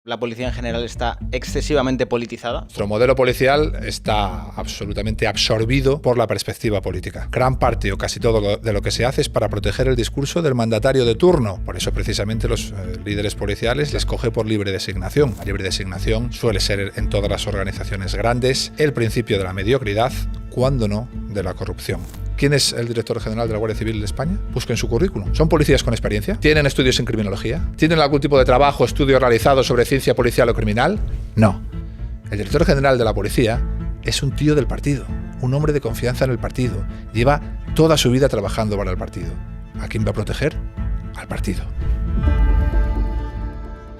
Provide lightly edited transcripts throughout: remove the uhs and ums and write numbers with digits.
La policía en general está excesivamente politizada. Nuestro modelo policial está absolutamente absorbido por la perspectiva política. Gran parte o casi todo de lo que se hace es para proteger el discurso del mandatario de turno. Por eso precisamente los líderes policiales les coge por libre designación. La libre designación suele ser en todas las organizaciones grandes el principio de la mediocridad, cuando no de la corrupción. ¿Quién es el director general de la Guardia Civil de España? Busquen su currículum. ¿Son policías con experiencia? ¿Tienen estudios en criminología? ¿Tienen algún tipo de trabajo, estudio realizado sobre ciencia policial o criminal? No. El director general de la policía es un tío del partido, un hombre de confianza en el partido. Lleva toda su vida trabajando para el partido. ¿A quién va a proteger? Al partido.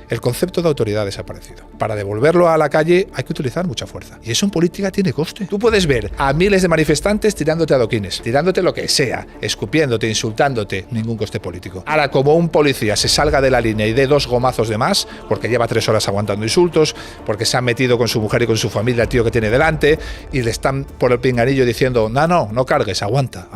El concepto de autoridad ha desaparecido. Para devolverlo a la calle hay que utilizar mucha fuerza. Y eso en política tiene coste. Tú puedes ver a miles de manifestantes tirándote adoquines, tirándote lo que sea, escupiéndote, insultándote, ningún coste político. Ahora, como un policía se salga de la línea y dé 2 gomazos de más, porque lleva 3 horas aguantando insultos, porque se ha metido con su mujer y con su familia el tío que tiene delante, y le están por el pinganillo diciendo, no cargues, aguanta.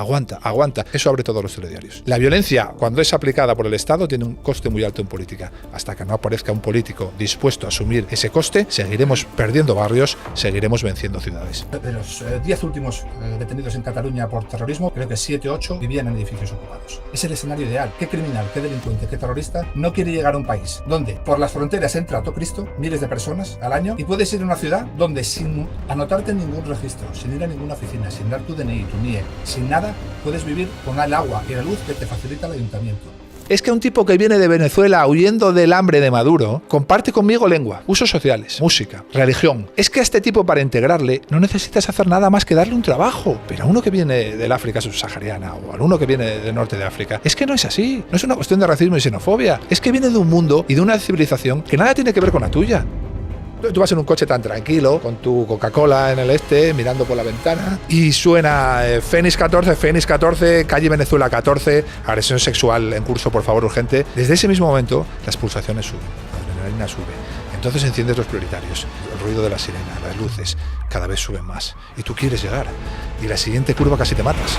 Eso abre todos los telediarios. La violencia, cuando es aplicada por el Estado, tiene un coste muy alto en política. Hasta que no aparezca un político dispuesto a asumir ese coste, seguiremos perdiendo barrios, seguiremos venciendo ciudades. De los 10 últimos detenidos en Cataluña por terrorismo, creo que 7 o 8 vivían en edificios ocupados. Es el escenario ideal. ¿Qué criminal, qué delincuente, qué terrorista no quiere llegar a un país donde por las fronteras entra a todo Cristo, miles de personas al año, y puedes ir a una ciudad donde sin anotarte en ningún registro, sin ir a ninguna oficina, sin dar tu DNI, tu NIE, sin nada, puedes vivir con el agua y la luz que te facilita el ayuntamiento? Es que un tipo que viene de Venezuela huyendo del hambre de Maduro comparte conmigo lengua, usos sociales, música, religión. Es que a este tipo, para integrarle, no necesitas hacer nada más que darle un trabajo. Pero a uno que viene del África subsahariana o a uno que viene del norte de África, es que no es así. No es una cuestión de racismo y xenofobia. Es que viene de un mundo y de una civilización que nada tiene que ver con la tuya. Tú vas en un coche tan tranquilo, con tu Coca-Cola en el mirando por la ventana, y suena Fénix 14, calle Venezuela 14, agresión sexual en curso, por favor, urgente. Desde ese mismo momento, las pulsaciones suben, la adrenalina sube. Entonces enciendes los prioritarios, el ruido de la sirena, las luces, cada vez suben más. Y tú quieres llegar, y la siguiente curva casi te matas.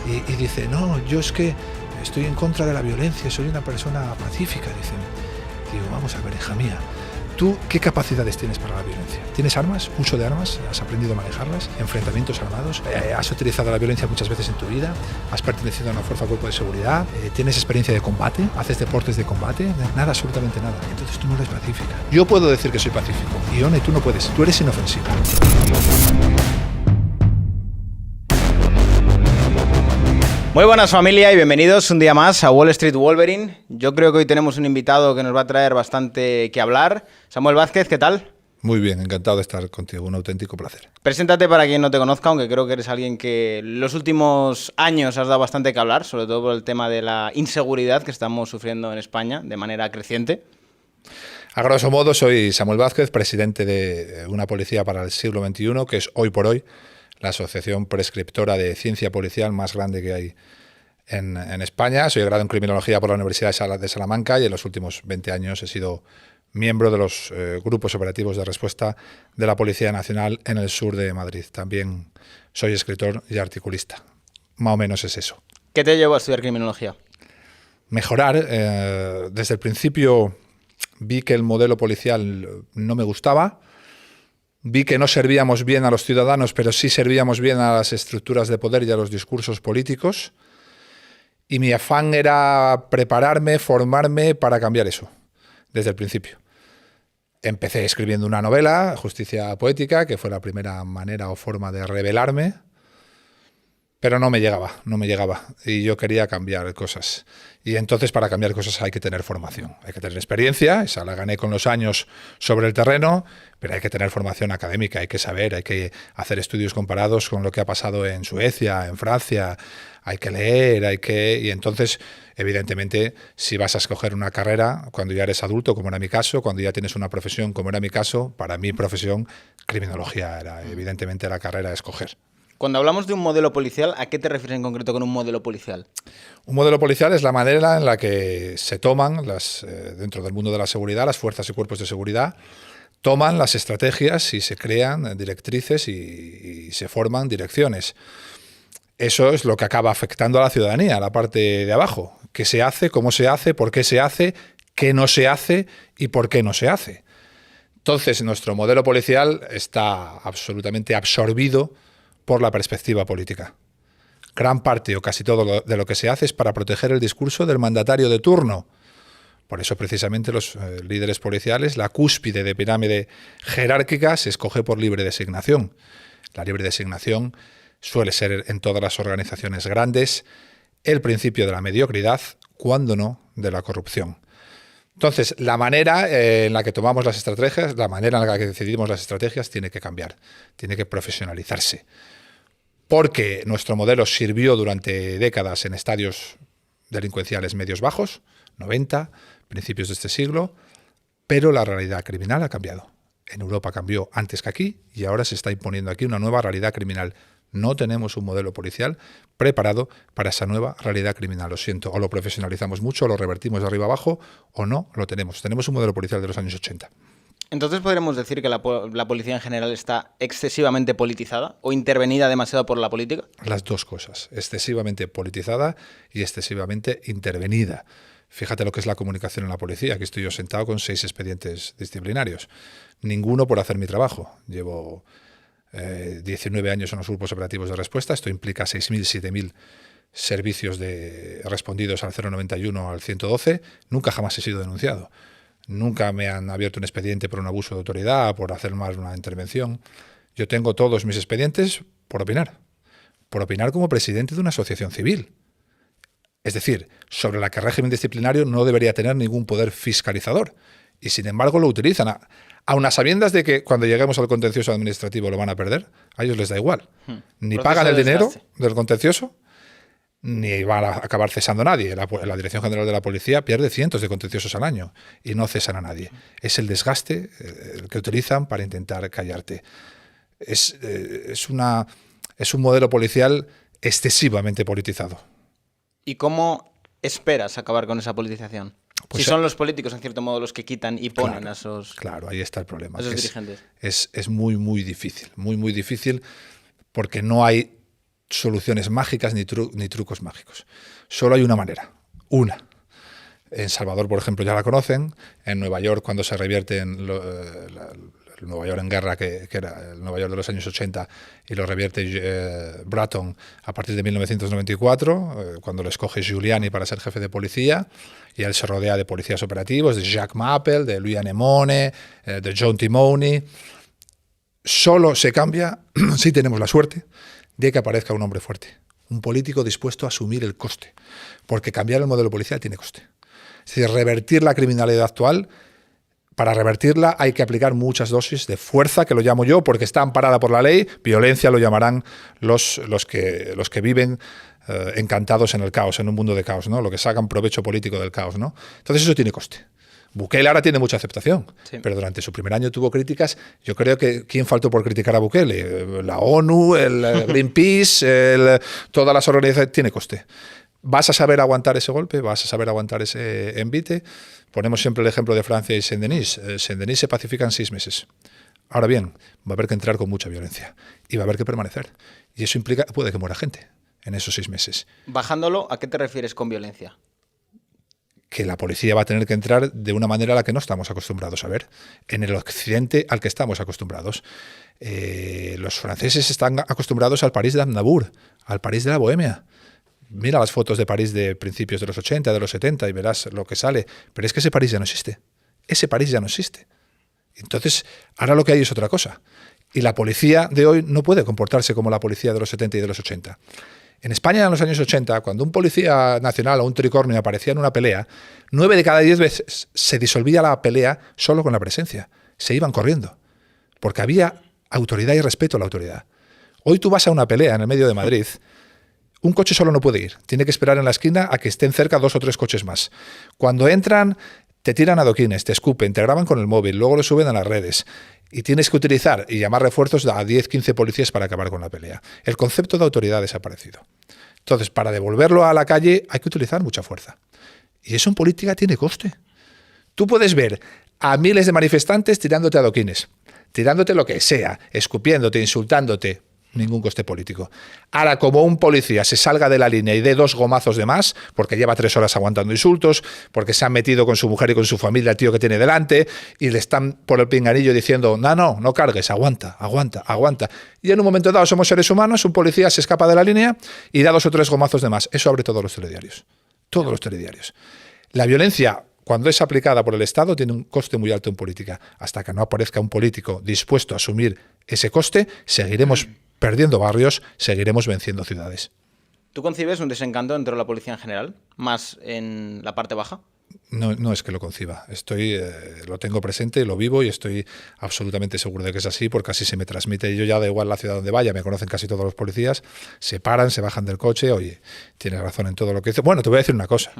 Y dice, no, yo es que estoy en contra de la violencia, soy una persona pacífica, dicen. Digo, vamos a ver, hija mía, ¿tú qué capacidades tienes para la violencia? ¿Tienes armas? ¿Uso de armas? ¿Has aprendido a manejarlas? ¿Enfrentamientos armados? ¿Has utilizado la violencia muchas veces en tu vida? ¿Has pertenecido a una fuerza o cuerpo de seguridad? ¿Tienes experiencia de combate? ¿Haces deportes de combate? Nada, absolutamente nada. Entonces tú no eres pacífica. Yo puedo decir que soy pacífico. Y Ione, tú no puedes. Tú eres inofensiva. Muy buenas, familia, y bienvenidos un día más a Wall Street Wolverine. Yo creo que hoy tenemos un invitado que nos va a traer bastante que hablar. Samuel Vázquez, ¿qué tal? Muy bien, encantado de estar contigo, un auténtico placer. Preséntate para quien no te conozca, aunque creo que eres alguien que los últimos años has dado bastante que hablar, sobre todo por el tema de la inseguridad que estamos sufriendo en España de manera creciente. A grosso modo, soy Samuel Vázquez, presidente de una policía para el siglo XXI, que es hoy por hoy la asociación prescriptora de ciencia policial más grande que hay en España. Soy graduado en criminología por la Universidad de Salamanca y en los últimos 20 años he sido miembro de los grupos operativos de respuesta de la Policía Nacional en el sur de Madrid. También soy escritor y articulista. Más o menos es eso. ¿Qué te llevó a estudiar criminología? Mejorar. Desde el principio vi que el modelo policial no me gustaba. Vi que no servíamos bien a los ciudadanos, pero sí servíamos bien a las estructuras de poder y a los discursos políticos. Y mi afán era prepararme, formarme para cambiar eso, desde el principio. Empecé escribiendo una novela, Justicia Poética, que fue la primera manera o forma de revelarme, pero no me llegaba. Y yo quería cambiar cosas. Y entonces para cambiar cosas hay que tener formación, hay que tener experiencia, esa la gané con los años sobre el terreno, pero hay que tener formación académica, hay que saber, hay que hacer estudios comparados con lo que ha pasado en Suecia, en Francia, hay que leer, y entonces, evidentemente, si vas a escoger una carrera, cuando ya eres adulto, como era mi caso, cuando ya tienes una profesión, como era mi caso, para mi profesión, criminología era evidentemente la carrera a escoger. Cuando hablamos de un modelo policial, ¿a qué te refieres en concreto con un modelo policial? Un modelo policial es la manera en la que se toman, dentro del mundo de la seguridad, las fuerzas y cuerpos de seguridad, toman las estrategias y se crean directrices y se forman direcciones. Eso es lo que acaba afectando a la ciudadanía, a la parte de abajo. ¿Qué se hace? ¿Cómo se hace? ¿Por qué se hace? qué no se hace y por qué no se hace. Entonces, nuestro modelo policial está absolutamente absorbido por la perspectiva política. Gran parte o casi todo de lo que se hace es para proteger el discurso del mandatario de turno. Por eso, precisamente, los líderes policiales, la cúspide de pirámide jerárquica se escoge por libre designación. La libre designación suele ser en todas las organizaciones grandes el principio de la mediocridad, cuando no de la corrupción. Entonces, la manera en la que tomamos las estrategias, la manera en la que decidimos las estrategias tiene que cambiar, tiene que profesionalizarse. Porque nuestro modelo sirvió durante décadas en estadios delincuenciales medios bajos, 90, principios de este siglo, pero la realidad criminal ha cambiado. En Europa cambió antes que aquí y ahora se está imponiendo aquí una nueva realidad criminal. No tenemos un modelo policial preparado para esa nueva realidad criminal. Lo siento, o lo profesionalizamos mucho, o lo revertimos de arriba abajo, o no lo tenemos. Tenemos un modelo policial de los años 80. Entonces, ¿podríamos decir que la policía en general está excesivamente politizada o intervenida demasiado por la política? Las dos cosas, excesivamente politizada y excesivamente intervenida. Fíjate lo que es la comunicación en la policía. Aquí estoy yo sentado con 6 expedientes disciplinarios. Ninguno por hacer mi trabajo. Llevo 19 años en los grupos operativos de respuesta. Esto implica 6.000, 7.000 servicios respondidos al 091, al 112. Nunca jamás he sido denunciado. Nunca me han abierto un expediente por un abuso de autoridad, por hacer mal una intervención. Yo tengo todos mis expedientes por opinar como presidente de una asociación civil. Es decir, sobre la que el régimen disciplinario no debería tener ningún poder fiscalizador. Y sin embargo lo utilizan. Aun a sabiendas de que cuando lleguemos al contencioso administrativo lo van a perder, a ellos les da igual. Ni pagan el dinero del contencioso, ni van a acabar cesando a nadie. La Dirección General de la Policía pierde cientos de contenciosos al año y no cesan a nadie. Es el desgaste el que utilizan para intentar callarte. Es un modelo policial excesivamente politizado. ¿Y cómo esperas acabar con esa politización? Pues si son los políticos, en cierto modo, los que quitan y ponen a esos... Claro, ahí está el problema. Esos dirigentes. Es muy, muy difícil. Muy, muy difícil porque no hay soluciones mágicas ni trucos mágicos. Solo hay una manera. Una. En Salvador, por ejemplo, ya la conocen. En Nueva York, cuando se revierte el Nueva York en guerra, que era el Nueva York de los años 80, y lo revierte Bratton a partir de 1994, cuando lo escoge Giuliani para ser jefe de policía, y él se rodea de policías operativos, de Jacques Mappel, de Louis Anemone, de John Timoney. Solo se cambia si tenemos la suerte de que aparezca un hombre fuerte, un político dispuesto a asumir el coste, porque cambiar el modelo policial tiene coste. Es decir, revertir la criminalidad actual, para revertirla hay que aplicar muchas dosis de fuerza, que lo llamo yo, porque está amparada por la ley. Violencia lo llamarán los que viven encantados en el caos, en un mundo de caos, ¿no? Lo que sacan provecho político del caos, ¿no? Entonces eso tiene coste. Bukele ahora tiene mucha aceptación, sí, pero durante su primer año tuvo críticas. Yo creo que ¿quién faltó por criticar a Bukele? La ONU, el Greenpeace, todas las organizaciones. Tiene coste. ¿Vas a saber aguantar ese golpe? ¿Vas a saber aguantar ese envite? Ponemos siempre el ejemplo de Francia y Saint-Denis. Saint-Denis se pacifica en 6 meses. Ahora bien, va a haber que entrar con mucha violencia y va a haber que permanecer. Y eso implica que puede que muera gente en esos 6 meses. Bajándolo, ¿a qué te refieres con violencia? Que la policía va a tener que entrar de una manera a la que no estamos acostumbrados a ver, en el occidente al que estamos acostumbrados. Los franceses están acostumbrados al París de Aznavour, al París de la Bohemia. Mira las fotos de París de principios de los 80, de los 70 y verás lo que sale. Pero es que ese París ya no existe. Ese París ya no existe. Entonces, ahora lo que hay es otra cosa. Y la policía de hoy no puede comportarse como la policía de los 70 y de los 80. En España, en los años 80, cuando un policía nacional o un tricornio aparecía en una pelea, 9 de cada 10 veces se disolvía la pelea solo con la presencia. Se iban corriendo. Porque había autoridad y respeto a la autoridad. Hoy tú vas a una pelea en el medio de Madrid. Un coche solo no puede ir. Tiene que esperar en la esquina a que estén cerca 2 o 3 coches más. Cuando entran, te tiran adoquines, te escupen, te graban con el móvil, luego lo suben a las redes. Y tienes que utilizar y llamar refuerzos a 10, 15 policías para acabar con la pelea. El concepto de autoridad ha desaparecido. Entonces, para devolverlo a la calle hay que utilizar mucha fuerza. Y eso en política tiene coste. Tú puedes ver a miles de manifestantes tirándote adoquines, tirándote lo que sea, escupiéndote, insultándote. Ningún coste político. Ahora, como un policía se salga de la línea y dé 2 gomazos de más, porque lleva 3 horas aguantando insultos, porque se ha metido con su mujer y con su familia el tío que tiene delante, y le están por el pinganillo diciendo, no cargues, aguanta. Y en un momento dado somos seres humanos, un policía se escapa de la línea y da 2 o 3 gomazos de más. Eso abre todos los telediarios. Todos los telediarios. La violencia, cuando es aplicada por el Estado, tiene un coste muy alto en política. Hasta que no aparezca un político dispuesto a asumir ese coste, seguiremos perdiendo barrios, seguiremos venciendo ciudades. ¿Tú concibes un desencanto dentro de la policía en general, más en la parte baja? No es que lo conciba. Lo tengo presente, lo vivo y estoy absolutamente seguro de que es así, porque así se me transmite. Yo ya da igual la ciudad donde vaya, me conocen casi todos los policías, se paran, se bajan del coche, oye, tienes razón en todo lo que dice. Bueno, te voy a decir una cosa.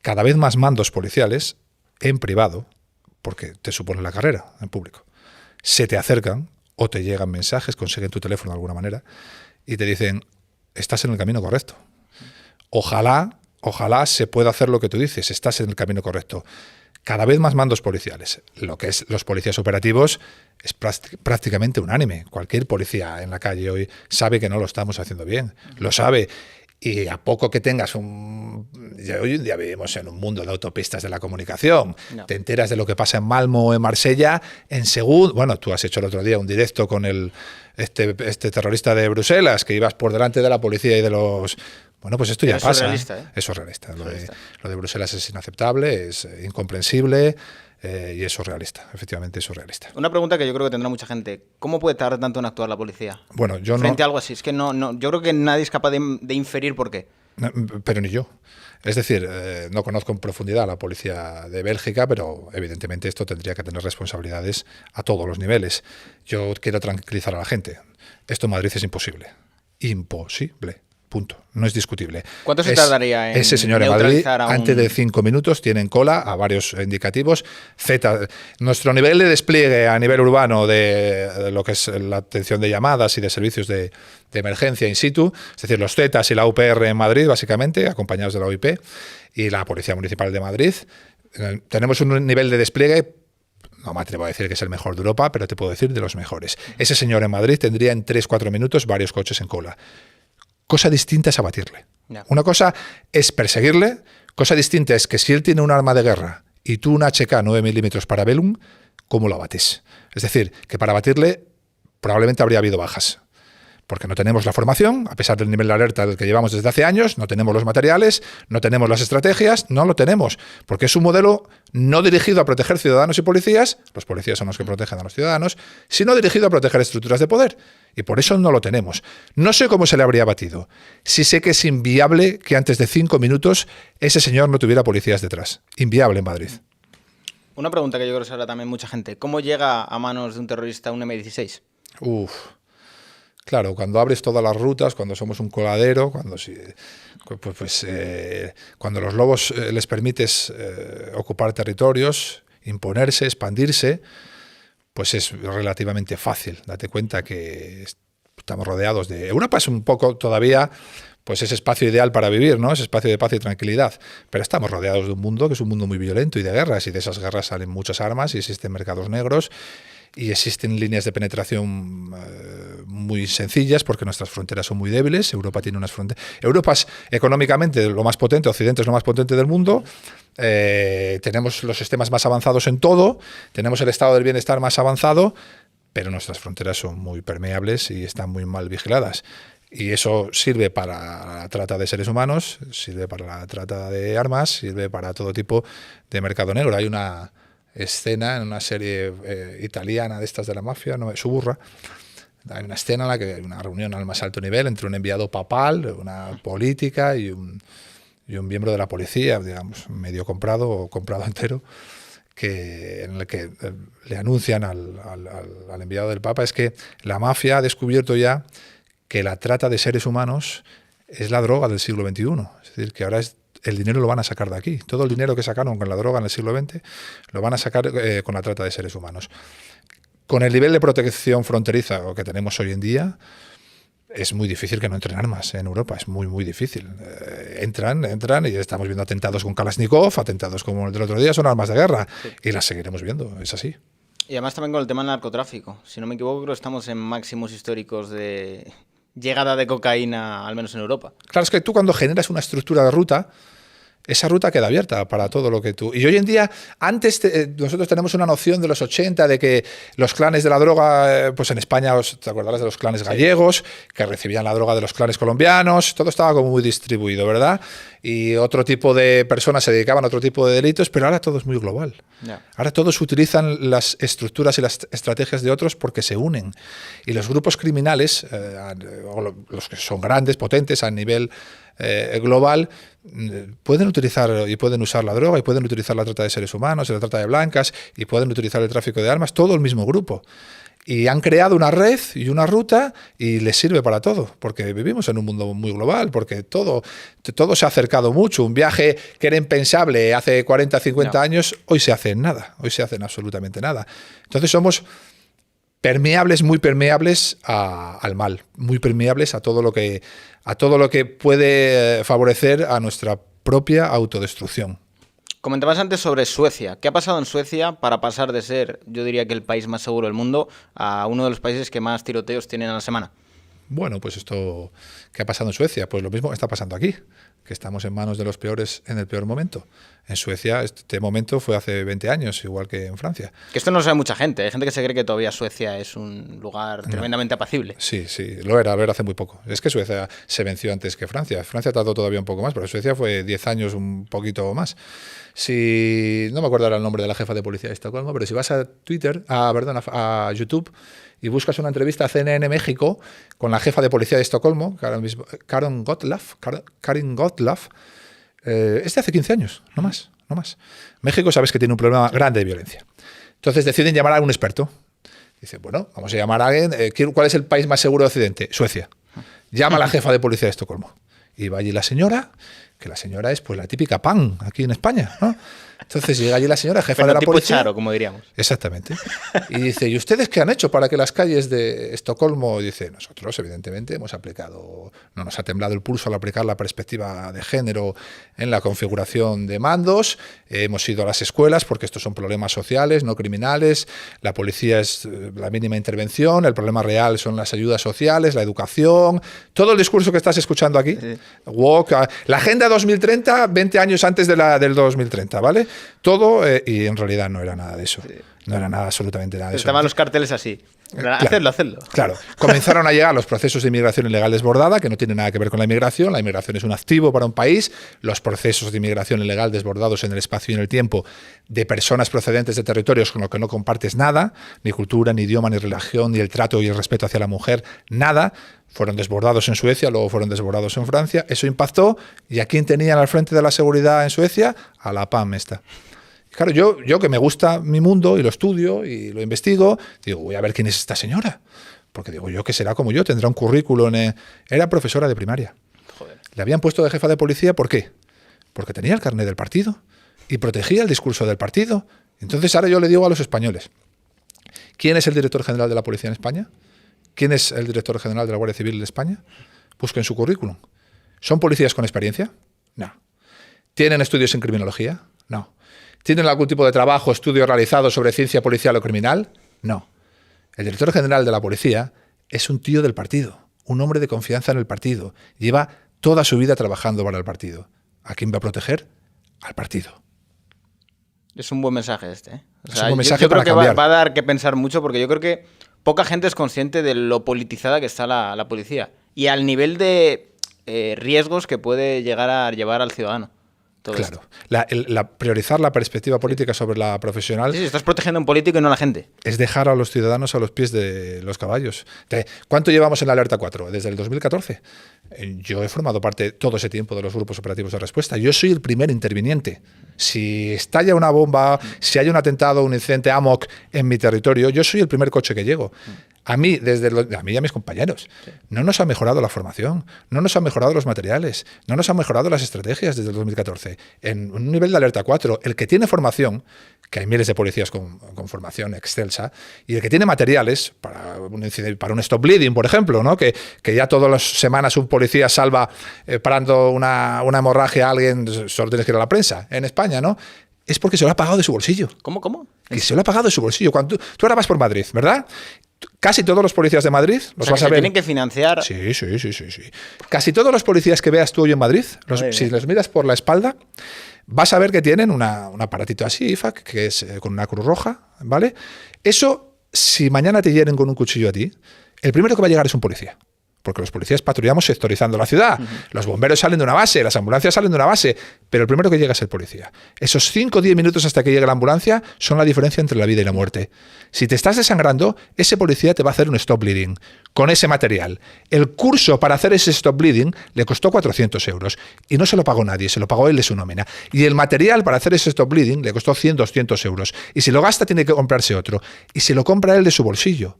Cada vez más mandos policiales, en privado, porque te supone la carrera en público, se te acercan o te llegan mensajes, consiguen tu teléfono de alguna manera y te dicen, estás en el camino correcto. Ojalá se pueda hacer lo que tú dices, estás en el camino correcto. Cada vez más mandos policiales. Lo que es los policías operativos es prácticamente unánime. Cualquier policía en la calle hoy sabe que no lo estamos haciendo bien, lo sabe. Y a poco que tengas hoy en día vivimos en un mundo de autopistas de la comunicación. No. Te enteras de lo que pasa en Malmo o en Marsella en segundo. Bueno, tú has hecho el otro día un directo con este terrorista de Bruselas, que ibas por delante de la policía y de los... Bueno, pues esto ya pasa. Eso es realista, ¿eh? Eso es realista. Lo de Bruselas es inaceptable, es incomprensible. Y eso es realista, efectivamente eso es realista. Una pregunta que yo creo que tendrá mucha gente. ¿Cómo puede tardar tanto en actuar la policía? Bueno, yo frente a algo así. Es que yo creo que nadie es capaz de inferir por qué. No, pero ni yo. Es decir, no conozco en profundidad a la policía de Bélgica, pero evidentemente esto tendría que tener responsabilidades a todos los niveles. Yo quiero tranquilizar a la gente. Esto en Madrid es imposible. Imposible. Punto. No es discutible. ¿Cuánto se tardaría en ese señor en Madrid, antes de 5 minutos, tiene en cola a varios indicativos. Nuestro nivel de despliegue a nivel urbano de lo que es la atención de llamadas y de servicios de emergencia in situ, es decir, los Zetas y la UPR en Madrid, básicamente, acompañados de la OIP y la Policía Municipal de Madrid, tenemos un nivel de despliegue, no me atrevo a decir que es el mejor de Europa, pero te puedo decir de los mejores. Ese señor en Madrid tendría en 3-4 minutos varios coches en cola. Cosa distinta es abatirle. No. Una cosa es perseguirle, cosa distinta es que si él tiene un arma de guerra y tú un HK 9 milímetros para Bellum, ¿cómo lo abates? Es decir, que para abatirle probablemente habría habido bajas. Porque no tenemos la formación, a pesar del nivel de alerta del que llevamos desde hace años, no tenemos los materiales, no tenemos las estrategias, no lo tenemos, porque es un modelo no dirigido a proteger ciudadanos y policías, los policías son los que protegen a los ciudadanos, sino dirigido a proteger estructuras de poder, y por eso no lo tenemos. No sé cómo se le habría batido. Sí sé que es inviable que antes de 5 minutos ese señor no tuviera policías detrás. Inviable en Madrid. Una pregunta que yo creo que se hará también mucha gente. ¿Cómo llega a manos de un terrorista un M16? Claro, cuando abres todas las rutas, cuando somos un coladero, cuando los lobos les permites ocupar territorios, imponerse, expandirse, pues es relativamente fácil. Date cuenta que estamos rodeados de... Europa es un poco todavía pues ese espacio ideal para vivir, ¿no? Ese espacio de paz y tranquilidad. Pero estamos rodeados de un mundo que es un mundo muy violento y de guerras, y de esas guerras salen muchas armas y existen mercados negros. Y existen líneas de penetración muy sencillas porque nuestras fronteras son muy débiles. Europa tiene unas fronteras. Europa es económicamente lo más potente, Occidente es lo más potente del mundo. Tenemos los sistemas más avanzados en todo, tenemos el estado del bienestar más avanzado, pero nuestras fronteras son muy permeables y están muy mal vigiladas. Y eso sirve para la trata de seres humanos, sirve para la trata de armas, sirve para todo tipo de mercado negro. Hay una escena en una serie italiana de estas de la mafia, no, Suburra, hay una escena en la que hay una reunión al más alto nivel entre un enviado papal, una política y un miembro de la policía, digamos, medio comprado o comprado entero, en el que le anuncian al enviado del Papa es que la mafia ha descubierto ya que la trata de seres humanos es la droga del siglo XXI, es decir, que ahora el dinero lo van a sacar de aquí. Todo el dinero que sacaron con la droga en el siglo XX lo van a sacar con la trata de seres humanos. Con el nivel de protección fronteriza que tenemos hoy en día, es muy difícil que no entren armas en Europa. Es muy, muy difícil. Entran y estamos viendo atentados con Kalashnikov, atentados como el del otro día, son armas de guerra. Sí. Y las seguiremos viendo, es así. Y además también con el tema del narcotráfico. Si no me equivoco, creo que estamos en máximos históricos de llegada de cocaína, al menos en Europa. Claro, es que tú cuando generas una estructura de ruta, esa ruta queda abierta para todo lo que tú... Y hoy en día, antes nosotros tenemos una noción de los 80 de que los clanes de la droga, pues en España, te acordarás de los clanes gallegos, que recibían la droga de los clanes colombianos, todo estaba como muy distribuido, ¿verdad? Y otro tipo de personas se dedicaban a otro tipo de delitos, pero ahora todo es muy global. Yeah. Ahora todos utilizan las estructuras y las estrategias de otros porque se unen. Y los grupos criminales, los que son grandes, potentes a nivel global, pueden utilizar y pueden usar la droga y pueden utilizar la trata de seres humanos y la trata de blancas y pueden utilizar el tráfico de armas, todo el mismo grupo. Y han creado una red y una ruta y les sirve para todo, porque vivimos en un mundo muy global, porque todo se ha acercado mucho. Un viaje que era impensable hace 40, 50 años, hoy se hace en nada, hoy se hace en absolutamente nada. Entonces somos permeables, muy permeables al mal, muy permeables a todo lo que puede favorecer a nuestra propia autodestrucción. Comentabas antes sobre Suecia. ¿Qué ha pasado en Suecia para pasar de ser, yo diría que el país más seguro del mundo, a uno de los países que más tiroteos tienen a la semana? Bueno, pues esto, ¿qué ha pasado en Suecia? Pues lo mismo que está pasando aquí, que estamos en manos de los peores en el peor momento. En Suecia este momento fue hace 20 años, igual que en Francia. Que esto no lo sabe mucha gente. Hay gente que se cree que todavía Suecia es un lugar tremendamente apacible. Sí, lo era hace muy poco. Es que Suecia se venció antes que Francia. Francia tardó todavía un poco más, pero Suecia fue 10 años, un poquito más. Si no me acuerdo ahora el nombre de la jefa de policía de Estocolmo, pero si vas a a YouTube y buscas una entrevista a CNN México con la jefa de policía de Estocolmo, Karin Gottlieb, es de hace 15 años, no más. México sabes que tiene un problema grande de violencia. Entonces deciden llamar a un experto. Dice, bueno, vamos a llamar a alguien. ¿Cuál es el país más seguro de Occidente? Suecia. Llama a la jefa de policía de Estocolmo. Y va allí la señora, que la señora es pues la típica PAN aquí en España, ¿no? Entonces llega allí la señora, jefa de la policía. Charo, como diríamos. Exactamente. Y dice, ¿y ustedes qué han hecho para que las calles de Estocolmo? Y dice, nosotros evidentemente hemos aplicado, no nos ha temblado el pulso al aplicar la perspectiva de género en la configuración de mandos, hemos ido a las escuelas porque estos son problemas sociales, no criminales, la policía es la mínima intervención, el problema real son las ayudas sociales, la educación, todo el discurso que estás escuchando aquí, sí. La Agenda 2030, 20 años antes del 2030, ¿vale? Todo, y en realidad no era nada de eso. Sí. No era nada, absolutamente nada de eso. Estaban los carteles así. Claro, hacedlo. Claro. Comenzaron a llegar los procesos de inmigración ilegal desbordada, que no tienen nada que ver con la inmigración. La inmigración es un activo para un país. Los procesos de inmigración ilegal desbordados en el espacio y en el tiempo de personas procedentes de territorios con los que no compartes nada, ni cultura, ni idioma, ni religión, ni el trato y el respeto hacia la mujer, nada. Fueron desbordados en Suecia, luego fueron desbordados en Francia. Eso impactó. ¿Y a quién tenían al frente de la seguridad en Suecia? A la PAM esta. Claro, yo que me gusta mi mundo y lo estudio y lo investigo, digo, voy a ver quién es esta señora. Porque digo, yo que será como yo, tendrá un currículum. Era profesora de primaria. Joder. Le habían puesto de jefa de policía, ¿por qué? Porque tenía el carnet del partido y protegía el discurso del partido. Entonces ahora yo le digo a los españoles, ¿quién es el director general de la policía en España? ¿Quién es el director general de la Guardia Civil de España? Busquen su currículum. ¿Son policías con experiencia? No. ¿Tienen estudios en criminología? No. ¿Tienen algún tipo de trabajo, estudio realizado sobre ciencia policial o criminal? No. El director general de la policía es un tío del partido, un hombre de confianza en el partido. Lleva toda su vida trabajando para el partido. ¿A quién va a proteger? Al partido. Es un buen mensaje este, ¿eh? O sea, es un buen mensaje yo creo para que cambiar. va a dar que pensar mucho, porque yo creo que poca gente es consciente de lo politizada que está la policía y al nivel de riesgos que puede llegar a llevar al ciudadano. Claro, priorizar la perspectiva política sobre la profesional. Sí, estás protegiendo a un político y no a la gente. Es dejar a los ciudadanos a los pies de los caballos. ¿Cuánto llevamos en la alerta 4? Desde el 2014. Yo he formado parte todo ese tiempo de los grupos operativos de respuesta. Yo soy el primer interviniente. Si estalla una bomba, si hay un atentado, un incidente AMOC en mi territorio, yo soy el primer coche que llego. A mí y a mis compañeros. Sí. No nos ha mejorado la formación, no nos han mejorado los materiales, no nos han mejorado las estrategias desde el 2014. En un nivel de alerta 4, el que tiene formación, que hay miles de policías con formación excelsa, y el que tiene materiales para un stop bleeding, por ejemplo, ¿no? que ya todas las semanas un policía salva parando una hemorragia a alguien, solo tienes que ir a la prensa, en España, ¿no? es porque se lo ha pagado de su bolsillo. ¿Cómo? Que se lo ha pagado de su bolsillo. Cuando tú ahora vas por Madrid, ¿verdad? Casi todos los policías de Madrid los vas a ver. Tienen que financiar. Sí. Casi todos los policías que veas tú hoy en Madrid, si los miras por la espalda, vas a ver que tienen un aparatito así, IFAC, que es con una cruz roja, ¿vale? Eso, si mañana te hieren con un cuchillo a ti, el primero que va a llegar es un policía. Porque los policías patrullamos sectorizando la ciudad. Los bomberos salen de una base, las ambulancias salen de una base, pero el primero que llega es el policía. Esos 5 o 10 minutos hasta que llegue la ambulancia son la diferencia entre la vida y la muerte. Si te estás desangrando, ese policía te va a hacer un stop bleeding con ese material. El curso para hacer ese stop bleeding le costó 400 euros y no se lo pagó nadie, se lo pagó él de su nómina. Y el material para hacer ese stop bleeding le costó 100, 200 euros. Y si lo gasta tiene que comprarse otro. Y se lo compra él de su bolsillo.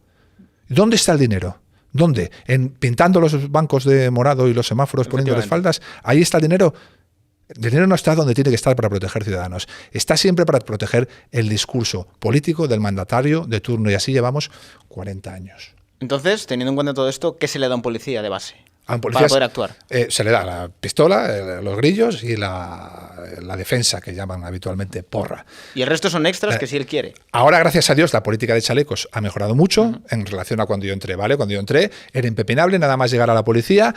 ¿Dónde está el dinero? ¿Dónde? En pintando los bancos de morado y los semáforos poniéndoles faldas. Ahí está el dinero. El dinero no está donde tiene que estar para proteger ciudadanos. Está siempre para proteger el discurso político del mandatario de turno. Y así llevamos 40 años. Entonces, teniendo en cuenta todo esto, ¿qué se le da a un policía de base? A un policía para poder actuar. Se le da la pistola, los grillos y la defensa, que llaman habitualmente porra. Y el resto son extras que si él quiere. Ahora, gracias a Dios, la política de chalecos ha mejorado mucho en relación a cuando yo entré, ¿vale? Cuando yo entré era impepinable nada más llegar a la policía.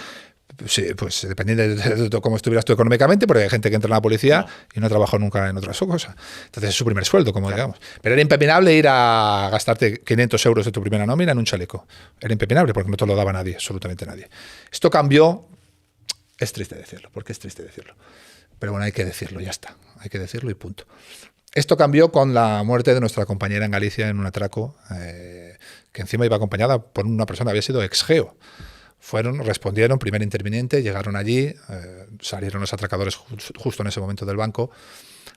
Sí, pues dependiendo de cómo estuvieras tú económicamente, porque hay gente que entra en la policía y no ha trabajado nunca en otra cosa. Entonces es su primer sueldo, como digamos. Pero era impepinable ir a gastarte 500 euros de tu primera nómina en un chaleco. Era impepinable porque no te lo daba nadie, absolutamente nadie. Esto cambió, es triste decirlo, porque es triste decirlo. Pero bueno, hay que decirlo, ya está. Hay que decirlo y punto. Esto cambió con la muerte de nuestra compañera en Galicia en un atraco, que encima iba acompañada por una persona que había sido ex-geo. Respondieron, primer interviniente, llegaron allí, salieron los atracadores justo en ese momento del banco,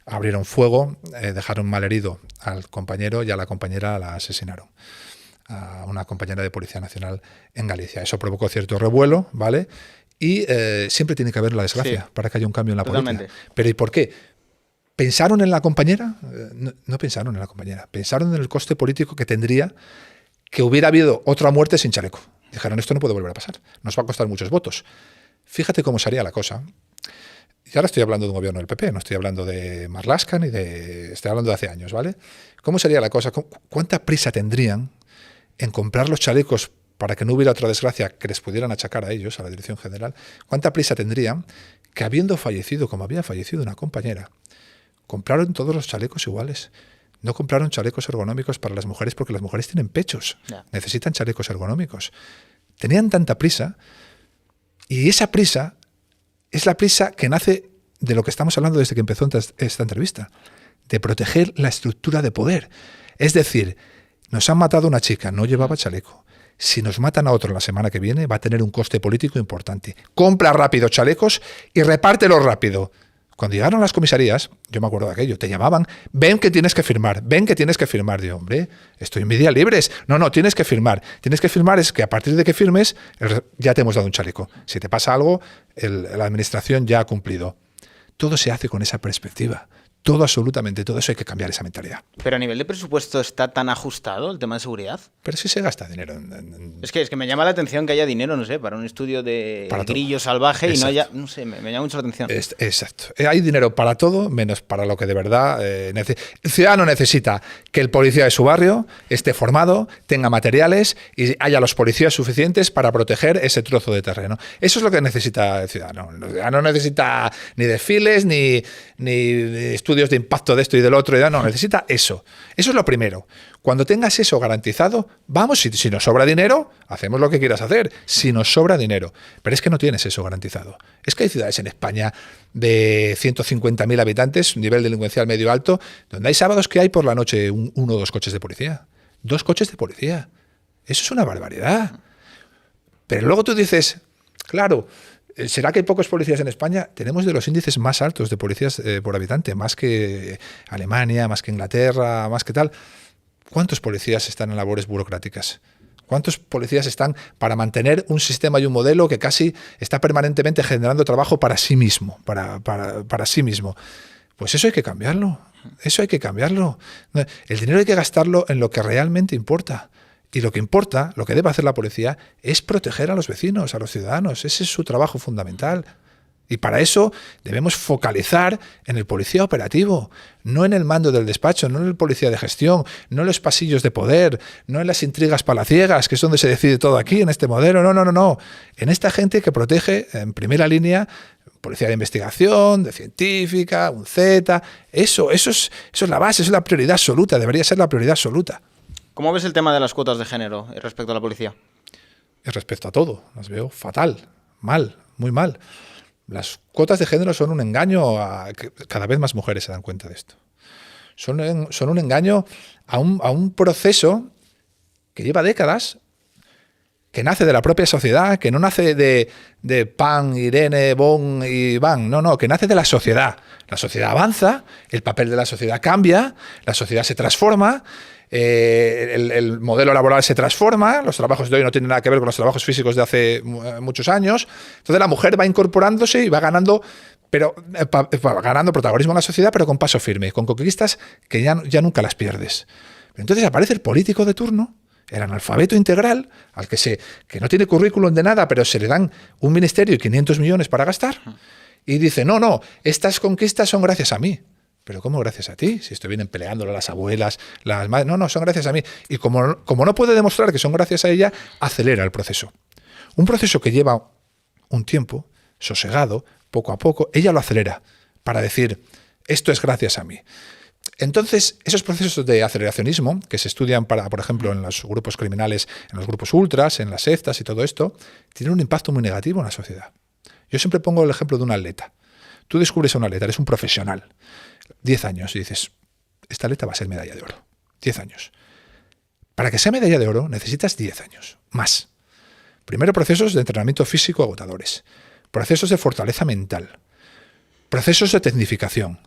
abrieron fuego, dejaron malherido al compañero y a la compañera la asesinaron, a una compañera de Policía Nacional en Galicia. Eso provocó cierto revuelo, ¿vale? Y siempre tiene que haber la desgracia para que haya un cambio en la política. Pero ¿y por qué? ¿Pensaron en la compañera? No pensaron en la compañera. Pensaron en el coste político que tendría que hubiera habido otra muerte sin chaleco. Dijeron, esto no puede volver a pasar, nos va a costar muchos votos. Fíjate cómo sería la cosa. Y ahora estoy hablando de un gobierno del PP, no estoy hablando de Marlaska estoy hablando de hace años, ¿vale? ¿Cómo sería la cosa? ¿Cuánta prisa tendrían en comprar los chalecos para que no hubiera otra desgracia que les pudieran achacar a ellos, a la Dirección General? ¿Cuánta prisa tendrían que, habiendo fallecido, como había fallecido una compañera, compraron todos los chalecos iguales? No compraron chalecos ergonómicos para las mujeres porque las mujeres tienen pechos, necesitan chalecos ergonómicos. Tenían tanta prisa y esa prisa es la prisa que nace de lo que estamos hablando desde que empezó esta entrevista, de proteger la estructura de poder. Es decir, nos han matado a una chica, no llevaba chaleco. Si nos matan a otro la semana que viene va a tener un coste político importante. Compra rápido chalecos y repártelos rápido. Cuando llegaron a las comisarías, yo me acuerdo de aquello, te llamaban, ven que tienes que firmar. Digo, hombre, estoy en mi día libres. No, tienes que firmar. Tienes que firmar es que a partir de que firmes, ya te hemos dado un chaleco. Si te pasa algo, la administración ya ha cumplido. Todo se hace con esa perspectiva. Todo, absolutamente todo eso, hay que cambiar esa mentalidad. Pero a nivel de presupuesto está tan ajustado el tema de seguridad. Pero sí se gasta dinero. Es que me llama la atención que haya dinero, no sé, para un estudio de grillo salvaje. Exacto. Y no haya, no sé, me llama mucho la atención. Exacto. Hay dinero para todo, menos para lo que de verdad el ciudadano necesita que el policía de su barrio esté formado, tenga materiales y haya los policías suficientes para proteger ese trozo de terreno. Eso es lo que necesita el ciudadano. El ciudadano no necesita ni desfiles, ni estudios de impacto de esto y del otro, no, necesita eso. Eso es lo primero. Cuando tengas eso garantizado, vamos, si nos sobra dinero, hacemos lo que quieras hacer, si nos sobra dinero. Pero es que no tienes eso garantizado. Es que hay ciudades en España de 150.000 habitantes, un nivel delincuencial medio alto, donde hay sábados que hay por la noche 1 o 2 coches de policía. 2 coches de policía. Eso es una barbaridad. Pero luego tú dices, claro, ¿será que hay pocos policías en España? Tenemos de los índices más altos de policías por habitante, más que Alemania, más que Inglaterra, más que tal. ¿Cuántos policías están en labores burocráticas? ¿Cuántos policías están para mantener un sistema y un modelo que casi está permanentemente generando trabajo para sí mismo? Para sí mismo. Pues eso hay que cambiarlo. Eso hay que cambiarlo. El dinero hay que gastarlo en lo que realmente importa. Y lo que importa, lo que debe hacer la policía, es proteger a los vecinos, a los ciudadanos. Ese es su trabajo fundamental. Y para eso debemos focalizar en el policía operativo, no en el mando del despacho, no en el policía de gestión, no en los pasillos de poder, no en las intrigas palaciegas, que es donde se decide todo aquí, en este modelo. No. En esta gente que protege en primera línea, policía de investigación, de científica, un Z. Eso es la base, eso es la prioridad absoluta, debería ser la prioridad absoluta. ¿Cómo ves el tema de las cuotas de género respecto a la policía? Y respecto a todo, las veo fatal, mal, muy mal. Las cuotas de género son un engaño, cada vez más mujeres se dan cuenta de esto. Son un engaño a un proceso que lleva décadas, que nace de la propia sociedad, que no nace de Pan, Irene, Bon y Van, no, que nace de la sociedad. La sociedad avanza, el papel de la sociedad cambia, la sociedad se transforma, el modelo laboral se transforma, los trabajos de hoy no tienen nada que ver con los trabajos físicos de hace muchos años. Entonces la mujer va incorporándose y va ganando, ganando protagonismo en la sociedad, pero con paso firme, con conquistas que ya nunca las pierdes. Entonces aparece el político de turno, el analfabeto integral, que no tiene currículum de nada, pero se le dan un ministerio y 500 millones para gastar, y dice, no, estas conquistas son gracias a mí. ¿Pero cómo gracias a ti? Si esto vienen peleándolo las abuelas, las madres. No, son gracias a mí. Y como no puede demostrar que son gracias a ella, acelera el proceso. Un proceso que lleva un tiempo, sosegado, poco a poco, ella lo acelera para decir, esto es gracias a mí. Entonces, esos procesos de aceleracionismo que se estudian, por ejemplo, en los grupos criminales, en los grupos ultras, en las sectas y todo esto, tienen un impacto muy negativo en la sociedad. Yo siempre pongo el ejemplo de un atleta. Tú descubres a un atleta, eres un profesional, 10 años, y dices, esta atleta va a ser medalla de oro. 10 años. Para que sea medalla de oro necesitas 10 años, más. Primero, procesos de entrenamiento físico agotadores, procesos de fortaleza mental, procesos de tecnificación.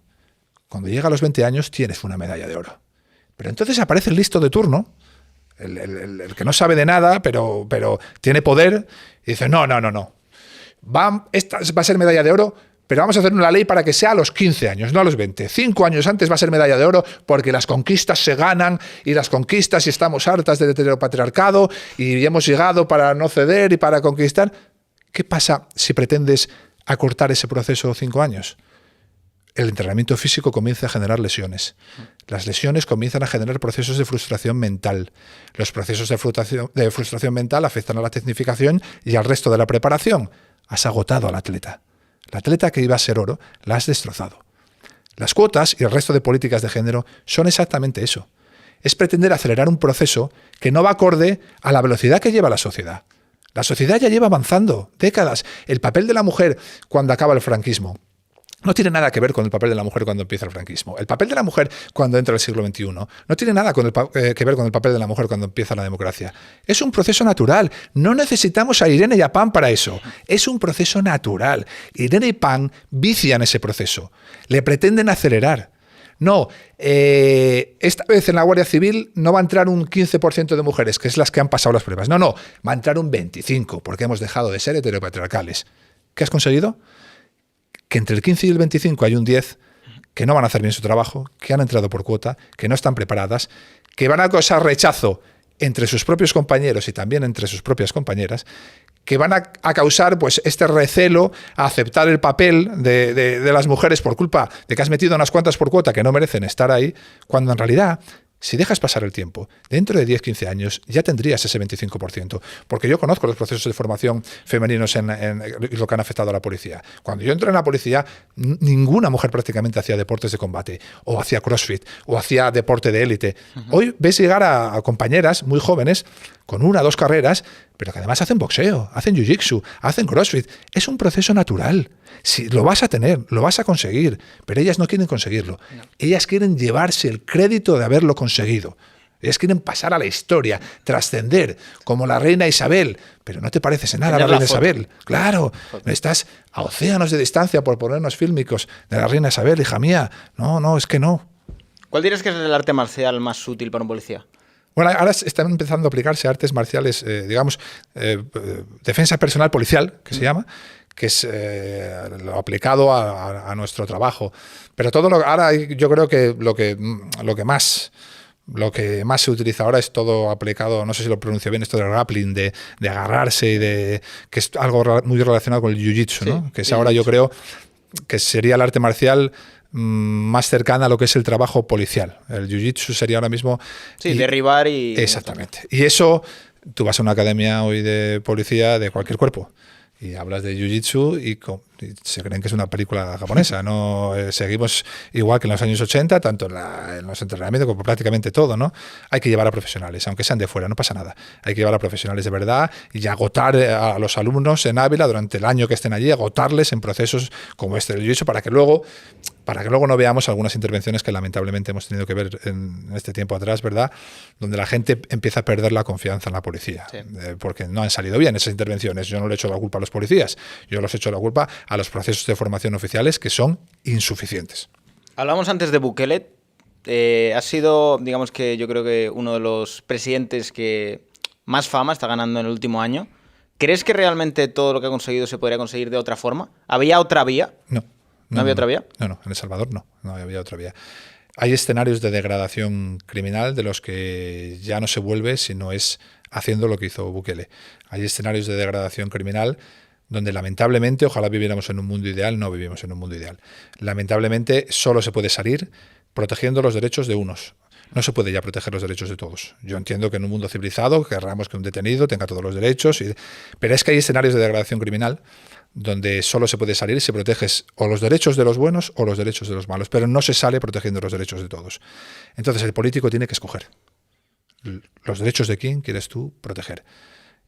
Cuando llega a los 20 años tienes una medalla de oro. Pero entonces aparece el listo de turno, el que no sabe de nada, pero tiene poder, y dice, no. Esta va a ser medalla de oro, pero vamos a hacer una ley para que sea a los 15 años, no a los 20. 5 años antes va a ser medalla de oro porque las conquistas se ganan y estamos hartas del heteropatriarcado y hemos llegado para no ceder y para conquistar. ¿Qué pasa si pretendes acortar ese proceso 5 años? El entrenamiento físico comienza a generar lesiones. Las lesiones comienzan a generar procesos de frustración mental. Los procesos de frustración mental afectan a la tecnificación y al resto de la preparación. Has agotado al atleta. La atleta que iba a ser oro, la has destrozado. Las cuotas y el resto de políticas de género son exactamente eso. Es pretender acelerar un proceso que no va acorde a la velocidad que lleva la sociedad. La sociedad ya lleva avanzando décadas. El papel de la mujer cuando acaba el franquismo no tiene nada que ver con el papel de la mujer cuando empieza el franquismo. El papel de la mujer cuando entra el siglo XXI no tiene nada que ver con el papel de la mujer cuando empieza la democracia. Es un proceso natural. No necesitamos a Irene y a Pan para eso. Es un proceso natural. Irene y Pan vician ese proceso. Le pretenden acelerar. No, esta vez en la Guardia Civil no va a entrar un 15% de mujeres, que es las que han pasado las pruebas. No, va a entrar un 25%, porque hemos dejado de ser heteropatriarcales. ¿Qué has conseguido? Que entre el 15 y el 25 hay un 10 que no van a hacer bien su trabajo, que han entrado por cuota, que no están preparadas, que van a causar rechazo entre sus propios compañeros y también entre sus propias compañeras, que van a causar pues este recelo a aceptar el papel de las mujeres por culpa de que has metido unas cuantas por cuota que no merecen estar ahí, cuando en realidad, si dejas pasar el tiempo, dentro de 10-15 años ya tendrías ese 25%. Porque yo conozco los procesos de formación femeninos en lo que han afectado a la policía. Cuando yo entré en la policía, ninguna mujer prácticamente hacía deportes de combate, o hacía crossfit, o hacía deporte de élite. Hoy ves llegar a compañeras muy jóvenes con 1 o 2 carreras, pero que además hacen boxeo, hacen jiu-jitsu, hacen crossfit. Es un proceso natural. Si lo vas a tener, lo vas a conseguir, pero ellas no quieren conseguirlo. No. Ellas quieren llevarse el crédito de haberlo conseguido. Ellas quieren pasar a la historia, trascender, como la reina Isabel. Pero no te pareces en nada a la reina Isabel. Claro, estás a océanos de distancia por ponernos fílmicos de la reina Isabel, hija mía. No, es que no. ¿Cuál dirías que es el arte marcial más útil para un policía? Bueno, ahora están empezando a aplicarse artes marciales, defensa personal policial, que se llama, que es lo aplicado a nuestro trabajo. Pero ahora yo creo que lo que más Lo que más se utiliza ahora es todo aplicado, no sé si lo pronuncio bien, esto de grappling, de agarrarse, y que es algo muy relacionado con el jiu-jitsu, ¿no? Sí, Que es ahora, yo creo, que sería el arte marcial más cercana a lo que es el trabajo policial. El jiu-jitsu sería ahora mismo... Sí, derribar y... Exactamente. Y eso, tú vas a una academia hoy de policía de cualquier cuerpo y hablas de jiu-jitsu y se creen que es una película japonesa. No seguimos igual que en los años 80, tanto en los entrenamientos como prácticamente todo, ¿no? Hay que llevar a profesionales, aunque sean de fuera, no pasa nada. Hay que llevar a profesionales de verdad y agotar a los alumnos en Ávila durante el año que estén allí, agotarles en procesos como este del jiu-jitsu para que luego no veamos algunas intervenciones que lamentablemente hemos tenido que ver en este tiempo atrás, ¿verdad? Donde la gente empieza a perder la confianza en la policía, sí. Porque no han salido bien esas intervenciones. Yo no le echo la culpa a los policías, yo les echo la culpa a los procesos de formación oficiales que son insuficientes. Hablamos antes de Bukele. Ha sido, digamos que yo creo que uno de los presidentes que más fama está ganando en el último año. ¿Crees que realmente todo lo que ha conseguido se podría conseguir de otra forma? ¿Había otra vía? ¿No había otra vía? No, en El Salvador no había otra vía. Hay escenarios de degradación criminal de los que ya no se vuelve si no es haciendo lo que hizo Bukele. Hay escenarios de degradación criminal donde lamentablemente, ojalá viviéramos en un mundo ideal, no vivimos en un mundo ideal. Lamentablemente solo se puede salir protegiendo los derechos de unos. No se puede ya proteger los derechos de todos. Yo entiendo que en un mundo civilizado querramos que un detenido tenga todos los derechos, pero es que hay escenarios de degradación criminal donde solo se puede salir si proteges o los derechos de los buenos o los derechos de los malos, pero no se sale protegiendo los derechos de todos. Entonces el político tiene que escoger los derechos de quién quieres tú proteger.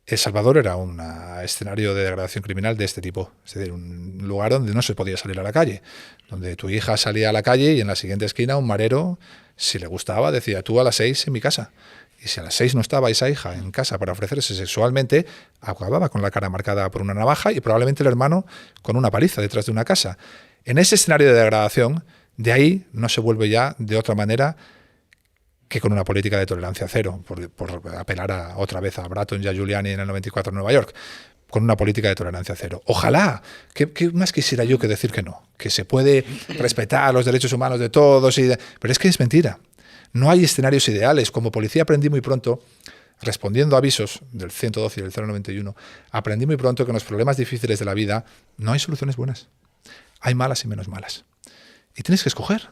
El Salvador era un escenario de degradación criminal de este tipo, es decir, un lugar donde no se podía salir a la calle, donde tu hija salía a la calle y en la siguiente esquina un marero, si le gustaba, decía tú a las 6 en mi casa. Y si a las 6 no estaba esa hija en casa para ofrecerse sexualmente, acababa con la cara marcada por una navaja y probablemente el hermano con una paliza detrás de una casa. En ese escenario de degradación, de ahí no se vuelve ya de otra manera que con una política de tolerancia cero, por apelar otra vez a Bratton y a Giuliani en el 94 en Nueva York, con una política de tolerancia cero. Ojalá, ¿qué más quisiera yo que decir que no? Que se puede respetar los derechos humanos de todos, pero es que es mentira. No hay escenarios ideales. Como policía aprendí muy pronto, respondiendo a avisos del 112 y del 091, aprendí muy pronto que en los problemas difíciles de la vida no hay soluciones buenas. Hay malas y menos malas. Y tienes que escoger.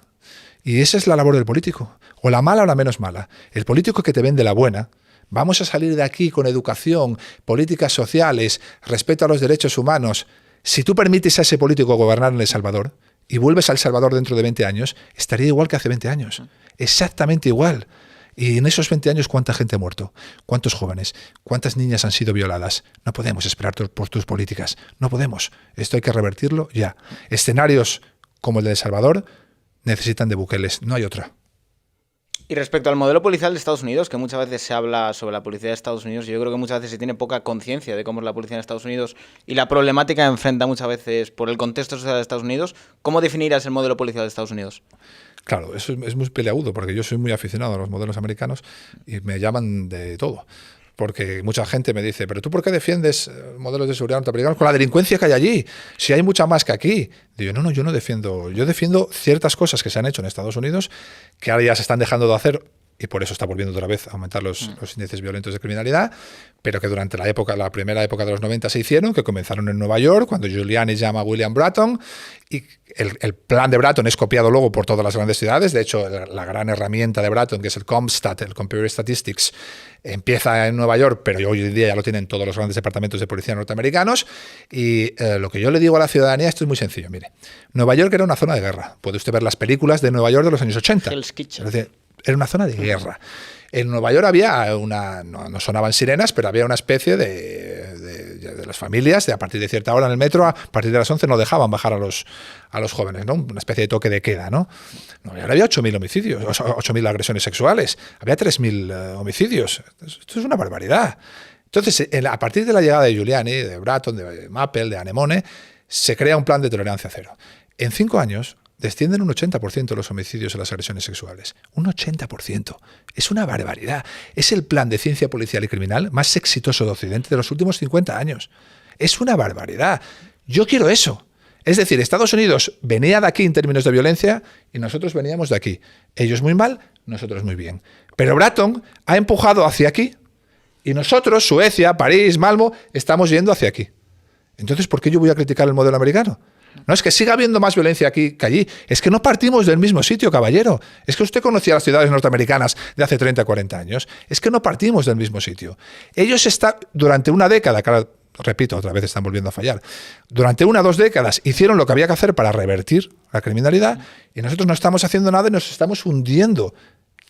Y esa es la labor del político. O la mala o la menos mala. El político que te vende la buena, vamos a salir de aquí con educación, políticas sociales, respeto a los derechos humanos. Si tú permites a ese político gobernar en El Salvador y vuelves a El Salvador dentro de 20 años, estaría igual que hace 20 años. Exactamente igual. Y en esos 20 años, ¿cuánta gente ha muerto? ¿Cuántos jóvenes? ¿Cuántas niñas han sido violadas? No podemos esperar por tus políticas. No podemos. Esto hay que revertirlo ya. Escenarios como el de El Salvador necesitan de Bukeles. No hay otra. Y respecto al modelo policial de Estados Unidos, que muchas veces se habla sobre la policía de Estados Unidos, yo creo que muchas veces se tiene poca conciencia de cómo es la policía en Estados Unidos y la problemática que enfrenta muchas veces por el contexto social de Estados Unidos. ¿Cómo definirás el modelo policial de Estados Unidos? Claro, eso es muy peleagudo, porque yo soy muy aficionado a los modelos americanos y me llaman de todo. Porque mucha gente me dice, ¿pero tú por qué defiendes modelos de seguridad norteamericanos con la delincuencia que hay allí? Si hay mucha más que aquí. Digo, no, yo no defiendo. Yo defiendo ciertas cosas que se han hecho en Estados Unidos que ahora ya se están dejando de hacer y por eso está volviendo otra vez a aumentar los índices violentos de criminalidad, pero que durante la primera época de los 90 se hicieron, que comenzaron en Nueva York, cuando Giuliani llama a William Bratton, y el plan de Bratton es copiado luego por todas las grandes ciudades. De hecho, la gran herramienta de Bratton, que es el CompStat, el Computer Statistics, empieza en Nueva York, pero hoy en día ya lo tienen todos los grandes departamentos de policía norteamericanos. Y lo que yo le digo a la ciudadanía, esto es muy sencillo. Mire, Nueva York era una zona de guerra. Puede usted ver las películas de Nueva York de los años 80. Hell's Kitchen. Es decir, era una zona de guerra. En Nueva York había no sonaban sirenas, pero había una especie de las familias, de a partir de cierta hora en el metro, a partir de las 11 no dejaban bajar a los jóvenes, ¿no? Una especie de toque de queda, ¿no? Ahora había 8.000 homicidios, 8.000 agresiones sexuales, había 3.000 homicidios. Esto es una barbaridad. Entonces, a partir de la llegada de Giuliani, de Bratton, de Mappel, de Anemone, se crea un plan de tolerancia cero. En 5 años descienden un 80% los homicidios y las agresiones sexuales. Un 80%. Es una barbaridad. Es el plan de ciencia policial y criminal más exitoso de Occidente de los últimos 50 años. Es una barbaridad. Yo quiero eso. Es decir, Estados Unidos venía de aquí en términos de violencia y nosotros veníamos de aquí. Ellos muy mal, nosotros muy bien. Pero Bratton ha empujado hacia aquí y nosotros, Suecia, París, Malmö, estamos yendo hacia aquí. Entonces, ¿por qué yo voy a criticar el modelo americano? No es que siga habiendo más violencia aquí que allí. Es que no partimos del mismo sitio, caballero. Es que usted conocía las ciudades norteamericanas de hace 30, 40 años. Es que no partimos del mismo sitio. Ellos están, durante una década, que ahora, repito, otra vez están volviendo a fallar, durante 1 o 2 décadas hicieron lo que había que hacer para revertir la criminalidad y nosotros no estamos haciendo nada y nos estamos hundiendo.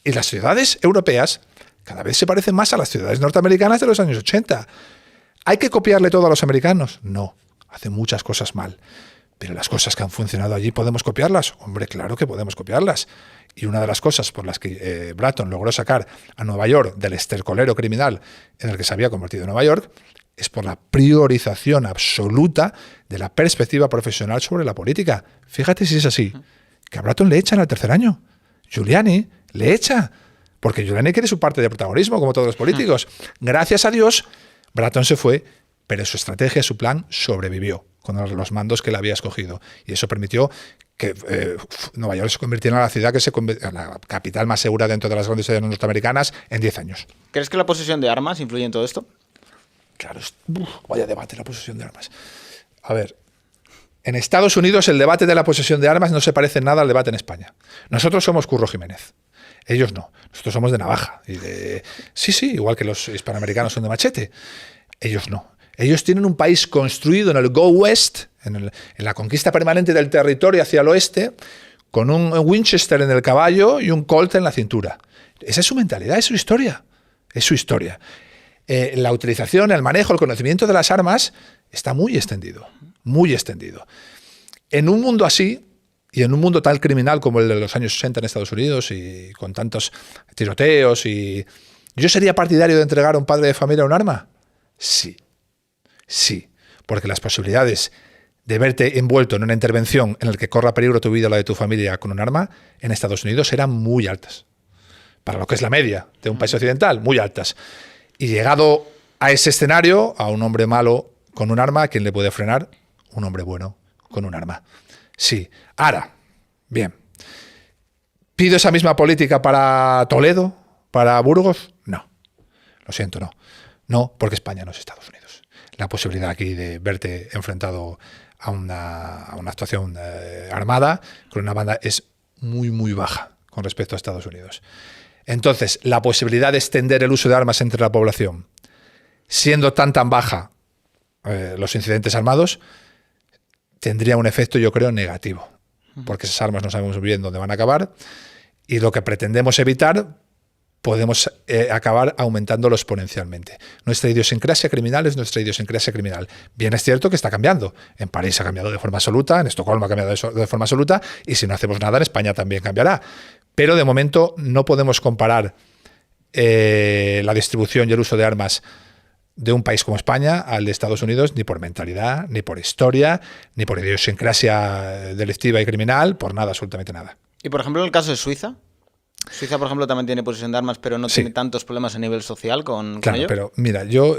Y las ciudades europeas cada vez se parecen más a las ciudades norteamericanas de los años 80. ¿Hay que copiarle todo a los americanos? No, hacen muchas cosas mal. Pero las cosas que han funcionado allí, ¿podemos copiarlas? Hombre, claro que podemos copiarlas. Y una de las cosas por las que Bratton logró sacar a Nueva York del estercolero criminal en el que se había convertido Nueva York es por la priorización absoluta de la perspectiva profesional sobre la política. Fíjate si es así, que a Bratton le echan al tercer año. Giuliani le echa, porque Giuliani quiere su parte de protagonismo, como todos los políticos. Gracias a Dios, Bratton se fue, pero su estrategia, su plan sobrevivió con los mandos que él había escogido. Y eso permitió que Nueva York se convirtiera en la ciudad en la capital más segura dentro de las grandes ciudades norteamericanas en 10 años. ¿Crees que la posesión de armas influye en todo esto? Claro, vaya debate la posesión de armas. A ver, en Estados Unidos el debate de la posesión de armas no se parece en nada al debate en España. Nosotros somos Curro Jiménez. Ellos no. Nosotros somos de navaja. Sí, igual que los hispanoamericanos son de machete. Ellos no. Ellos tienen un país construido en el Go West, en la conquista permanente del territorio hacia el oeste, con un Winchester en el caballo y un Colt en la cintura. Esa es su mentalidad, es su historia. Es su historia. La utilización, el manejo, el conocimiento de las armas está muy extendido. Muy extendido. En un mundo así, y en un mundo tan criminal como el de los años 60 en Estados Unidos, y con tantos tiroteos, ¿yo sería partidario de entregar a un padre de familia un arma? Sí. Sí, porque las posibilidades de verte envuelto en una intervención en la que corra peligro tu vida o la de tu familia con un arma en Estados Unidos eran muy altas. Para lo que es la media de un país occidental, muy altas. Y llegado a ese escenario, a un hombre malo con un arma, ¿a quién le puede frenar? Un hombre bueno con un arma. Sí. Ahora, bien. ¿Pido esa misma política para Toledo? ¿Para Burgos? No. Lo siento, no. No, porque España no es Estados Unidos. La posibilidad aquí de verte enfrentado a una actuación armada con una banda es muy, muy baja con respecto a Estados Unidos. Entonces, la posibilidad de extender el uso de armas entre la población, siendo tan baja los incidentes armados, tendría un efecto, yo creo, negativo. Porque esas armas no sabemos bien dónde van a acabar y lo que pretendemos evitar podemos acabar aumentándolo exponencialmente. Nuestra idiosincrasia criminal es nuestra idiosincrasia criminal. Bien es cierto que está cambiando. En París ha cambiado de forma absoluta, en Estocolmo ha cambiado de forma absoluta y si no hacemos nada en España también cambiará. Pero de momento no podemos comparar la distribución y el uso de armas de un país como España al de Estados Unidos ni por mentalidad, ni por historia, ni por idiosincrasia delictiva y criminal, por nada, absolutamente nada. Y por ejemplo en el caso de Suiza. Suiza, por ejemplo, también tiene posesión de armas, pero no tiene tantos problemas a nivel social con ello. Pero mira, yo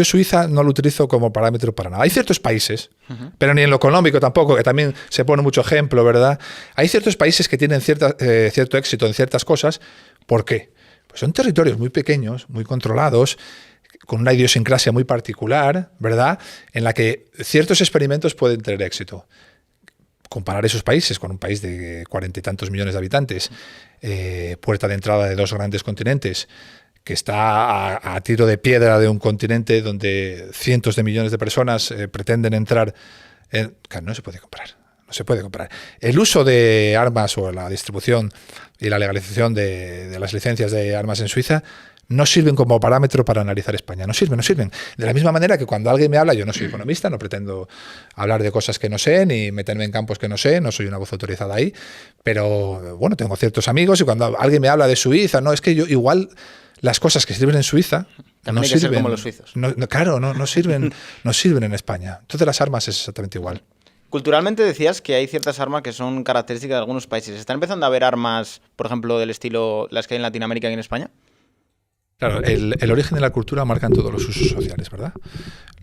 Suiza no lo utilizo como parámetro para nada. Hay ciertos países, pero ni en lo económico tampoco, que también se pone mucho ejemplo, ¿verdad? Hay ciertos países que tienen cierto éxito en ciertas cosas. ¿Por qué? Pues son territorios muy pequeños, muy controlados, con una idiosincrasia muy particular, ¿verdad? En la que ciertos experimentos pueden tener éxito. Comparar esos países con un país de 40 y tantos millones de habitantes, puerta de entrada de 2 grandes continentes, que está a tiro de piedra de un continente donde cientos de millones de personas pretenden entrar, claro, no se puede comparar. No se puede comparar. El uso de armas o la distribución y la legalización de las licencias de armas en Suiza no sirven como parámetro para analizar España. No sirven. De la misma manera que cuando alguien me habla, yo no soy economista, no pretendo hablar de cosas que no sé, ni meterme en campos que no sé, no soy una voz autorizada ahí, pero bueno, tengo ciertos amigos y cuando alguien me habla de Suiza, no, es que yo igual las cosas que sirven en Suiza no sirven. Ser como los suizos. No sirven en España. Entonces las armas es exactamente igual. Culturalmente decías que hay ciertas armas que son características de algunos países. ¿Están empezando a haber armas, por ejemplo, del estilo las que hay en Latinoamérica y en España? Claro, el origen de la cultura marcan todos los usos sociales, ¿verdad?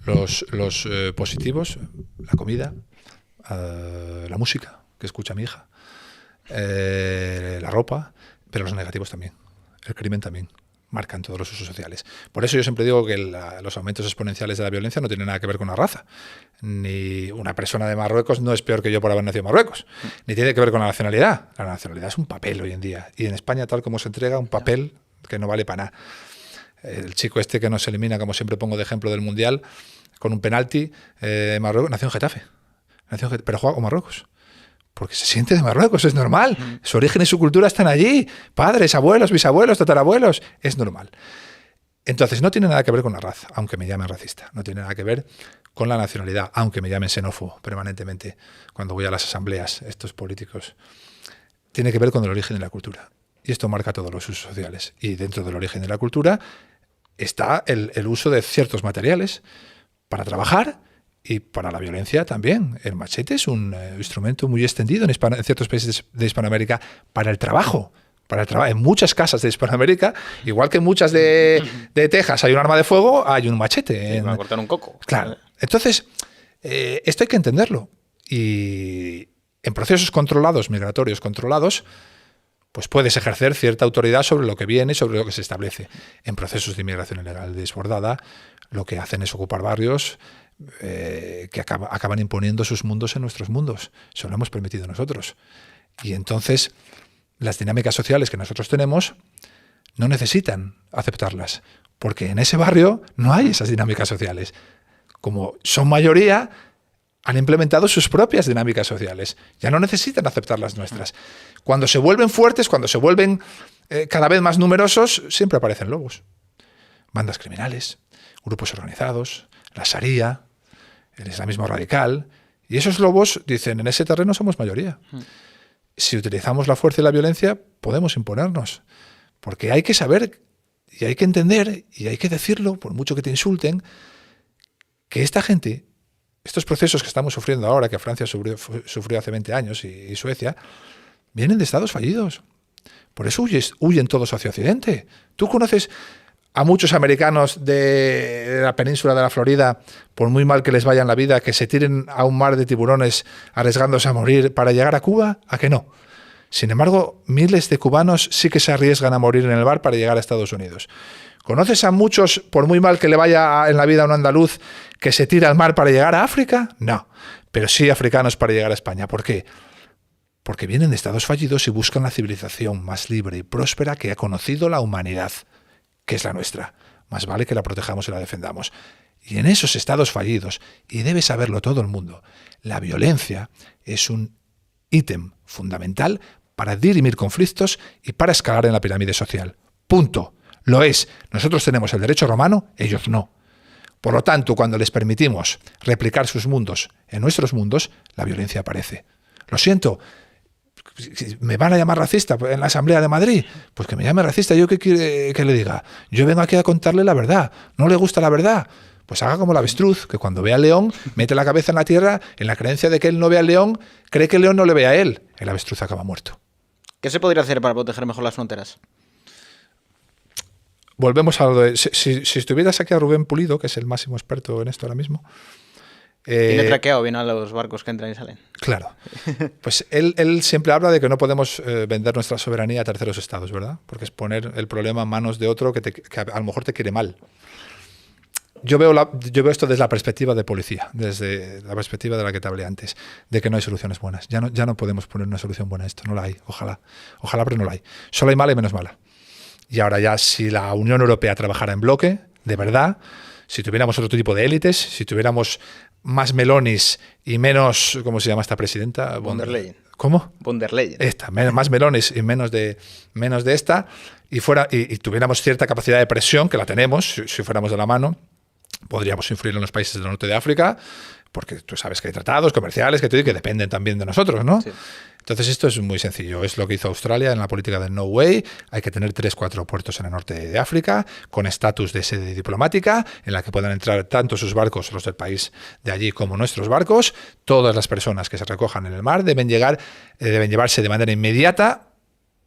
Los positivos, la comida, la música que escucha mi hija, la ropa, pero los negativos también, el crimen también. Marcan todos los usos sociales. Por eso yo siempre digo que los aumentos exponenciales de la violencia no tienen nada que ver con la raza. Ni una persona de Marruecos no es peor que yo por haber nacido en Marruecos. Ni tiene que ver con la nacionalidad. La nacionalidad es un papel hoy en día. Y en España, tal como se entrega, un papel que no vale para nada. El chico este que nos elimina, como siempre pongo de ejemplo del Mundial, con un penalti, Marruecos, nació en Getafe. Pero juega con Marruecos. Porque se siente de Marruecos, es normal. Su origen y su cultura están allí. Padres, abuelos, bisabuelos, tatarabuelos. Es normal. Entonces, no tiene nada que ver con la raza, aunque me llamen racista. No tiene nada que ver con la nacionalidad, aunque me llamen xenófobo permanentemente cuando voy a las asambleas, estos políticos. Tiene que ver con el origen y la cultura. Y esto marca todos los usos sociales. Y dentro del origen y la cultura está el uso de ciertos materiales para trabajar. Y para la violencia también. El machete es un instrumento muy extendido en ciertos países de Hispanoamérica para el trabajo. En muchas casas de Hispanoamérica, igual que en muchas de Texas hay un arma de fuego, hay un machete. Para cortar un coco. Claro. Entonces, esto hay que entenderlo. Y en procesos controlados, migratorios controlados, pues puedes ejercer cierta autoridad sobre lo que viene y sobre lo que se establece. En procesos de inmigración ilegal desbordada, lo que hacen es ocupar barrios que acaban imponiendo sus mundos en nuestros mundos. Eso lo hemos permitido nosotros. Y entonces las dinámicas sociales que nosotros tenemos no necesitan aceptarlas, porque en ese barrio no hay esas dinámicas sociales. Como son mayoría, han implementado sus propias dinámicas sociales. Ya no necesitan aceptar las nuestras. Cuando se vuelven fuertes, cuando se vuelven cada vez más numerosos, siempre aparecen lobos. Bandas criminales, grupos organizados, la Sharia, el islamismo radical. Y esos lobos dicen, en ese terreno somos mayoría. Si utilizamos la fuerza y la violencia, podemos imponernos. Porque hay que saber, y hay que entender, y hay que decirlo, por mucho que te insulten, que esta gente, estos procesos que estamos sufriendo ahora, que Francia sufrió hace 20 años y Suecia, vienen de estados fallidos. Por eso huyen todos hacia Occidente. Tú conoces a muchos americanos de la península de la Florida, por muy mal que les vaya en la vida, que se tiren a un mar de tiburones arriesgándose a morir para llegar a Cuba, ¿a que no? Sin embargo, miles de cubanos sí que se arriesgan a morir en el mar para llegar a Estados Unidos. ¿Conoces a muchos, por muy mal que le vaya en la vida a un andaluz, que se tira al mar para llegar a África? No, pero sí africanos para llegar a España. ¿Por qué? Porque vienen de estados fallidos y buscan la civilización más libre y próspera que ha conocido la humanidad, que es la nuestra. Más vale que la protejamos y la defendamos. Y en esos estados fallidos, y debe saberlo todo el mundo, la violencia es un ítem fundamental para dirimir conflictos y para escalar en la pirámide social. Punto. Lo es. Nosotros tenemos el derecho romano, ellos no. Por lo tanto, cuando les permitimos replicar sus mundos en nuestros mundos, la violencia aparece. Lo siento. ¿Me van a llamar racista en la Asamblea de Madrid? Pues que me llame racista. ¿Yo qué quiere que le diga? Yo vengo aquí a contarle la verdad. ¿No le gusta la verdad? Pues haga como el avestruz, que cuando ve al león, mete la cabeza en la tierra en la creencia de que él no ve al león, cree que el león no le ve a él. El avestruz acaba muerto. ¿Qué se podría hacer para proteger mejor las fronteras? Volvemos a lo de... Si estuvieras aquí a Rubén Pulido, que es el máximo experto en esto ahora mismo... Tiene traqueado bien a los barcos que entran y salen. Claro. Pues él siempre habla de que no podemos vender nuestra soberanía a terceros estados, ¿verdad? Porque es poner el problema en manos de otro que a lo mejor te quiere mal. Yo veo esto desde la perspectiva de policía, desde la perspectiva de la que te hablé antes, de que no hay soluciones buenas. Ya no podemos poner una solución buena a esto, no la hay, ojalá. Ojalá, pero no la hay. Solo hay mala y menos mala. Y ahora ya, si la Unión Europea trabajara en bloque, de verdad, si tuviéramos otro tipo de élites, si tuviéramos más melones y menos, ¿cómo se llama esta presidenta? Von der Leyen. ¿Cómo? Von der Leyen. Más melones y menos de esta, y tuviéramos cierta capacidad de presión, que la tenemos, si fuéramos de la mano, podríamos influir en los países del norte de África, porque tú sabes que hay tratados comerciales que dependen también de nosotros, ¿no? Sí. Entonces esto es muy sencillo, es lo que hizo Australia en la política del No Way. Hay que tener 3-4 puertos en el norte de África con estatus de sede diplomática en la que puedan entrar tanto sus barcos, los del país de allí, como nuestros barcos. Todas las personas que se recojan en el mar deben llevarse de manera inmediata,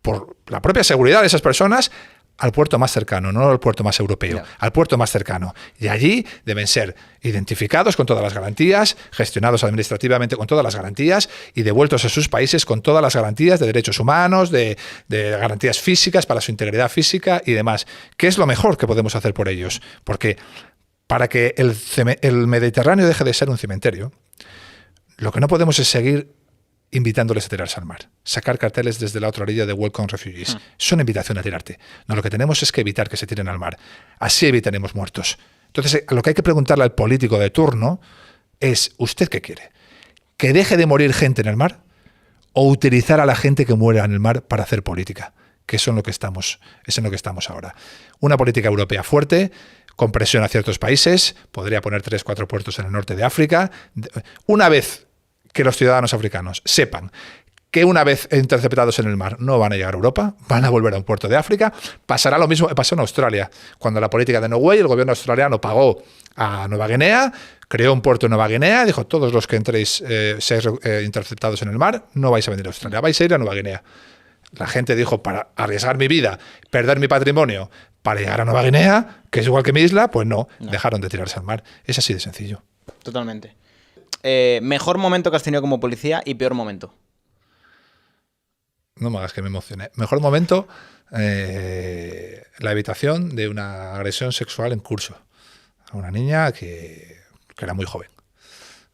por la propia seguridad de esas personas, al puerto más cercano, no al puerto más europeo, al puerto más cercano. Y allí deben ser identificados con todas las garantías, gestionados administrativamente con todas las garantías y devueltos a sus países con todas las garantías de derechos humanos, de garantías físicas para su integridad física y demás. ¿Qué es lo mejor que podemos hacer por ellos? Porque para que el Mediterráneo deje de ser un cementerio, lo que no podemos es seguir invitándoles a tirarse al mar. Sacar carteles desde la otra orilla de Welcome Refugees. Es una invitación a tirarte. No, lo que tenemos es que evitar que se tiren al mar. Así evitaremos muertos. Entonces, lo que hay que preguntarle al político de turno es, ¿usted qué quiere? ¿Que deje de morir gente en el mar? ¿O utilizar a la gente que muera en el mar para hacer política? Que es en lo que estamos ahora. Una política europea fuerte, con presión a ciertos países, podría poner 3-4 puertos en el norte de África. Una vez que los ciudadanos africanos sepan que una vez interceptados en el mar no van a llegar a Europa, van a volver a un puerto de África, pasará lo mismo que pasó en Australia. Cuando la política de No Way, el gobierno australiano pagó a Nueva Guinea, creó un puerto en Nueva Guinea, dijo, todos los que entréis seáis interceptados en el mar, no vais a venir a Australia, vais a ir a Nueva Guinea. La gente dijo, para arriesgar mi vida, perder mi patrimonio, para llegar a Nueva Guinea, que es igual que mi isla, pues no, dejaron de tirarse al mar. Es así de sencillo. Totalmente. Mejor momento que has tenido como policía y peor momento. No me hagas que me emocione. Mejor momento, la evitación de una agresión sexual en curso a una niña que era muy joven.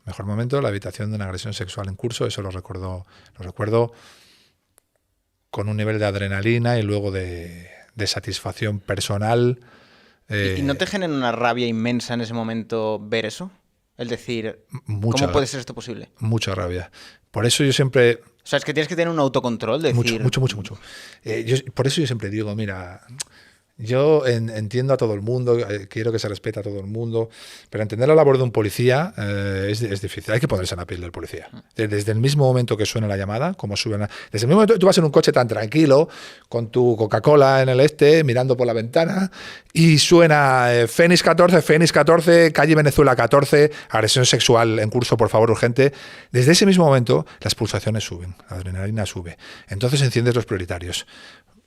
Mejor momento, la evitación de una agresión sexual en curso. Eso lo recuerdo con un nivel de adrenalina y luego de satisfacción personal. ¿Y no te genera una rabia inmensa en ese momento ver eso? Es decir, ¿cómo puede ser esto posible? Mucha rabia. Por eso yo siempre... O sea, es que tienes que tener un autocontrol, decir... Mucho. Por eso yo siempre digo, mira, yo entiendo a todo el mundo, quiero que se respete a todo el mundo, pero entender la labor de un policía es difícil. Hay que ponerse en la piel del policía. Desde el mismo momento que suena la llamada, como suena... Desde el mismo momento que tú vas en un coche tan tranquilo, con tu Coca-Cola en el mirando por la ventana, y suena Fénix 14, calle Venezuela 14, agresión sexual en curso, por favor, urgente. Desde ese mismo momento, las pulsaciones suben, la adrenalina sube. Entonces enciendes los prioritarios.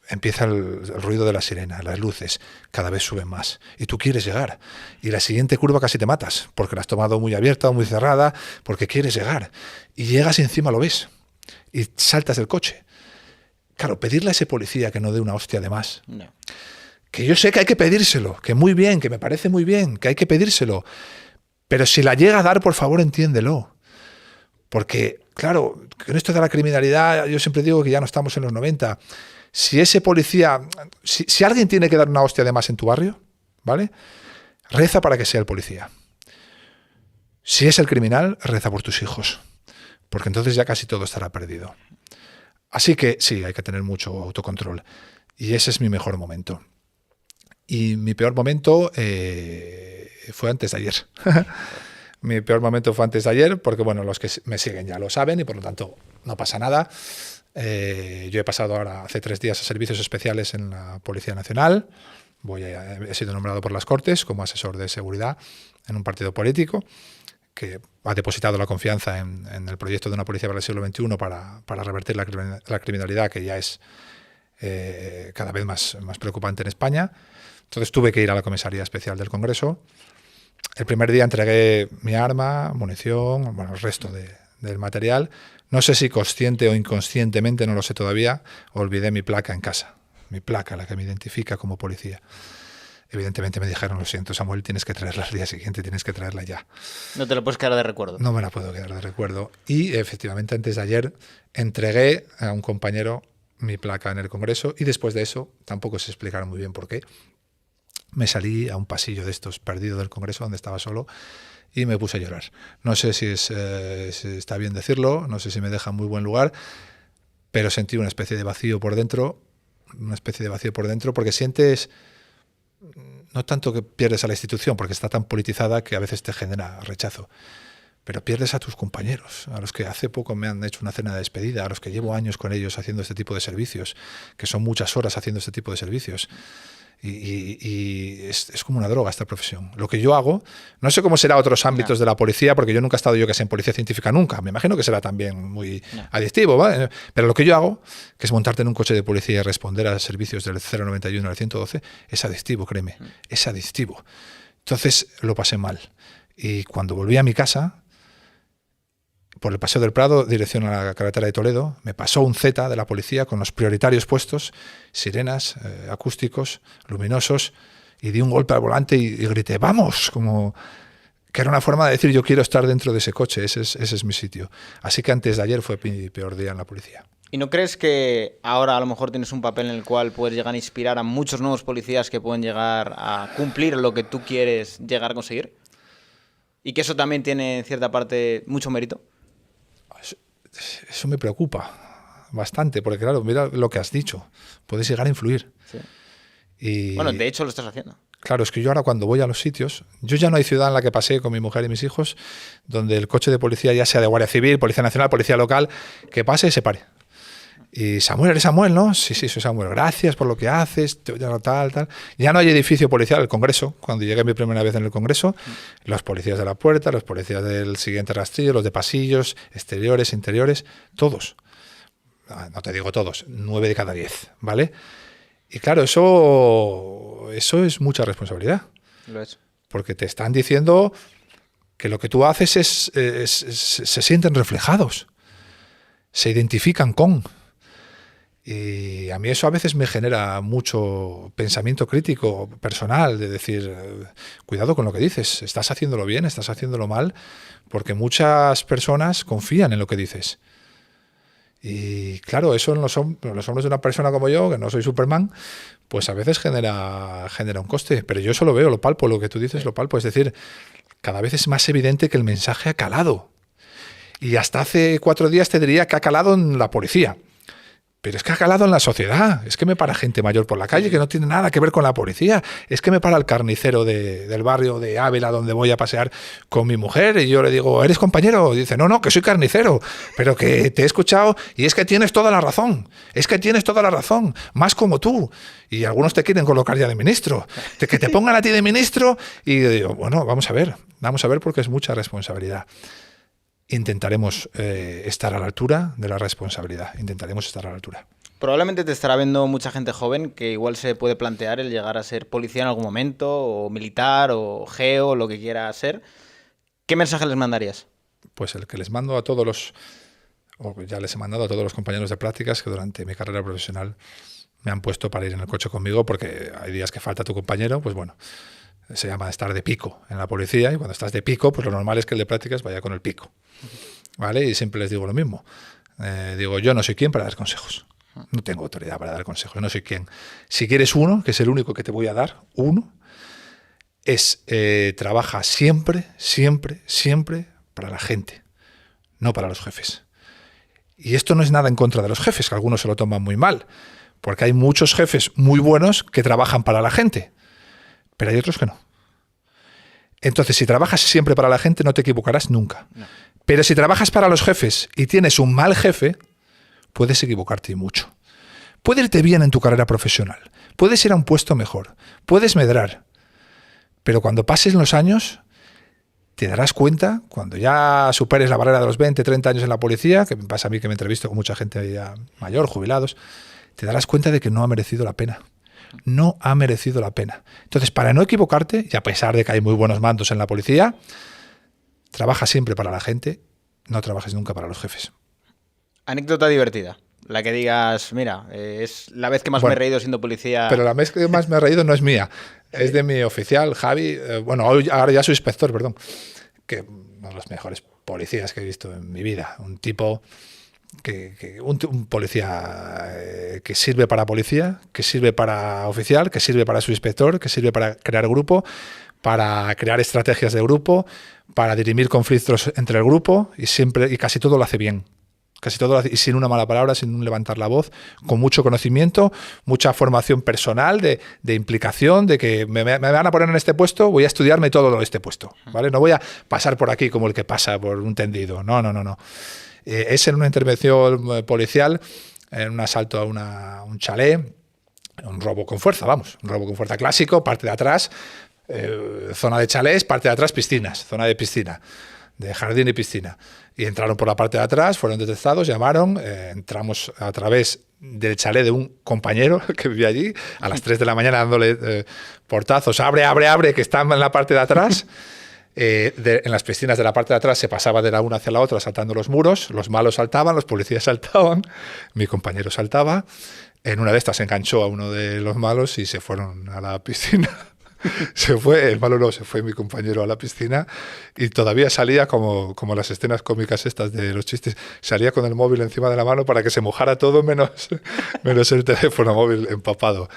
Empieza el ruido de la sirena, las luces, cada vez suben más. Y tú quieres llegar. Y la siguiente curva casi te matas, porque la has tomado muy abierta o muy cerrada, porque quieres llegar. Y llegas y encima lo ves. Y saltas del coche. Claro, pedirle a ese policía que no dé una hostia de más. No. Que yo sé que hay que pedírselo, que muy bien, que me parece muy bien, que hay que pedírselo. Pero si la llega a dar, por favor, entiéndelo. Porque, claro, con esto de la criminalidad, yo siempre digo que ya no estamos en los 90. Si ese policía, si alguien tiene que dar una hostia de más en tu barrio, ¿vale? Reza para que sea el policía. Si es el criminal, reza por tus hijos, porque entonces ya casi todo estará perdido. Así que sí, hay que tener mucho autocontrol. Y ese es mi mejor momento. Y mi peor momento fue antes de ayer. Mi peor momento fue antes de ayer, porque bueno, los que me siguen ya lo saben y por lo tanto no pasa nada. Yo he pasado ahora hace 3 días a servicios especiales en la Policía Nacional. He sido nombrado por las Cortes como asesor de seguridad en un partido político que ha depositado la confianza en el proyecto de una policía para el siglo XXI para revertir la criminalidad que ya es cada vez más preocupante en España. Entonces tuve que ir a la comisaría especial del Congreso. El primer día entregué mi arma, munición, bueno, el resto del material. No sé si consciente o inconscientemente, no lo sé todavía, olvidé mi placa en casa. Mi placa, la que me identifica como policía. Evidentemente me dijeron, lo siento, Samuel, tienes que traerla al día siguiente, tienes que traerla ya. No te la puedes quedar de recuerdo. No me la puedo quedar de recuerdo. Y efectivamente antes de ayer entregué a un compañero mi placa en el Congreso y después de eso, tampoco se explicaron muy bien por qué, me salí a un pasillo de estos perdido del Congreso donde estaba solo y me puse a llorar. No sé si está bien decirlo, no sé si me deja en muy buen lugar, pero sentí una especie de vacío por dentro, porque sientes no tanto que pierdes a la institución, porque está tan politizada que a veces te genera rechazo, pero pierdes a tus compañeros, a los que hace poco me han hecho una cena de despedida, a los que llevo años con ellos haciendo este tipo de servicios, que son muchas horas haciendo este tipo de servicios. Y es como una droga esta profesión. Lo que yo hago, no sé cómo será otros ámbitos de la policía, porque yo nunca he estado yo que sé en policía científica nunca. Me imagino que será también muy adictivo, ¿vale? Pero lo que yo hago, que es montarte en un coche de policía y responder a servicios del 091 al 112, es adictivo, créeme, es adictivo. Entonces lo pasé mal. Y cuando volví a mi casa, por el Paseo del Prado, dirección a la carretera de Toledo, me pasó un Z de la policía con los prioritarios puestos, sirenas, acústicos, luminosos, y di un golpe al volante y grité, ¡vamos! Como que era una forma de decir, yo quiero estar dentro de ese coche, ese es mi sitio. Así que antes de ayer fue mi peor día en la policía. ¿Y no crees que ahora a lo mejor tienes un papel en el cual puedes llegar a inspirar a muchos nuevos policías que pueden llegar a cumplir lo que tú quieres llegar a conseguir? ¿Y que eso también tiene en cierta parte mucho mérito? Eso me preocupa bastante, porque claro, mira lo que has dicho, puedes llegar a influir. Sí. Y, bueno, de hecho lo estás haciendo. Claro, es que yo ahora cuando voy a los sitios, yo ya no hay ciudad en la que pasé con mi mujer y mis hijos donde el coche de policía, ya sea de Guardia Civil, Policía Nacional, Policía Local, que pase y se pare. Y Samuel, ¿eres Samuel, no? Sí, soy Samuel. Gracias por lo que haces, tal. Ya no hay edificio policial, el Congreso. Cuando llegué mi primera vez en el Congreso, los policías de la puerta, los policías del siguiente rastrillo, los de pasillos, exteriores, interiores, todos. No te digo todos, 9 de cada 10, ¿vale? Y claro, eso es mucha responsabilidad. Lo es. Porque te están diciendo que lo que tú haces se sienten reflejados, se identifican con. Y a mí eso a veces me genera mucho pensamiento crítico personal, de decir, cuidado con lo que dices, estás haciéndolo bien, estás haciéndolo mal, porque muchas personas confían en lo que dices. Y claro, eso en los hombros de una persona como yo, que no soy Superman, pues a veces genera un coste. Pero yo eso lo veo, lo palpo, lo que tú dices lo palpo. Es decir, cada vez es más evidente que el mensaje ha calado. Y hasta hace 4 días te diría que ha calado en la policía. Pero es que ha calado en la sociedad. Es que me para gente mayor por la calle que no tiene nada que ver con la policía. Es que me para el carnicero del barrio de Ávila donde voy a pasear con mi mujer y yo le digo, ¿eres compañero? Y dice, no, que soy carnicero, pero que te he escuchado y es que tienes toda la razón. Es que tienes toda la razón, más como tú. Y algunos te quieren colocar ya de ministro. Que te pongan a ti de ministro y digo, bueno, vamos a ver porque es mucha responsabilidad. Intentaremos estar a la altura de la responsabilidad. Intentaremos estar a la altura. Probablemente te estará viendo mucha gente joven que igual se puede plantear el llegar a ser policía en algún momento, o militar, o geo, lo que quiera ser. ¿Qué mensaje les mandarías? Pues el que les mando a todos los, o ya les he mandado a todos los compañeros de prácticas que durante mi carrera profesional me han puesto para ir en el coche conmigo, porque hay días que falta tu compañero, pues bueno, se llama estar de pico en la policía, y cuando estás de pico, pues lo normal es que el de prácticas vaya con el pico, ¿vale? Y siempre les digo lo mismo. Digo, yo no soy quien para dar consejos. No tengo autoridad para dar consejos, no soy quien. Si quieres uno, que es el único que te voy a dar, trabaja siempre para la gente, no para los jefes. Y esto no es nada en contra de los jefes, que algunos se lo toman muy mal, porque hay muchos jefes muy buenos que trabajan para la gente, pero hay otros que no. Entonces, si trabajas siempre para la gente, no te equivocarás nunca. No. Pero si trabajas para los jefes y tienes un mal jefe, puedes equivocarte mucho. Puede irte bien en tu carrera profesional, puedes ir a un puesto mejor, puedes medrar, pero cuando pases los años, te darás cuenta, cuando ya superes la barrera de los 20, 30 años en la policía, que me pasa a mí que me entrevisto con mucha gente ya mayor, jubilados, te darás cuenta de que no ha merecido la pena. No ha merecido la pena. Entonces, para no equivocarte, y a pesar de que hay muy buenos mandos en la policía, trabaja siempre para la gente, no trabajes nunca para los jefes. Anécdota divertida. La que digas, mira, es la vez que más me he reído siendo policía. Pero la vez que más me he reído no es mía, es de mi oficial, Javi. Ahora ya soy inspector, perdón. Que uno de los mejores policías que he visto en mi vida. Un tipo, un policía que sirve para policía, que sirve para oficial, que sirve para su inspector, que sirve para crear grupo, para crear estrategias de grupo, para dirimir conflictos entre el grupo y casi todo lo hace bien. Casi todo, y sin una mala palabra, sin levantar la voz, con mucho conocimiento, mucha formación personal, de implicación, de que me van a poner en este puesto, voy a estudiarme todo este puesto, ¿vale? No voy a pasar por aquí como el que pasa por un tendido, no. Es en una intervención policial, en un asalto a un chalet, Un robo con fuerza, vamos, un robo con fuerza clásico, parte de atrás, zona de chalés, parte de atrás piscinas, zona de piscina, de jardín y piscina. Y entraron por la parte de atrás, fueron detectados, llamaron, entramos a través del chalet de un compañero que vivía allí, a las 3 de la mañana dándole portazos, abre, abre, abre, que están en la parte de atrás. En las piscinas de la parte de atrás se pasaba de la una hacia la otra saltando los muros, los malos saltaban, los policías saltaban, mi compañero saltaba. En una de estas se enganchó a uno de los malos y se fueron a la piscina. Se fue, el malo no, se fue mi compañero a la piscina y todavía salía como las escenas cómicas estas de los chistes, salía con el móvil encima de la mano para que se mojara todo menos el teléfono móvil empapado.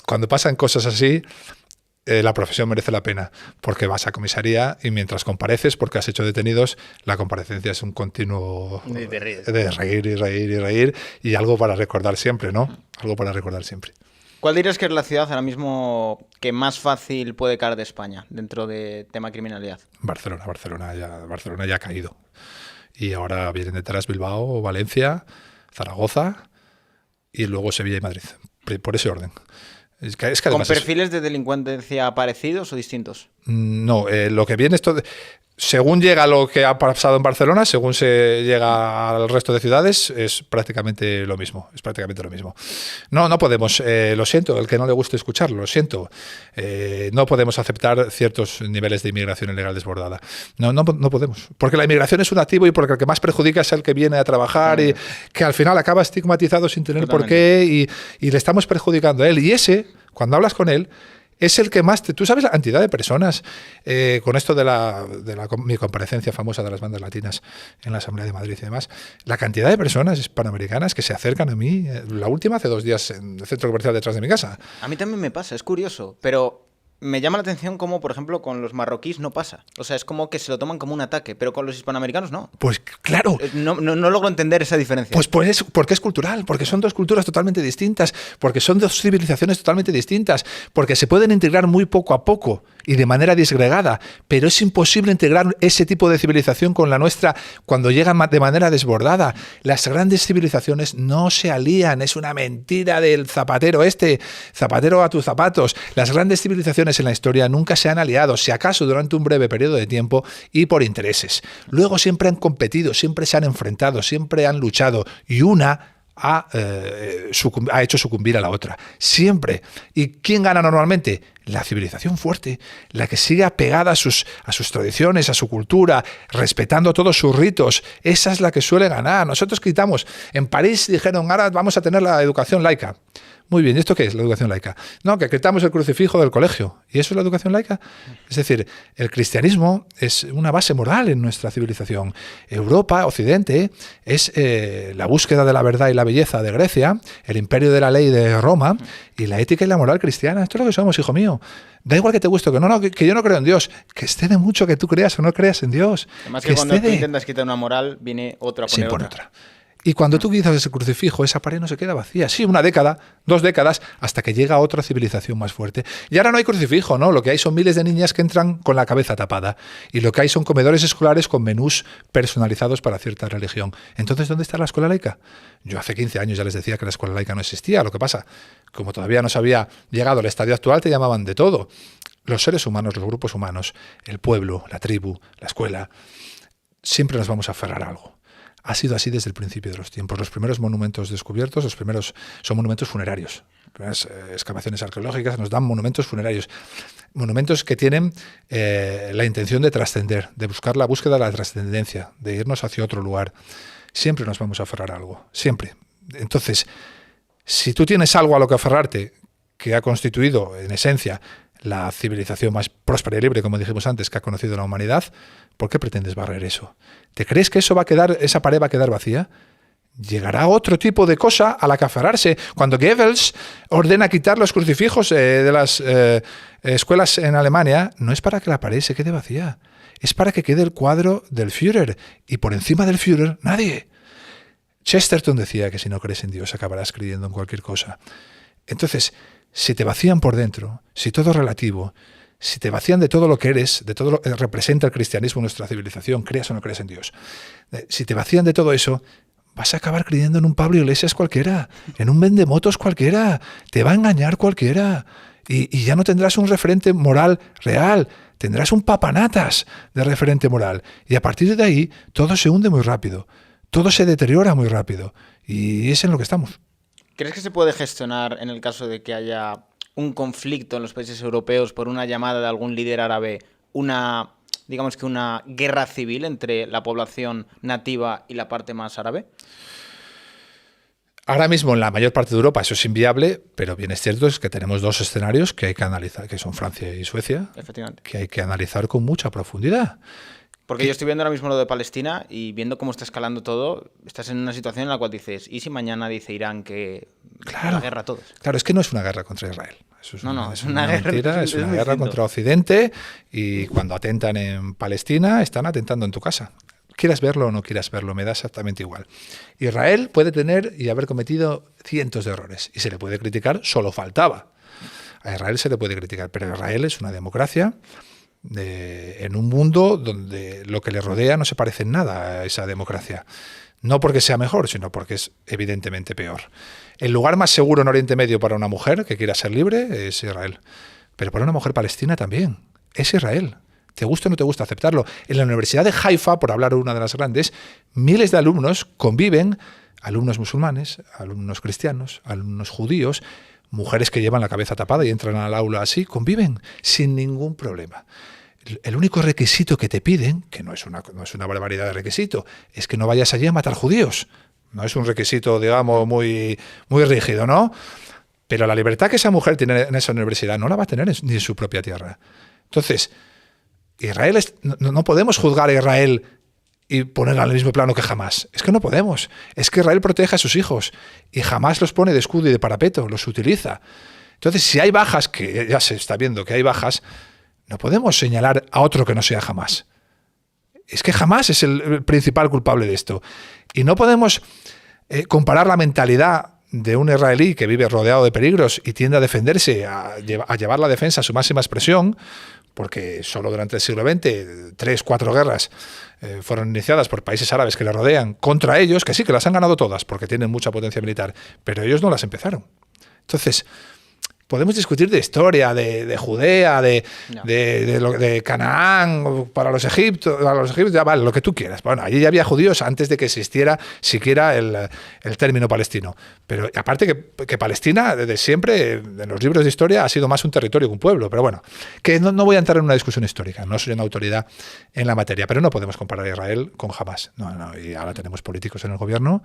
Cuando pasan cosas así, la profesión merece la pena, porque vas a comisaría y mientras compareces, porque has hecho detenidos, la comparecencia es un continuo de reír y reír y reír, y algo para recordar siempre, ¿no? Algo para recordar siempre. ¿Cuál dirías que es la ciudad ahora mismo que más fácil puede caer de España dentro de tema criminalidad? Barcelona ya ha caído. Y ahora vienen detrás Bilbao, Valencia, Zaragoza y luego Sevilla y Madrid. Por ese orden. Es que ¿Con perfiles de delincuencia parecidos o distintos? No, lo que viene esto... Según llega lo que ha pasado en Barcelona, según se llega al resto de ciudades, es prácticamente lo mismo. No podemos, lo siento, el que no le guste escucharlo, lo siento. No podemos aceptar ciertos niveles de inmigración ilegal desbordada. No podemos. Porque la inmigración es un activo y porque el que más perjudica es el que viene a trabajar y que al final acaba estigmatizado sin tener por qué y le estamos perjudicando a él. Y ese, cuando hablas con él, es el que más... Tú sabes la cantidad de personas, con esto de mi comparecencia famosa de las bandas latinas en la Asamblea de Madrid y demás, la cantidad de personas hispanoamericanas que se acercan a mí, la última hace 2 días en el centro comercial detrás de mi casa. A mí también me pasa, es curioso, pero me llama la atención como, por ejemplo, con los marroquíes no pasa. O sea, es como que se lo toman como un ataque, pero con los hispanoamericanos no. Pues claro. No logro entender esa diferencia. Pues porque es cultural, porque son 2 culturas totalmente distintas, porque son 2 civilizaciones totalmente distintas, porque se pueden integrar muy poco a poco y de manera disgregada, pero es imposible integrar ese tipo de civilización con la nuestra cuando llegan de manera desbordada. Las grandes civilizaciones no se alían, es una mentira del zapatero a tus zapatos. Las grandes civilizaciones en la historia nunca se han aliado, si acaso durante un breve periodo de tiempo y por intereses. Luego siempre han competido, siempre se han enfrentado, siempre han luchado y una ha hecho sucumbir a la otra. Siempre. ¿Y quién gana normalmente? La civilización fuerte, la que sigue apegada a sus tradiciones, a su cultura, respetando todos sus ritos. Esa es la que suele ganar. Nosotros gritamos. En París dijeron, ahora vamos a tener la educación laica. Muy bien, ¿y esto qué es la educación laica? No, que quitamos el crucifijo del colegio. ¿Y eso es la educación laica? Es decir, el cristianismo es una base moral en nuestra civilización. Europa, Occidente, es la búsqueda de la verdad y la belleza de Grecia, el imperio de la ley de Roma y la ética y la moral cristiana. Esto es lo que somos, hijo mío. Da igual que te guste o que yo no creo en Dios. Que esté de mucho que tú creas o no creas en Dios. Además que cuando tú intentas quitar una moral, viene otra a poner otra. Y cuando tú quitas ese crucifijo, esa pared no se queda vacía. Sí, 1 década, 2 décadas, hasta que llega otra civilización más fuerte. Y ahora no hay crucifijo, ¿no? Lo que hay son miles de niñas que entran con la cabeza tapada. Y lo que hay son comedores escolares con menús personalizados para cierta religión. Entonces, ¿dónde está la escuela laica? Yo hace 15 años ya les decía que la escuela laica no existía. Lo que pasa, como todavía no se había llegado al estadio actual, te llamaban de todo. Los seres humanos, los grupos humanos, el pueblo, la tribu, la escuela, siempre nos vamos a aferrar a algo. Ha sido así desde el principio de los tiempos. Los primeros monumentos descubiertos, son monumentos funerarios. Las excavaciones arqueológicas nos dan monumentos funerarios. Monumentos que tienen la intención de trascender, de buscar la búsqueda de la trascendencia, de irnos hacia otro lugar. Siempre nos vamos a aferrar a algo, siempre. Entonces, si tú tienes algo a lo que aferrarte, que ha constituido, en esencia, la civilización más próspera y libre, como dijimos antes, que ha conocido la humanidad, ¿por qué pretendes barrer eso? ¿Te crees que esa pared va a quedar vacía? Llegará otro tipo de cosa a la que aferrarse. Cuando Goebbels ordena quitar los crucifijos de las escuelas en Alemania, no es para que la pared se quede vacía, es para que quede el cuadro del Führer, y por encima del Führer, nadie. Chesterton decía que si no crees en Dios acabarás creyendo en cualquier cosa. Entonces, si te vacían por dentro, si todo es relativo, si te vacían de todo lo que eres, de todo lo que representa el cristianismo en nuestra civilización, creas o no creas en Dios, si te vacían de todo eso, vas a acabar creyendo en un Pablo Iglesias cualquiera, en un vendemotos cualquiera, te va a engañar cualquiera y ya no tendrás un referente moral real, tendrás un papanatas de referente moral y a partir de ahí todo se hunde muy rápido, todo se deteriora muy rápido y es en lo que estamos. ¿Crees que se puede gestionar en el caso de que haya un conflicto en los países europeos por una llamada de algún líder árabe, digamos que una guerra civil entre la población nativa y la parte más árabe? Ahora mismo en la mayor parte de Europa eso es inviable, pero bien es cierto es que tenemos dos escenarios que hay que analizar, que son Francia y Suecia, Efectivamente. que hay que analizar con mucha profundidad. Porque yo estoy viendo ahora mismo lo de Palestina y viendo cómo está escalando todo, estás en una situación en la cual dices, ¿y si mañana dice Irán que Claro, la guerra a todos? Claro, es que no es una guerra contra Israel. Eso es es una guerra, mentira, es una muy guerra distinto. contra Occidente y cuando atentan en Palestina están atentando en tu casa. Quieras verlo o no quieras verlo, me da exactamente igual. Israel puede tener y haber cometido cientos de errores y se le puede criticar, solo faltaba. A Israel se le puede criticar, pero Israel es una democracia en un mundo donde lo que le rodea no se parece en nada a esa democracia. No porque sea mejor, sino porque es evidentemente peor. El lugar más seguro en Oriente Medio para una mujer que quiera ser libre es Israel. Pero para una mujer palestina también. Es Israel. Te gusta o no te gusta aceptarlo. En la Universidad de Haifa, por hablar de una de las grandes, miles de alumnos conviven, alumnos musulmanes, alumnos cristianos, alumnos judíos, mujeres que llevan la cabeza tapada y entran al aula así, conviven sin ningún problema. El único requisito que te piden, que no es una barbaridad de requisito, es que no vayas allí a matar judíos. No es un requisito, digamos, muy, muy rígido, ¿no? Pero la libertad que esa mujer tiene en esa universidad no la va a tener ni en su propia tierra. Entonces, Israel no podemos juzgar a Israel y ponerla al mismo plano que Hamás. Es que no podemos. Es que Israel protege a sus hijos y Hamás los pone de escudo y de parapeto, los utiliza. Entonces, si hay bajas, que ya se está viendo que hay bajas, no podemos señalar a otro que no sea Hamás. Es que Hamás es el principal culpable de esto. Y no podemos comparar la mentalidad de un israelí que vive rodeado de peligros y tiende a defenderse, a llevar la defensa a su máxima expresión, porque solo durante el siglo XX 3, 4 guerras fueron iniciadas por países árabes que le rodean contra ellos, que sí, que las han ganado todas, porque tienen mucha potencia militar, pero ellos no las empezaron. Entonces, podemos discutir de historia, de Judea, de Canaán, para los egipcios, ya vale, lo que tú quieras. Bueno, allí ya había judíos antes de que existiera siquiera el término palestino. Pero aparte que Palestina, desde siempre, en los libros de historia, ha sido más un territorio que un pueblo. Pero bueno, que no voy a entrar en una discusión histórica, no soy una autoridad en la materia, pero no podemos comparar a Israel con Hamás. No, y ahora tenemos políticos en el gobierno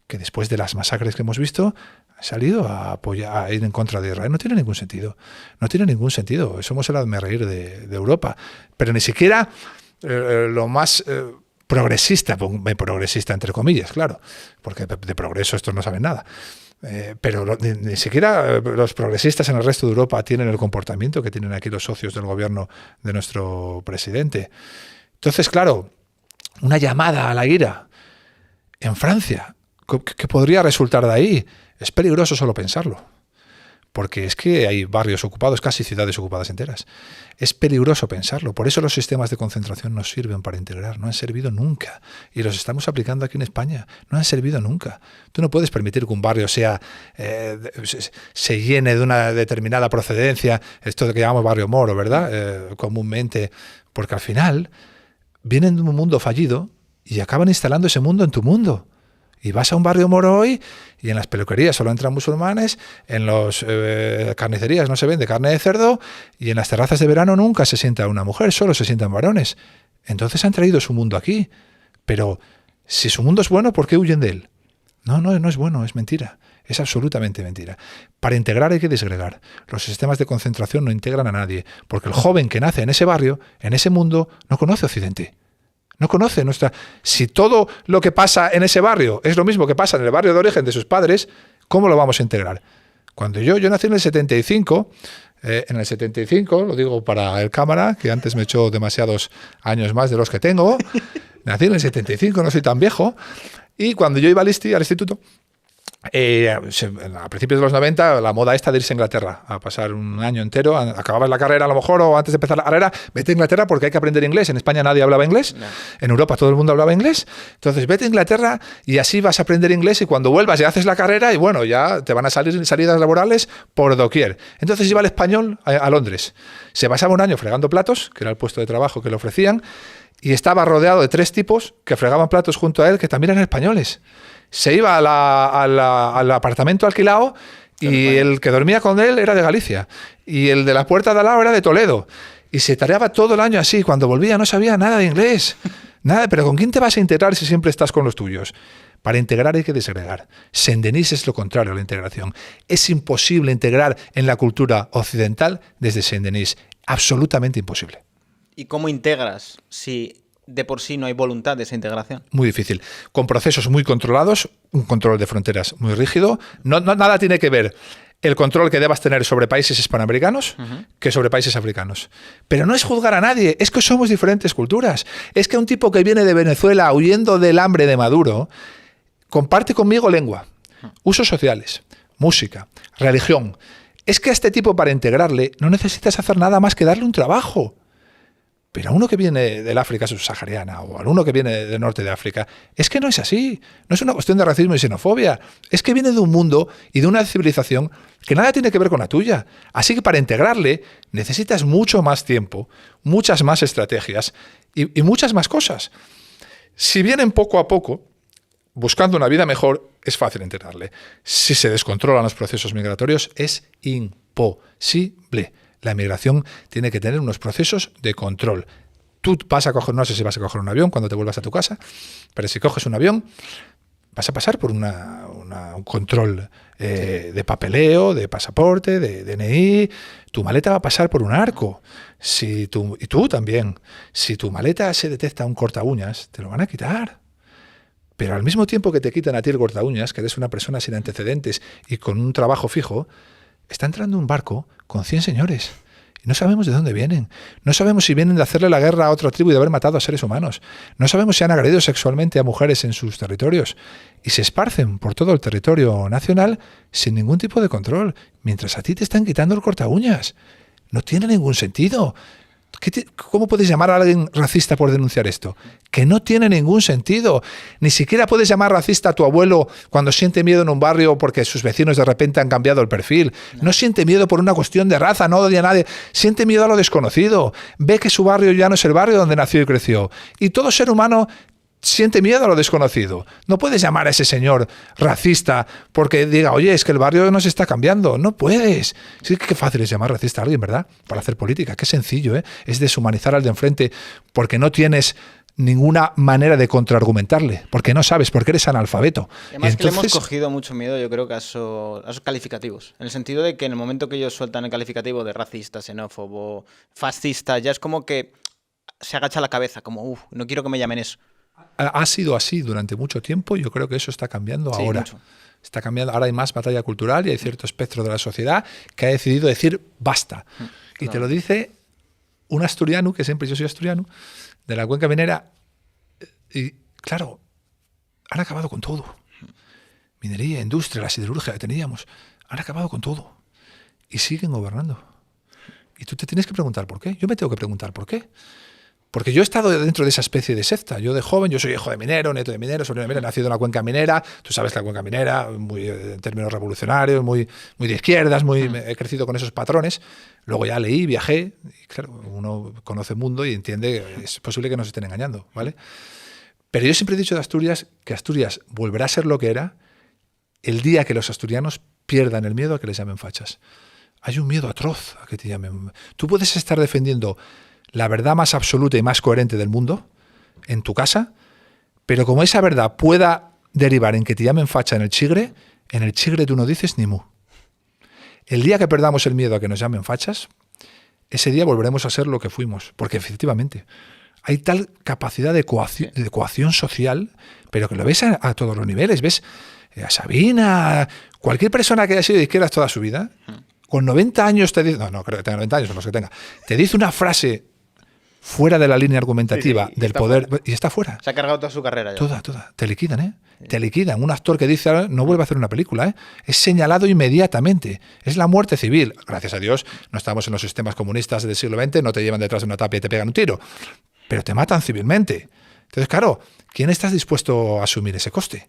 que después de las masacres que hemos visto han salido a ir en contra de Israel. No tiene ningún sentido. No tiene ningún sentido. Somos el hazmerreír de Europa. Pero ni siquiera lo más progresista entre comillas, claro, porque de progreso estos no saben nada. Pero ni siquiera los progresistas en el resto de Europa tienen el comportamiento que tienen aquí los socios del gobierno de nuestro presidente. Entonces, claro, una llamada a la ira en Francia, ¿qué podría resultar de ahí? Es peligroso solo pensarlo, porque es que hay barrios ocupados, casi ciudades ocupadas enteras. Es peligroso pensarlo. Por eso los sistemas de concentración no sirven para integrar, no han servido nunca. Y los estamos aplicando aquí en España, no han servido nunca. Tú no puedes permitir que un barrio se llene de una determinada procedencia, esto de que llamamos barrio moro, ¿verdad? Comúnmente, porque al final vienen de un mundo fallido y acaban instalando ese mundo en tu mundo. Y vas a un barrio moro hoy y en las peluquerías solo entran musulmanes, en las carnicerías no se vende carne de cerdo y en las terrazas de verano nunca se sienta una mujer, solo se sientan varones. Entonces han traído su mundo aquí. Pero si su mundo es bueno, ¿por qué huyen de él? No es bueno, es mentira. Es absolutamente mentira. Para integrar hay que disgregar. Los sistemas de concentración no integran a nadie, porque el joven que nace en ese barrio, en ese mundo, no conoce Occidente. No conoce nuestra... Si todo lo que pasa en ese barrio es lo mismo que pasa en el barrio de origen de sus padres, ¿cómo lo vamos a integrar? Cuando yo nací en el 75, lo digo para el cámara, que antes me echó demasiados años más de los que tengo, nací en el 75, no soy tan viejo, y cuando yo iba al instituto, A principios de los 90, la moda esta de irse a Inglaterra a pasar un año entero, acababas la carrera a lo mejor o antes de empezar la carrera, vete a Inglaterra porque hay que aprender inglés. En España nadie hablaba inglés, no. En Europa todo el mundo hablaba inglés. Entonces vete a Inglaterra y así vas a aprender inglés y cuando vuelvas ya haces la carrera y bueno, ya te van a salir salidas laborales por doquier. Entonces iba el español a Londres. Se pasaba un año fregando platos, que era el puesto de trabajo que le ofrecían, y estaba rodeado de 3 tipos que fregaban platos junto a él que también eran españoles. Se iba al apartamento alquilado y el que dormía con él era de Galicia y el de la puerta de al lado era de Toledo y se tareaba todo el año así. Cuando volvía no sabía nada de inglés, nada. Pero ¿con quién te vas a integrar si siempre estás con los tuyos? Para integrar hay que desagregar. Saint-Denis es lo contrario a la integración. Es imposible integrar en la cultura occidental desde Saint-Denis. Absolutamente imposible. ¿Y cómo integras si de por sí no hay voluntad de esa integración? Muy difícil. Con procesos muy controlados, un control de fronteras muy rígido. Nada tiene que ver el control que debas tener sobre países hispanoamericanos que sobre países africanos. Pero no es juzgar a nadie, es que somos diferentes culturas. Es que un tipo que viene de Venezuela huyendo del hambre de Maduro comparte conmigo lengua, usos sociales, música, religión. Es que a este tipo para integrarle no necesitas hacer nada más que darle un trabajo. Pero a uno que viene del África subsahariana o a uno que viene del norte de África, es que no es así. No es una cuestión de racismo y xenofobia. Es que viene de un mundo y de una civilización que nada tiene que ver con la tuya. Así que para integrarle necesitas mucho más tiempo, muchas más estrategias y muchas más cosas. Si vienen poco a poco, buscando una vida mejor, es fácil integrarle. Si se descontrolan los procesos migratorios, es imposible. La migración tiene que tener unos procesos de control. Tú vas a coger, no sé si vas a coger un avión cuando te vuelvas a tu casa, pero si coges un avión, vas a pasar por un control de papeleo, de pasaporte, de DNI. Tu maleta va a pasar por un arco. Y tú también. Si tu maleta se detecta un corta uñas, te lo van a quitar. Pero al mismo tiempo que te quitan a ti el corta uñas, que eres una persona sin antecedentes y con un trabajo fijo, está entrando un barco con 100 señores. Y no sabemos de dónde vienen. No sabemos si vienen de hacerle la guerra a otra tribu y de haber matado a seres humanos. No sabemos si han agredido sexualmente a mujeres en sus territorios. Y se esparcen por todo el territorio nacional sin ningún tipo de control, mientras a ti te están quitando el corta uñas. No tiene ningún sentido. ¿Cómo puedes llamar a alguien racista por denunciar esto? Que no tiene ningún sentido. Ni siquiera puedes llamar racista a tu abuelo cuando siente miedo en un barrio porque sus vecinos de repente han cambiado el perfil. No siente miedo por una cuestión de raza, no odia a nadie. Siente miedo a lo desconocido. Ve que su barrio ya no es el barrio donde nació y creció. Y todo ser humano siente miedo a lo desconocido. No puedes llamar a ese señor racista porque diga, oye, es que el barrio nos está cambiando. No puedes. Sí, qué fácil es llamar racista a alguien, ¿verdad? Para hacer política. Qué sencillo, ¿eh? Es deshumanizar al de enfrente porque no tienes ninguna manera de contraargumentarle, porque no sabes, porque eres analfabeto. Además, entonces, que le hemos cogido mucho miedo, yo creo que a esos calificativos. En el sentido de que en el momento que ellos sueltan el calificativo de racista, xenófobo, fascista, ya es como que se agacha la cabeza, como, no quiero que me llamen eso. Ha sido así durante mucho tiempo y yo creo que eso está cambiando ahora. Mucho. Está cambiando. Ahora hay más batalla cultural y hay cierto espectro de la sociedad que ha decidido decir basta. Claro. Y te lo dice un asturiano, que siempre yo soy asturiano, de la cuenca minera. Y claro, han acabado con todo. Minería, industria, la siderurgia que teníamos, han acabado con todo. Y siguen gobernando. Y tú te tienes que preguntar por qué. Yo me tengo que preguntar por qué. Porque yo he estado dentro de esa especie de secta. Yo de joven, yo soy hijo de minero, nieto de minero, sobrino de minero, nacido en la cuenca minera. Tú sabes que la cuenca minera, muy en términos revolucionarios, muy de izquierdas, he crecido con esos patrones. Luego ya leí, viajé, y claro, uno conoce el mundo y entiende que es posible que nos estén engañando, ¿vale? Pero yo siempre he dicho de Asturias que Asturias volverá a ser lo que era el día que los asturianos pierdan el miedo a que les llamen fachas. Hay un miedo atroz a que te llamen. Tú puedes estar defendiendo la verdad más absoluta y más coherente del mundo en tu casa, pero como esa verdad pueda derivar en que te llamen facha en el chigre tú no dices ni mu. El día que perdamos el miedo a que nos llamen fachas, ese día volveremos a ser lo que fuimos, porque efectivamente hay tal capacidad de coacción social, pero que lo ves a todos los niveles. Ves a Sabina, cualquier persona que haya sido de izquierdas toda su vida, con 90 años te dice, no creo que tenga 90 años, son los que tenga, te dice una frase fuera de la línea argumentativa Sí, y del está poder, fuera. y está fuera. Se ha cargado toda su carrera ya. Toda. Te liquidan, ¿eh? Te liquidan. Un actor que dice ahora no vuelve a hacer una película, ¿eh? Es señalado inmediatamente. Es la muerte civil. Gracias a Dios no estamos en los sistemas comunistas del siglo XX, no te llevan detrás de una tapia y te pegan un tiro. Pero te matan civilmente. Entonces, claro, ¿quién estás dispuesto a asumir ese coste?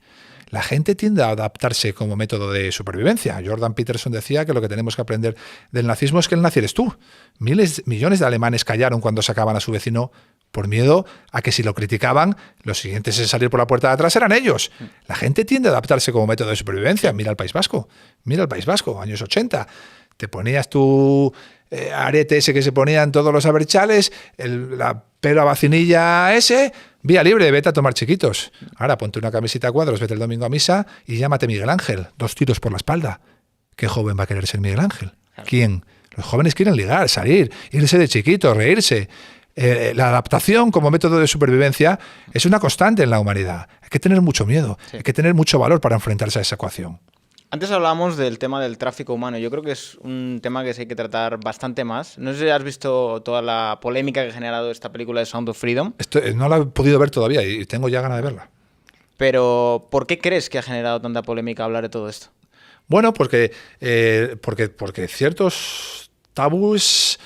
La gente tiende a adaptarse como método de supervivencia. Jordan Peterson decía que lo que tenemos que aprender del nazismo es que el nazi eres tú. Millones de alemanes callaron cuando sacaban a su vecino por miedo a que si lo criticaban, los siguientes en salir por la puerta de atrás eran ellos. La gente tiende a adaptarse como método de supervivencia. Mira el País Vasco, años 80. Te ponías tu arete ese que se ponían todos los aberchales, la pelo a vacinilla ese, vía libre, vete a tomar chiquitos. Ahora ponte una camiseta a cuadros, vete el domingo a misa y llámate Miguel Ángel. 2 tiros por la espalda. ¿Qué joven va a querer ser Miguel Ángel? ¿Quién? Los jóvenes quieren ligar, salir, irse de chiquitos, reírse. La adaptación como método de supervivencia es una constante en la humanidad. Hay que tener mucho miedo, hay que tener mucho valor para enfrentarse a esa ecuación. Antes hablábamos del tema del tráfico humano. Yo creo que es un tema que sí hay que tratar bastante más. No sé si has visto toda la polémica que ha generado esta película de Sound of Freedom. No la he podido ver todavía y tengo ya ganas de verla. Pero, ¿por qué crees que ha generado tanta polémica hablar de todo esto? Bueno, porque ciertos tabús,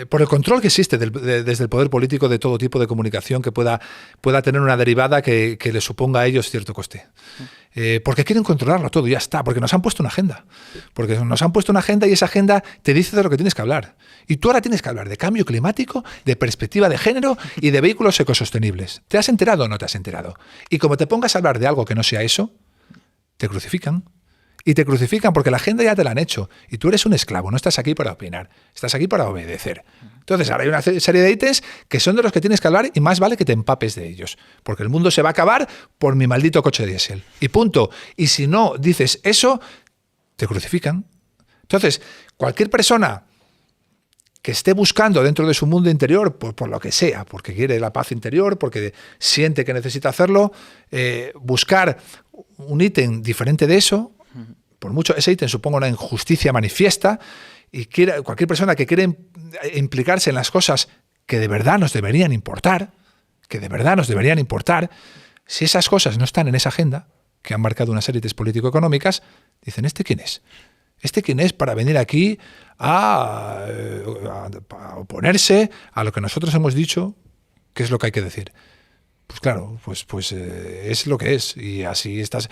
por el control que existe desde el poder político de todo tipo de comunicación que pueda tener una derivada que le suponga a ellos cierto coste. Porque quieren controlarlo todo y ya está, porque nos han puesto una agenda. Porque nos han puesto una agenda y esa agenda te dice de lo que tienes que hablar. Y tú ahora tienes que hablar de cambio climático, de perspectiva de género y de vehículos ecosostenibles. ¿Te has enterado o no te has enterado? Y como te pongas a hablar de algo que no sea eso, te crucifican. Y te crucifican porque la agenda ya te la han hecho. Y tú eres un esclavo, no estás aquí para opinar, estás aquí para obedecer. Entonces ahora hay una serie de ítems que son de los que tienes que hablar y más vale que te empapes de ellos. Porque el mundo se va a acabar por mi maldito coche diésel. Y punto. Y si no dices eso, te crucifican. Entonces, cualquier persona que esté buscando dentro de su mundo interior, por lo que sea, porque quiere la paz interior, porque siente que necesita hacerlo, buscar un ítem diferente de eso, por mucho ese ítem suponga una injusticia manifiesta, y cualquier persona que quiere implicarse en las cosas que de verdad nos deberían importar, si esas cosas no están en esa agenda, que han marcado unas élites político-económicas, dicen, ¿este quién es? ¿Este quién es para venir aquí a oponerse a lo que nosotros hemos dicho que es lo que hay que decir? Pues claro, es lo que es, y así estás.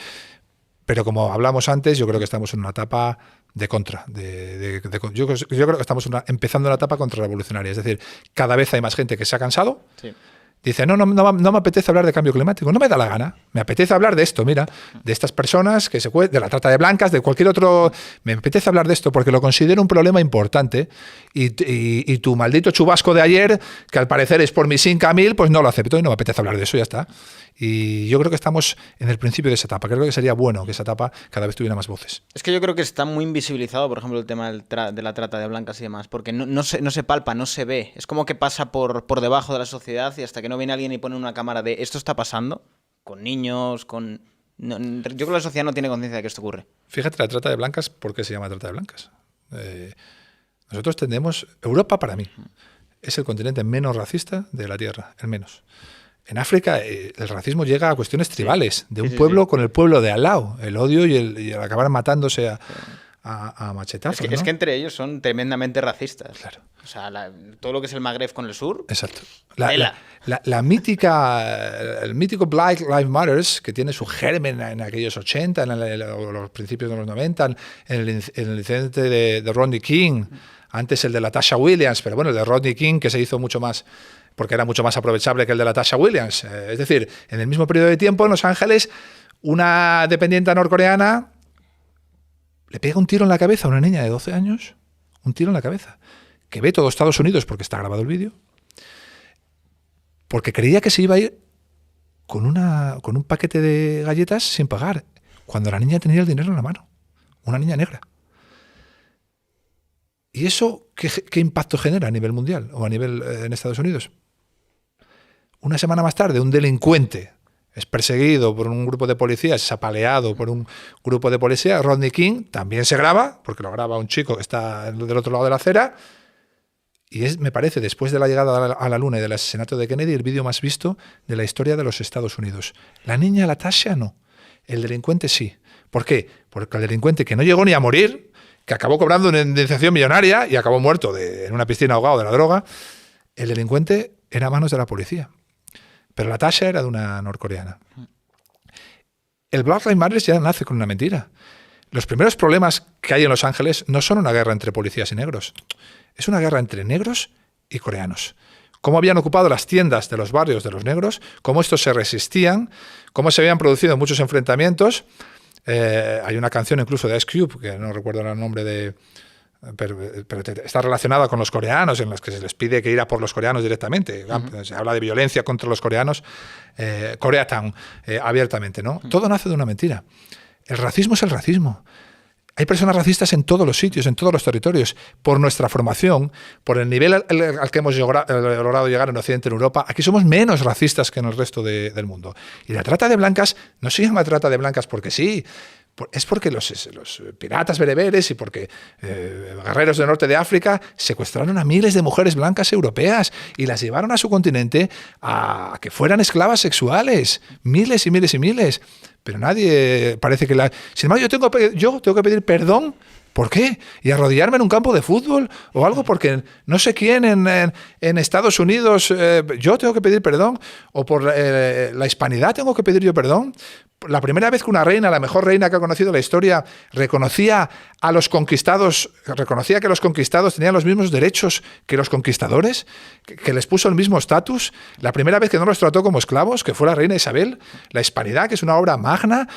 Pero como hablamos antes, yo creo que estamos en una etapa de contra. Yo creo que estamos empezando una etapa contrarrevolucionaria. Es decir, cada vez hay más gente que se ha cansado. Sí. Dice, no me apetece hablar de cambio climático. No me da la gana. Me apetece hablar de esto, mira, de estas personas, de la trata de blancas, de cualquier otro. Me apetece hablar de esto porque lo considero un problema importante. Y tu maldito chubasco de ayer, que al parecer es por mi Sinca 1000, pues no lo acepto y no me apetece hablar de eso, ya está. Y yo creo que estamos en el principio de esa etapa. Creo que sería bueno que esa etapa cada vez tuviera más voces. Es que yo creo que está muy invisibilizado, por ejemplo, el tema de la trata de blancas y demás, porque no se palpa, no se ve. Es como que pasa por debajo de la sociedad y hasta que no viene alguien y pone una cámara de esto está pasando, con niños, yo creo que la sociedad no tiene conciencia de que esto ocurre. Fíjate, la trata de blancas, ¿por qué se llama trata de blancas? Nosotros tendemos... Europa, para mí, es el continente menos racista de la Tierra, el menos. En África el racismo llega a cuestiones tribales, de un pueblo con el pueblo de al lado, el odio y el acabar matándose a machetazos. Es que entre ellos son tremendamente racistas. Claro. O sea, todo lo que es el Magreb con el sur. Exacto. La mítica, el mítico Black Lives Matter, que tiene su germen en aquellos 80, en los principios de los 90, en el incidente de Rodney King, antes el de la Tasha Williams, pero bueno, el de Rodney King, que se hizo mucho más, porque era mucho más aprovechable que el de la Tasha Williams. Es decir, en el mismo periodo de tiempo, en Los Ángeles, una dependiente norcoreana le pega un tiro en la cabeza a una niña de 12 años, un tiro en la cabeza, que ve todo Estados Unidos porque está grabado el vídeo, porque creía que se iba a ir con un paquete de galletas sin pagar, cuando la niña tenía el dinero en la mano, una niña negra. ¿Y eso qué impacto genera a nivel mundial o a nivel en Estados Unidos? Una semana más tarde, un delincuente es perseguido por un grupo de policías, es apaleado por un grupo de policías. Rodney King también se graba, porque lo graba un chico que está del otro lado de la acera, Y me parece, después de la llegada a la Luna y del asesinato de Kennedy, el vídeo más visto de la historia de los Estados Unidos. La niña, la Tasha, no. El delincuente sí. ¿Por qué? Porque el delincuente que no llegó ni a morir, que acabó cobrando una indemnización millonaria y acabó muerto en una piscina ahogado de la droga, el delincuente era a manos de la policía. Pero la Tasha era de una norcoreana. El Black Lives Matter ya nace con una mentira. Los primeros problemas que hay en Los Ángeles no son una guerra entre policías y negros. Es una guerra entre negros y coreanos. Cómo habían ocupado las tiendas de los barrios de los negros, cómo estos se resistían, cómo se habían producido muchos enfrentamientos. Hay una canción incluso de Ice Cube, que no recuerdo el nombre de... Pero está relacionada con los coreanos, en las que se les pide que ir a por los coreanos directamente. Se habla de violencia contra los coreanos, Koreatown, abiertamente, ¿no? Todo nace de una mentira. El racismo es el racismo. Hay personas racistas en todos los sitios, en todos los territorios. Por nuestra formación, por el nivel al que hemos logrado llegar en Occidente, en Europa, aquí somos menos racistas que en el resto del mundo. Y la trata de blancas no se llama trata de blancas porque sí. Es porque los piratas bereberes y porque guerreros del norte de África secuestraron a miles de mujeres blancas europeas y las llevaron a su continente a que fueran esclavas sexuales. Miles y miles y miles. Pero nadie parece que Sin embargo, yo tengo que pedir perdón. ¿Por qué? ¿Y arrodillarme en un campo de fútbol o algo? Porque no sé quién en Estados Unidos yo tengo que pedir perdón. O por la hispanidad tengo que pedir yo perdón. La primera vez que una reina, la mejor reina que ha conocido la historia, reconocía a los conquistados, reconocía que los conquistados tenían los mismos derechos que los conquistadores, que les puso el mismo estatus. La primera vez que no los trató como esclavos, que fue la reina Isabel. La hispanidad, que es una obra magna,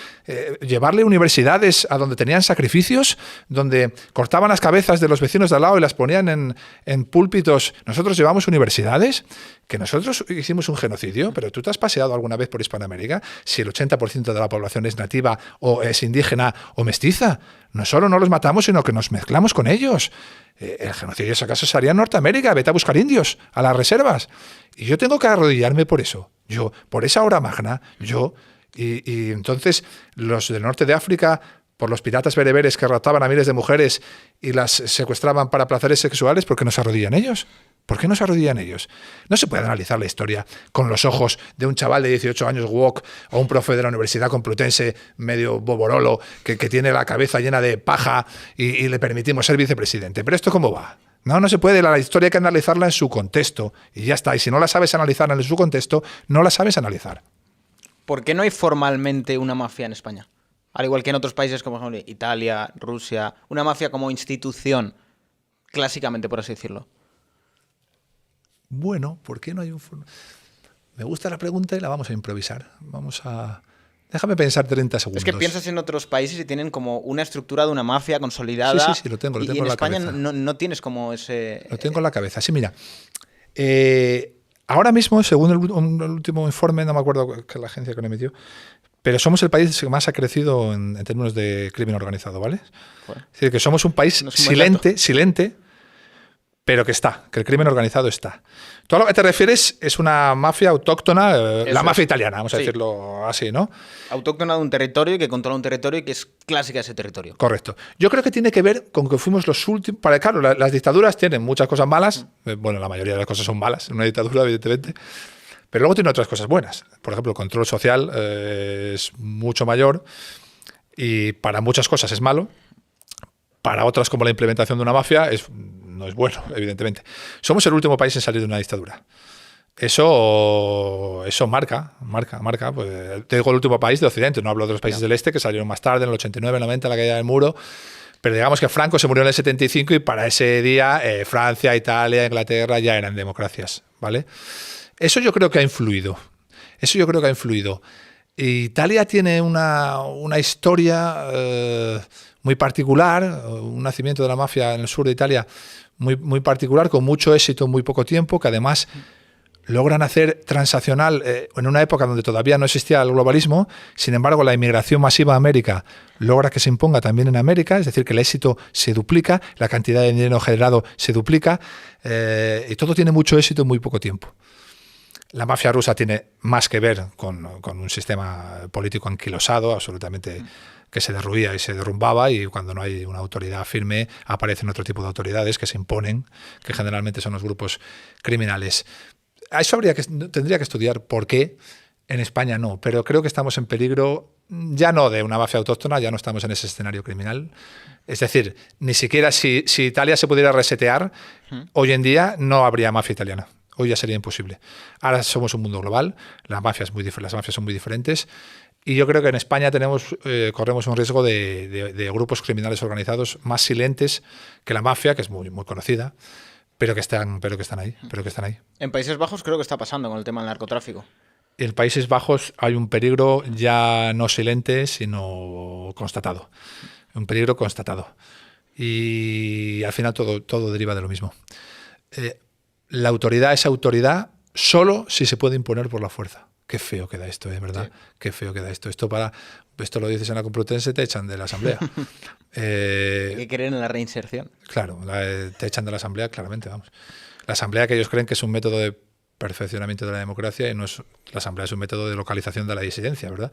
llevarle universidades a donde tenían sacrificios, donde cortaban las cabezas de los vecinos de al lado y las ponían en púlpitos. Nosotros llevamos universidades, que nosotros hicimos un genocidio, pero ¿tú te has paseado alguna vez por Hispanoamérica? Si el 80% de la población es nativa o es indígena o mestiza, no solo no los matamos, sino que nos mezclamos con ellos. El genocidio, si acaso, se haría en Norteamérica. Vete a buscar indios a las reservas. Y yo tengo que arrodillarme por eso. Yo, por esa obra magna, y entonces los del norte de África, por los piratas bereberes que raptaban a miles de mujeres y las secuestraban para placeres sexuales, ¿por qué no se arrodillan ellos? ¿Por qué no se arrodillan ellos? No se puede analizar la historia con los ojos de un chaval de 18 años woke o un profe de la Universidad Complutense medio boborolo que tiene la cabeza llena de paja y le permitimos ser vicepresidente. ¿Pero esto cómo va? No se puede. La historia hay que analizarla en su contexto y ya está. Y si no la sabes analizar en su contexto, no la sabes analizar. ¿Por qué no hay formalmente una mafia en España? Al igual que en otros países como, por ejemplo, Italia, Rusia, una mafia como institución, clásicamente, por así decirlo. Bueno, ¿por qué no hay un... Me gusta la pregunta y la vamos a improvisar. Déjame pensar 30 segundos. Es que piensas en otros países y tienen como una estructura de una mafia consolidada. Sí, lo tengo y en en la España cabeza. No tienes como ese... Lo tengo en la cabeza. Sí, mira. Ahora mismo, según el último informe, no me acuerdo qué la agencia que lo emitió, pero somos el país que más ha crecido en términos de crimen organizado, ¿vale? Joder. Es decir, que somos un país No es un buen dato. silente, pero que el crimen organizado está. Tú a lo que te refieres es una mafia autóctona, la mafia italiana, vamos a decirlo así, ¿no? Autóctona de un territorio y que controla un territorio y que es clásica de ese territorio. Correcto. Yo creo que tiene que ver con que fuimos los últimos... Claro, las dictaduras tienen muchas cosas malas. Bueno, la mayoría de las cosas son malas en una dictadura, evidentemente. Pero luego tiene otras cosas buenas. Por ejemplo, el control social es mucho mayor y para muchas cosas es malo. Para otras, como la implementación de una mafia, no es bueno, evidentemente. Somos el último país en salir de una dictadura. Eso marca. Pues, te digo el último país de Occidente, no hablo de los países del Este que salieron más tarde, en el 89, 90, la caída del muro. Pero digamos que Franco se murió en el 75 y para ese día Francia, Italia, Inglaterra ya eran democracias, ¿vale? Eso yo creo que ha influido. Italia tiene una historia muy particular, un nacimiento de la mafia en el sur de Italia muy particular, con mucho éxito en muy poco tiempo, que además logran hacer transaccional en una época donde todavía no existía el globalismo. Sin embargo, la inmigración masiva a América logra que se imponga también en América, es decir, que el éxito se duplica, la cantidad de dinero generado se duplica y todo tiene mucho éxito en muy poco tiempo. La mafia rusa tiene más que ver con un sistema político anquilosado, absolutamente que se derruía y se derrumbaba, y cuando no hay una autoridad firme aparecen otro tipo de autoridades que se imponen, que generalmente son los grupos criminales. A eso tendría que estudiar por qué en España no, pero creo que estamos en peligro ya no de una mafia autóctona, ya no estamos en ese escenario criminal. Es decir, ni siquiera si Italia se pudiera resetear, hoy en día no habría mafia italiana. Hoy ya sería imposible. Ahora somos un mundo global, las mafias son muy diferentes, y yo creo que en España corremos un riesgo de grupos criminales organizados más silentes que la mafia, que es muy, muy conocida, pero que están ahí. En Países Bajos creo que está pasando con el tema del narcotráfico. En Países Bajos hay un peligro ya no silente, sino constatado. Un peligro constatado. Y al final todo deriva de lo mismo. La autoridad es autoridad solo si se puede imponer por la fuerza. Qué feo queda esto, ¿verdad? Sí. Qué feo queda esto. Esto lo dices en la Complutense, te echan de la Asamblea. ¿Qué creen en la reinserción? Claro, te echan de la Asamblea, claramente, vamos. La Asamblea, que ellos creen que es un método de perfeccionamiento de la democracia, y no es, la Asamblea es un método de localización de la disidencia, ¿verdad?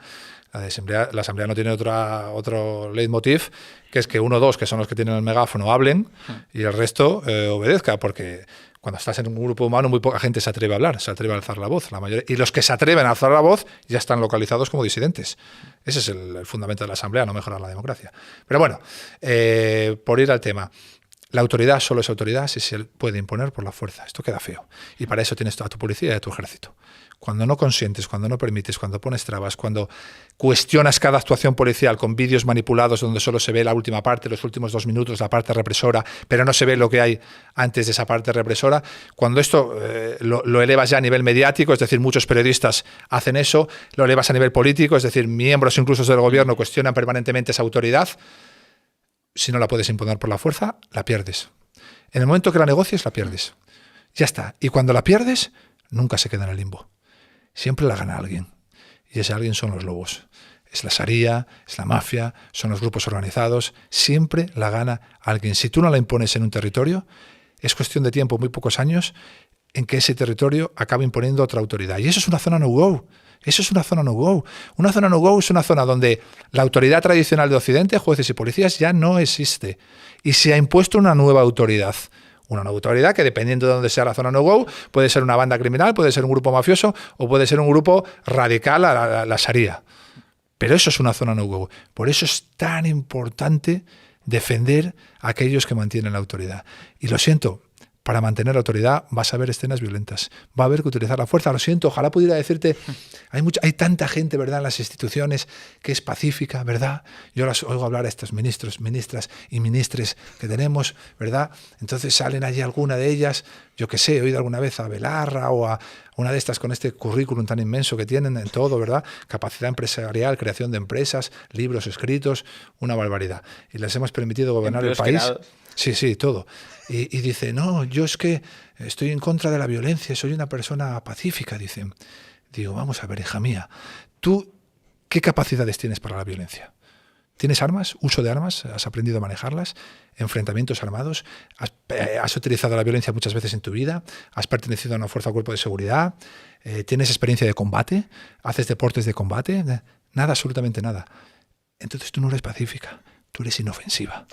La Asamblea no tiene otro leitmotiv, que es que uno o dos, que son los que tienen el megáfono, hablen y el resto obedezca, porque cuando estás en un grupo humano muy poca gente se atreve a hablar, se atreve a alzar la voz, la mayoría, y los que se atreven a alzar la voz ya están localizados como disidentes. Ese es el fundamento de la Asamblea, no mejorar la democracia. Pero bueno, por ir al tema, la autoridad solo es autoridad si se puede imponer por la fuerza. Esto queda feo. Y para eso tienes a tu policía y a tu ejército. Cuando no consientes, cuando no permites, cuando pones trabas, cuando cuestionas cada actuación policial con vídeos manipulados donde solo se ve la última parte, los últimos 2 minutos, la parte represora, pero no se ve lo que hay antes de esa parte represora, cuando esto lo elevas ya a nivel mediático, es decir, muchos periodistas hacen eso, lo elevas a nivel político, es decir, miembros incluso del gobierno cuestionan permanentemente esa autoridad. Si no la puedes imponer por la fuerza, la pierdes. En el momento que la negocies, la pierdes. Ya está. Y cuando la pierdes, nunca se queda en el limbo. Siempre la gana alguien. Y ese alguien son los lobos. Es la Sharia, es la mafia, son los grupos organizados. Siempre la gana alguien. Si tú no la impones en un territorio, es cuestión de tiempo, muy pocos años, en que ese territorio acabe imponiendo otra autoridad. Y eso es una zona no-go. Eso es una zona no-go. Una zona no-go es una zona donde la autoridad tradicional de Occidente, jueces y policías, ya no existe. Y se ha impuesto una nueva autoridad. Una nueva autoridad que, dependiendo de dónde sea la zona no-go, puede ser una banda criminal, puede ser un grupo mafioso o puede ser un grupo radical a la Sharia. Pero eso es una zona no-go. Por eso es tan importante defender a aquellos que mantienen la autoridad. Y lo siento, para mantener la autoridad vas a ver escenas violentas. Va a haber que utilizar la fuerza. Lo siento, ojalá pudiera decirte, hay tanta gente, ¿verdad?, en las instituciones que es pacífica, ¿verdad? Yo las oigo hablar a estos ministros, ministras y ministres que tenemos, ¿verdad? Entonces salen allí alguna de ellas, yo que sé, he oído alguna vez a Belarra o a una de estas con este currículum tan inmenso que tienen en todo, ¿verdad? Capacidad empresarial, creación de empresas, libros escritos, una barbaridad. Y les hemos permitido gobernar el país. Sí, todo. Y dice, no, yo es que estoy en contra de la violencia, soy una persona pacífica, dice. Digo, vamos a ver, hija mía, ¿tú qué capacidades tienes para la violencia? ¿Tienes armas? ¿Uso de armas? ¿Has aprendido a manejarlas? ¿Enfrentamientos armados? ¿Has utilizado la violencia muchas veces en tu vida? ¿Has pertenecido a una fuerza o cuerpo de seguridad? ¿Tienes experiencia de combate? ¿Haces deportes de combate? Nada, absolutamente nada. Entonces tú no eres pacífica, tú eres inofensiva.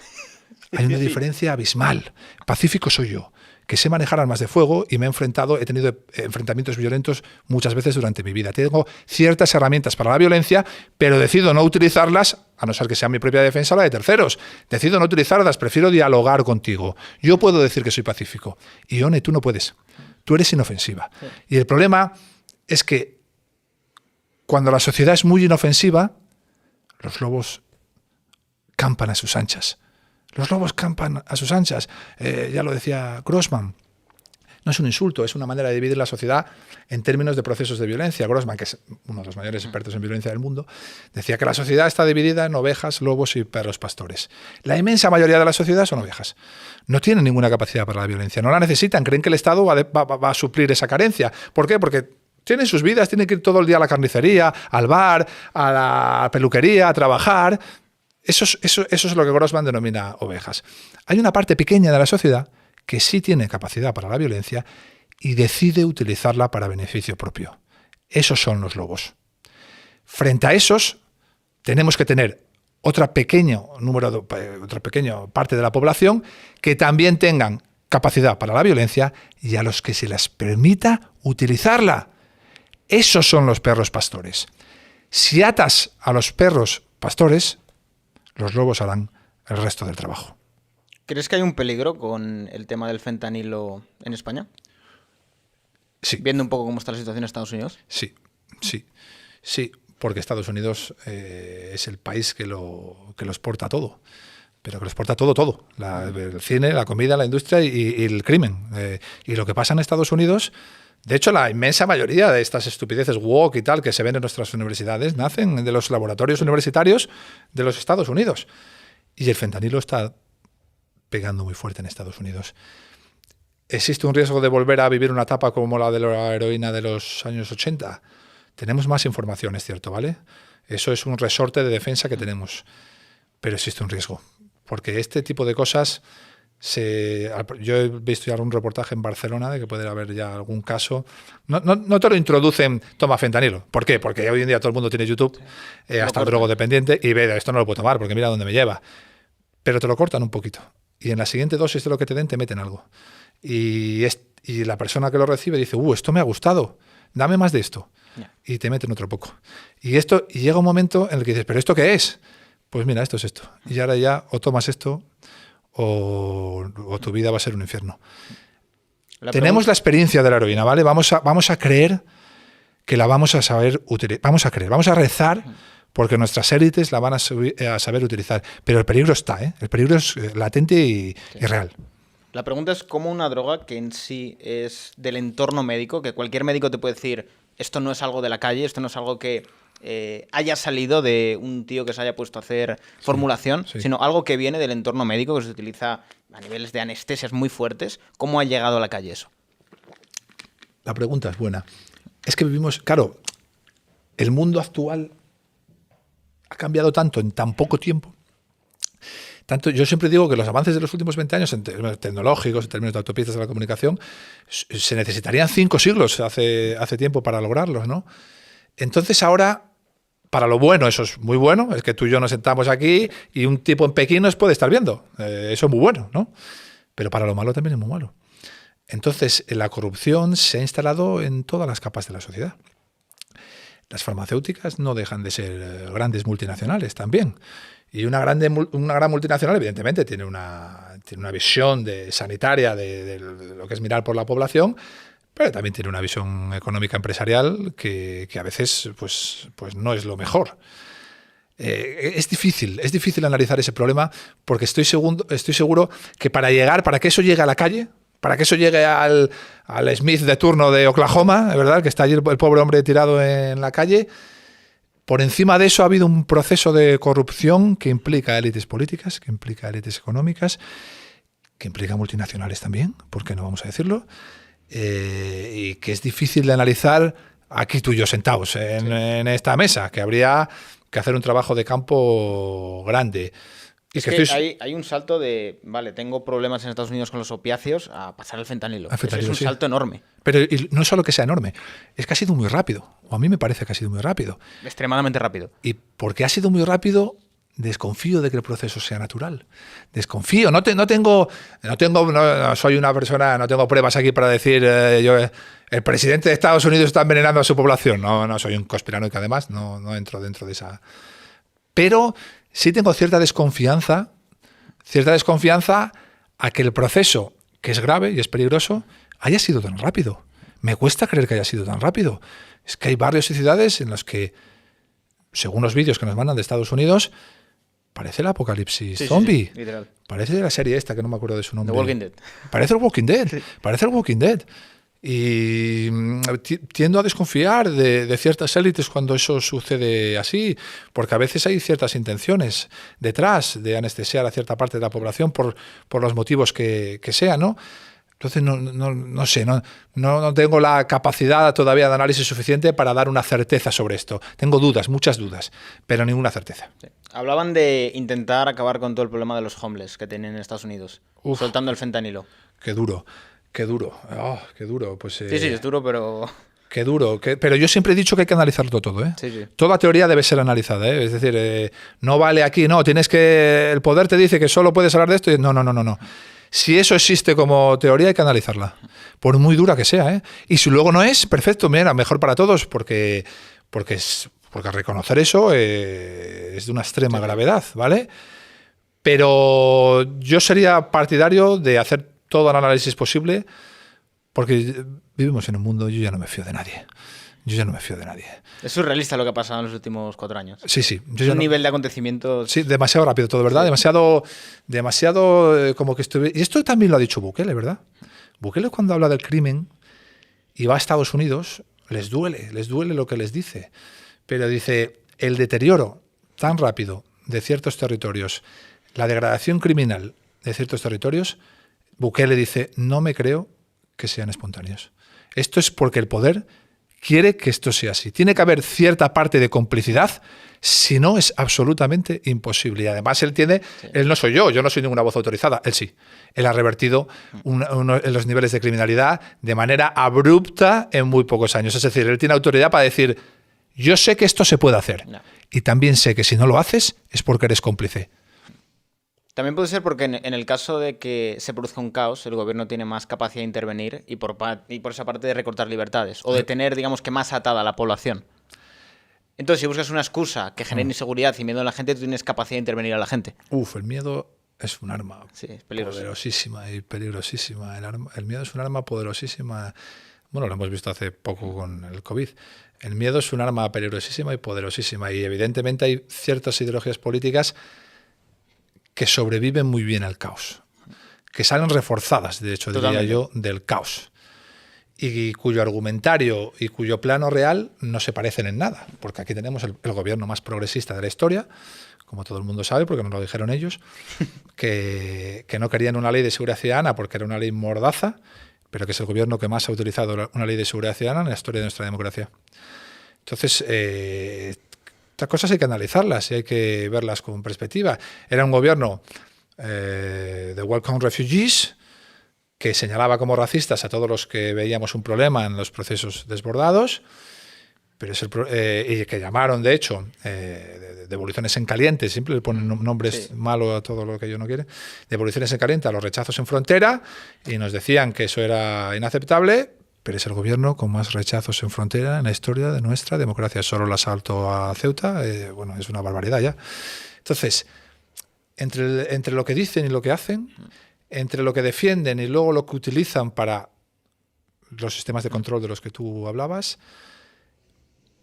Hay una diferencia abismal. Pacífico soy yo, que sé manejar armas de fuego y he tenido enfrentamientos violentos muchas veces durante mi vida. Tengo ciertas herramientas para la violencia, pero decido no utilizarlas, a no ser que sea mi propia defensa o la de terceros. Decido no utilizarlas, prefiero dialogar contigo. Yo puedo decir que soy pacífico. Y Ione, tú no puedes. Tú eres inofensiva. Sí. Y el problema es que cuando la sociedad es muy inofensiva, los lobos campan a sus anchas. Los lobos campan a sus anchas. Ya lo decía Grossman. No es un insulto, es una manera de dividir la sociedad en términos de procesos de violencia. Grossman, que es uno de los mayores expertos en violencia del mundo, decía que la sociedad está dividida en ovejas, lobos y perros pastores. La inmensa mayoría de la sociedad son ovejas. No tienen ninguna capacidad para la violencia, no la necesitan. Creen que el Estado va a suplir esa carencia. ¿Por qué? Porque tienen sus vidas, tienen que ir todo el día a la carnicería, al bar, a la peluquería, a trabajar. Eso es lo que Grossman denomina ovejas. Hay una parte pequeña de la sociedad que sí tiene capacidad para la violencia y decide utilizarla para beneficio propio. Esos son los lobos. Frente a esos, tenemos que tener otra pequeña parte de la población que también tengan capacidad para la violencia y a los que se les permita utilizarla. Esos son los perros pastores. Si atas a los perros pastores, los lobos harán el resto del trabajo. ¿Crees que hay un peligro con el tema del fentanilo en España? Sí. Viendo un poco cómo está la situación en Estados Unidos. Sí, porque Estados Unidos es el país que lo exporta todo. Pero que lo exporta todo. El cine, la comida, la industria y el crimen. Y lo que pasa en Estados Unidos, de hecho, la inmensa mayoría de estas estupideces woke y tal que se ven en nuestras universidades nacen de los laboratorios universitarios de los Estados Unidos. Y el fentanilo está pegando muy fuerte en Estados Unidos. ¿Existe un riesgo de volver a vivir una etapa como la de la heroína de los años 80? Tenemos más información, es cierto, ¿vale? Eso es un resorte de defensa que tenemos. Pero existe un riesgo. Porque este tipo de cosas... Yo he visto ya algún reportaje en Barcelona de que puede haber ya algún caso. No te lo introducen, toma fentanilo. ¿Por qué? Porque hoy en día todo el mundo tiene YouTube, hasta el drogodependiente, y ve, esto no lo puedo tomar porque mira dónde me lleva. Pero te lo cortan un poquito. Y en la siguiente dosis de lo que te den, te meten algo. Y la persona que lo recibe dice, esto me ha gustado, dame más de esto. Yeah. Y te meten otro poco. Y llega un momento en el que dices, ¿pero esto qué es? Pues mira, esto es esto. Y ahora ya o tomas esto o tu vida va a ser un infierno. Tenemos la experiencia de la heroína, ¿vale? Vamos a creer que la vamos a saber utilizar. Vamos a rezar porque nuestras élites la van a saber utilizar. Pero el peligro está, ¿eh? El peligro es latente y real. La pregunta es cómo una droga que en sí es del entorno médico, que cualquier médico te puede decir, esto no es algo de la calle, esto no es algo que haya salido de un tío que se haya puesto a hacer formulación, sino algo que viene del entorno médico, que se utiliza a niveles de anestesias muy fuertes. ¿Cómo ha llegado a la calle eso? La pregunta es buena. Es que vivimos, claro, el mundo actual ha cambiado tanto en tan poco tiempo. Yo siempre digo que los avances de los últimos 20 años en términos tecnológicos, en términos de autopistas de la comunicación, se necesitarían 5 siglos hace tiempo para lograrlos, ¿no? Entonces ahora, para lo bueno, eso es muy bueno, es que tú y yo nos sentamos aquí y un tipo en Pekín nos puede estar viendo. Eso es muy bueno, ¿no? Pero para lo malo también es muy malo. Entonces, la corrupción se ha instalado en todas las capas de la sociedad. Las farmacéuticas no dejan de ser grandes multinacionales también. Y una gran multinacional, evidentemente, tiene una visión sanitaria de lo que es mirar por la población, pero también tiene una visión económica empresarial que a veces pues no es lo mejor. Es difícil analizar ese problema porque estoy seguro que para que eso llegue a la calle, para que eso llegue al Smith de turno de Oklahoma, ¿verdad? Que está allí el pobre hombre tirado en la calle. Por encima de eso ha habido un proceso de corrupción que implica élites políticas, que implica élites económicas, que implica multinacionales también, ¿por qué no vamos a decirlo? Y que es difícil de analizar aquí tú y yo sentados en esta mesa, que habría que hacer un trabajo de campo grande. Es que hay un salto de, vale, tengo problemas en Estados Unidos con los opiáceos, a pasar al fentanilo. Es un salto enorme. Pero y no solo que sea enorme, es que ha sido muy rápido. O a mí me parece que ha sido muy rápido. Extremadamente rápido. Y porque ha sido muy rápido, desconfío de que el proceso sea natural. Desconfío. No soy una persona, no tengo pruebas aquí para decir el presidente de Estados Unidos está envenenando a su población. No soy un conspiranoico, además, no entro dentro de esa. Pero sí tengo cierta desconfianza a que el proceso, que es grave y es peligroso, haya sido tan rápido. Me cuesta creer que haya sido tan rápido. Es que hay barrios y ciudades en los que, según los vídeos que nos mandan de Estados Unidos, parece el apocalipsis zombie. Sí, literal. Parece la serie esta, que no me acuerdo de su nombre. The Walking Dead. Parece el Walking Dead. Sí. Parece el Walking Dead. Y tiendo a desconfiar de ciertas élites cuando eso sucede así, porque a veces hay ciertas intenciones detrás de anestesiar a cierta parte de la población por los motivos que sean, ¿no? Entonces no sé, no tengo la capacidad todavía de análisis suficiente para dar una certeza sobre esto. Tengo dudas, muchas dudas, pero ninguna certeza. Sí. Hablaban de intentar acabar con todo el problema de los homeless que tienen en Estados Unidos, soltando el fentanilo. Qué duro. Qué duro. Oh, qué duro. Pues, Sí, es duro, pero... Qué duro. Pero yo siempre he dicho que hay que analizarlo todo, ¿eh? Sí. Toda teoría debe ser analizada, ¿eh? Es decir, no vale aquí, no, tienes que... El poder te dice que solo puedes hablar de esto y no. Si eso existe como teoría, hay que analizarla. Por muy dura que sea, ¿eh? Y si luego no es, perfecto, mira, mejor para todos, porque reconocer eso es de una extrema gravedad, ¿vale? Pero yo sería partidario de hacer todo el análisis posible, porque vivimos en un mundo, yo ya no me fío de nadie. Es surrealista lo que ha pasado en los últimos 4 años. Sí. Es un nivel de acontecimientos... Sí, demasiado rápido todo, ¿verdad? Sí. Demasiado como que estuve... Y esto también lo ha dicho Bukele, ¿verdad? Bukele, cuando habla del crimen y va a Estados Unidos, les duele lo que les dice. Pero dice, el deterioro tan rápido de ciertos territorios, la degradación criminal de ciertos territorios, Bukele dice, no me creo que sean espontáneos. Esto es porque el poder quiere que esto sea así. Tiene que haber cierta parte de complicidad, si no es absolutamente imposible. Y además él no soy yo no soy ninguna voz autorizada, él sí. Él ha revertido los niveles de criminalidad de manera abrupta en muy pocos años. Es decir, él tiene autoridad para decir, yo sé que esto se puede hacer. No. Y también sé que si no lo haces es porque eres cómplice. También puede ser porque en el caso de que se produzca un caos, el gobierno tiene más capacidad de intervenir y por esa parte de recortar libertades o de tener, digamos que más atada a la población. Entonces, si buscas una excusa que genere inseguridad y miedo en la gente, tú tienes capacidad de intervenir a la gente. El miedo es un arma poderosísima. El miedo es un arma poderosísima. Bueno, lo hemos visto hace poco con el COVID. El miedo es un arma peligrosísima y poderosísima. Y evidentemente hay ciertas ideologías políticas que sobreviven muy bien al caos, que salen reforzadas, de hecho, diría yo, del caos, y cuyo argumentario y cuyo plano real no se parecen en nada, porque aquí tenemos el gobierno más progresista de la historia, como todo el mundo sabe, porque nos lo dijeron ellos, que no querían una ley de seguridad ciudadana porque era una ley mordaza, pero que es el gobierno que más ha utilizado una ley de seguridad ciudadana en la historia de nuestra democracia. Entonces, estas cosas hay que analizarlas y hay que verlas con perspectiva. Era un gobierno de Welcome Refugees que señalaba como racistas a todos los que veíamos un problema en los procesos desbordados, pero y que llamaron, de hecho, devoluciones en caliente, siempre le ponen nombres malos a todo lo que ellos no quieren, devoluciones en caliente a los rechazos en frontera, y nos decían que eso era inaceptable. Pero es el gobierno con más rechazos en frontera en la historia de nuestra democracia. Solo el asalto a Ceuta, es una barbaridad ya. Entonces, entre lo que dicen y lo que hacen, entre lo que defienden y luego lo que utilizan para los sistemas de control de los que tú hablabas,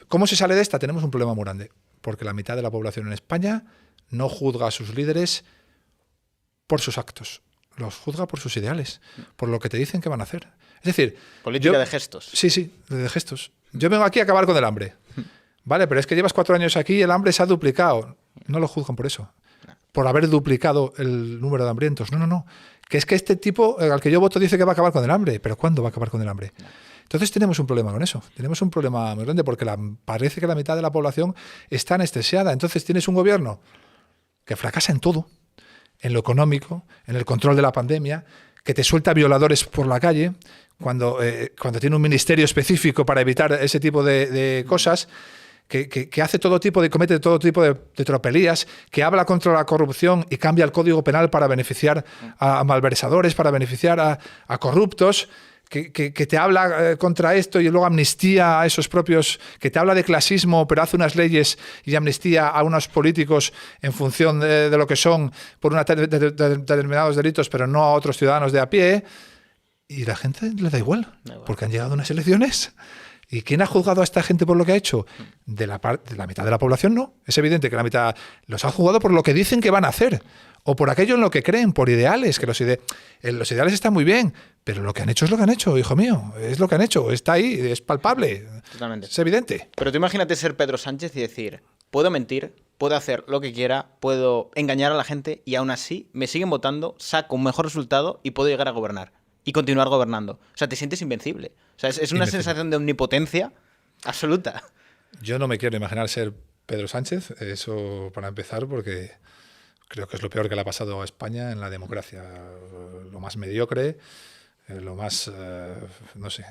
¿cómo se sale de esta? Tenemos un problema muy grande, porque la mitad de la población en España no juzga a sus líderes por sus actos, los juzga por sus ideales, por lo que te dicen que van a hacer. Es decir... Política de gestos. Sí, de gestos. Yo vengo aquí a acabar con el hambre. Vale, pero es que llevas 4 años aquí y el hambre se ha duplicado. No lo juzgan por eso. Por haber duplicado el número de hambrientos. No. Que es que este tipo al que yo voto dice que va a acabar con el hambre. ¿Pero cuándo va a acabar con el hambre? Entonces tenemos un problema con eso. Tenemos un problema muy grande porque parece que la mitad de la población está anestesiada. Entonces tienes un gobierno que fracasa en todo. En lo económico, en el control de la pandemia, que te suelta violadores por la calle, cuando tiene un ministerio específico para evitar ese tipo de cosas, que hace comete todo tipo de tropelías, que habla contra la corrupción y cambia el Código Penal para beneficiar a malversadores, para beneficiar a corruptos, que te habla contra esto y luego amnistía a esos propios, que te habla de clasismo, pero hace unas leyes y amnistía a unos políticos en función de lo que son por determinados delitos, pero no a otros ciudadanos de a pie. Y la gente le da igual, porque han llegado unas elecciones. ¿Y quién ha juzgado a esta gente por lo que ha hecho? De la mitad de la población no. Es evidente que la mitad los ha juzgado por lo que dicen que van a hacer. O por aquello en lo que creen, por ideales. Que los ideales están muy bien, pero lo que han hecho es lo que han hecho, hijo mío. Es lo que han hecho, está ahí, es palpable. Totalmente. Es evidente. Pero tú imagínate ser Pedro Sánchez y decir, puedo mentir, puedo hacer lo que quiera, puedo engañar a la gente y aún así me siguen votando, saco un mejor resultado y puedo llegar a gobernar. Y continuar gobernando. O sea, te sientes invencible. O sea, es una sensación de omnipotencia absoluta. Yo no me quiero imaginar ser Pedro Sánchez, eso para empezar, porque creo que es lo peor que le ha pasado a España en la democracia. Lo más mediocre, lo más, no sé,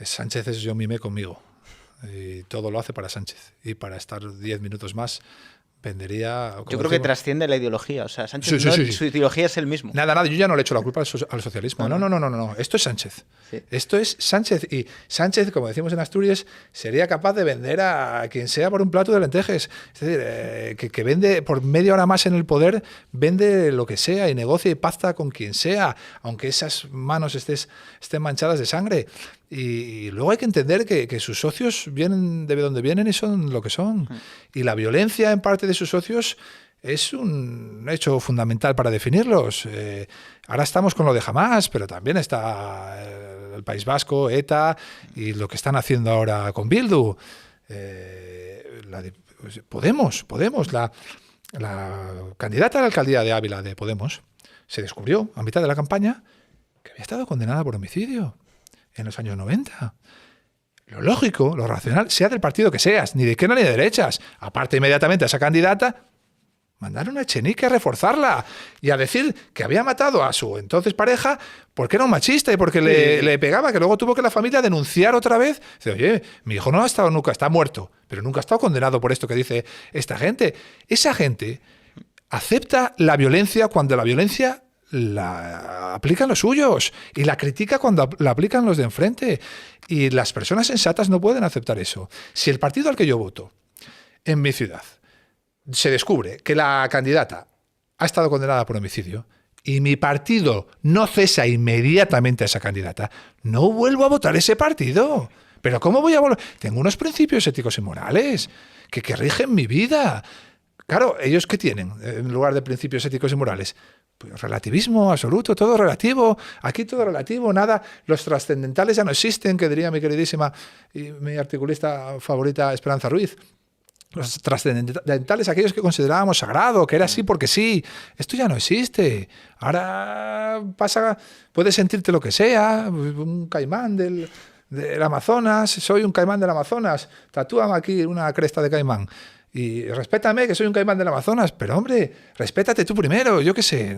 Sánchez es yo mimé conmigo. Y todo lo hace para Sánchez. Y para estar 10 minutos más, vendería... Yo creo que trasciende la ideología. O sea, Sánchez Sí. su ideología es el mismo. Nada, yo ya no le echo la culpa al socialismo. No. Esto es Sánchez. Sí. Esto es Sánchez. Y Sánchez, como decimos en Asturias, sería capaz de vender a quien sea por un plato de lentejas. Es decir, que vende por media hora más en el poder, vende lo que sea y negocia y pacta con quien sea, aunque esas manos estén manchadas de sangre. Y luego hay que entender que sus socios vienen de donde vienen y son lo que son. Y la violencia en parte de sus socios es un hecho fundamental para definirlos. Ahora estamos con lo de Hamás, pero también está el País Vasco, ETA, y lo que están haciendo ahora con Bildu. Podemos, la candidata a la alcaldía de Ávila de Podemos se descubrió a mitad de la campaña que había estado condenada por homicidio en los años 90. Lo lógico, lo racional, sea del partido que seas, ni de izquierda ni de derechas, aparte inmediatamente a esa candidata, mandaron a Echenique a reforzarla y a decir que había matado a su entonces pareja porque era un machista y porque le pegaba, que luego tuvo que la familia denunciar otra vez. Dice, oye, mi hijo no ha estado nunca, está muerto, pero nunca ha estado condenado por esto que dice esta gente. Esa gente acepta la violencia cuando la violencia la aplican los suyos y la critica cuando la aplican los de enfrente. Y las personas sensatas no pueden aceptar eso. Si el partido al que yo voto en mi ciudad se descubre que la candidata ha estado condenada por homicidio y mi partido no cesa inmediatamente a esa candidata, no vuelvo a votar ese partido. ¿Pero cómo voy a volver? Tengo unos principios éticos y morales que rigen mi vida. Claro, ¿ellos qué tienen en lugar de principios éticos y morales? Pues relativismo absoluto, todo relativo. Aquí todo relativo, nada. Los trascendentales ya no existen, que diría mi queridísima y mi articulista favorita Esperanza Ruiz. Los trascendentales, aquellos que considerábamos sagrado, que era así porque sí. Esto ya no existe. Ahora puedes sentirte lo que sea, un caimán del Amazonas, soy un caimán del Amazonas, tatúame aquí una cresta de caimán. Y respétame, que soy un caimán del Amazonas, pero hombre, respétate tú primero, yo qué sé,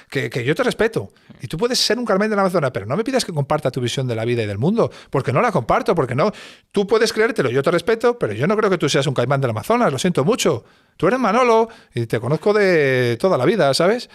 que yo te respeto. Y tú puedes ser un caimán del Amazonas, pero no me pidas que comparta tu visión de la vida y del mundo, porque no la comparto, porque no. Tú puedes creértelo, yo te respeto, pero yo no creo que tú seas un caimán del Amazonas, lo siento mucho. Tú eres Manolo y te conozco de toda la vida, ¿sabes?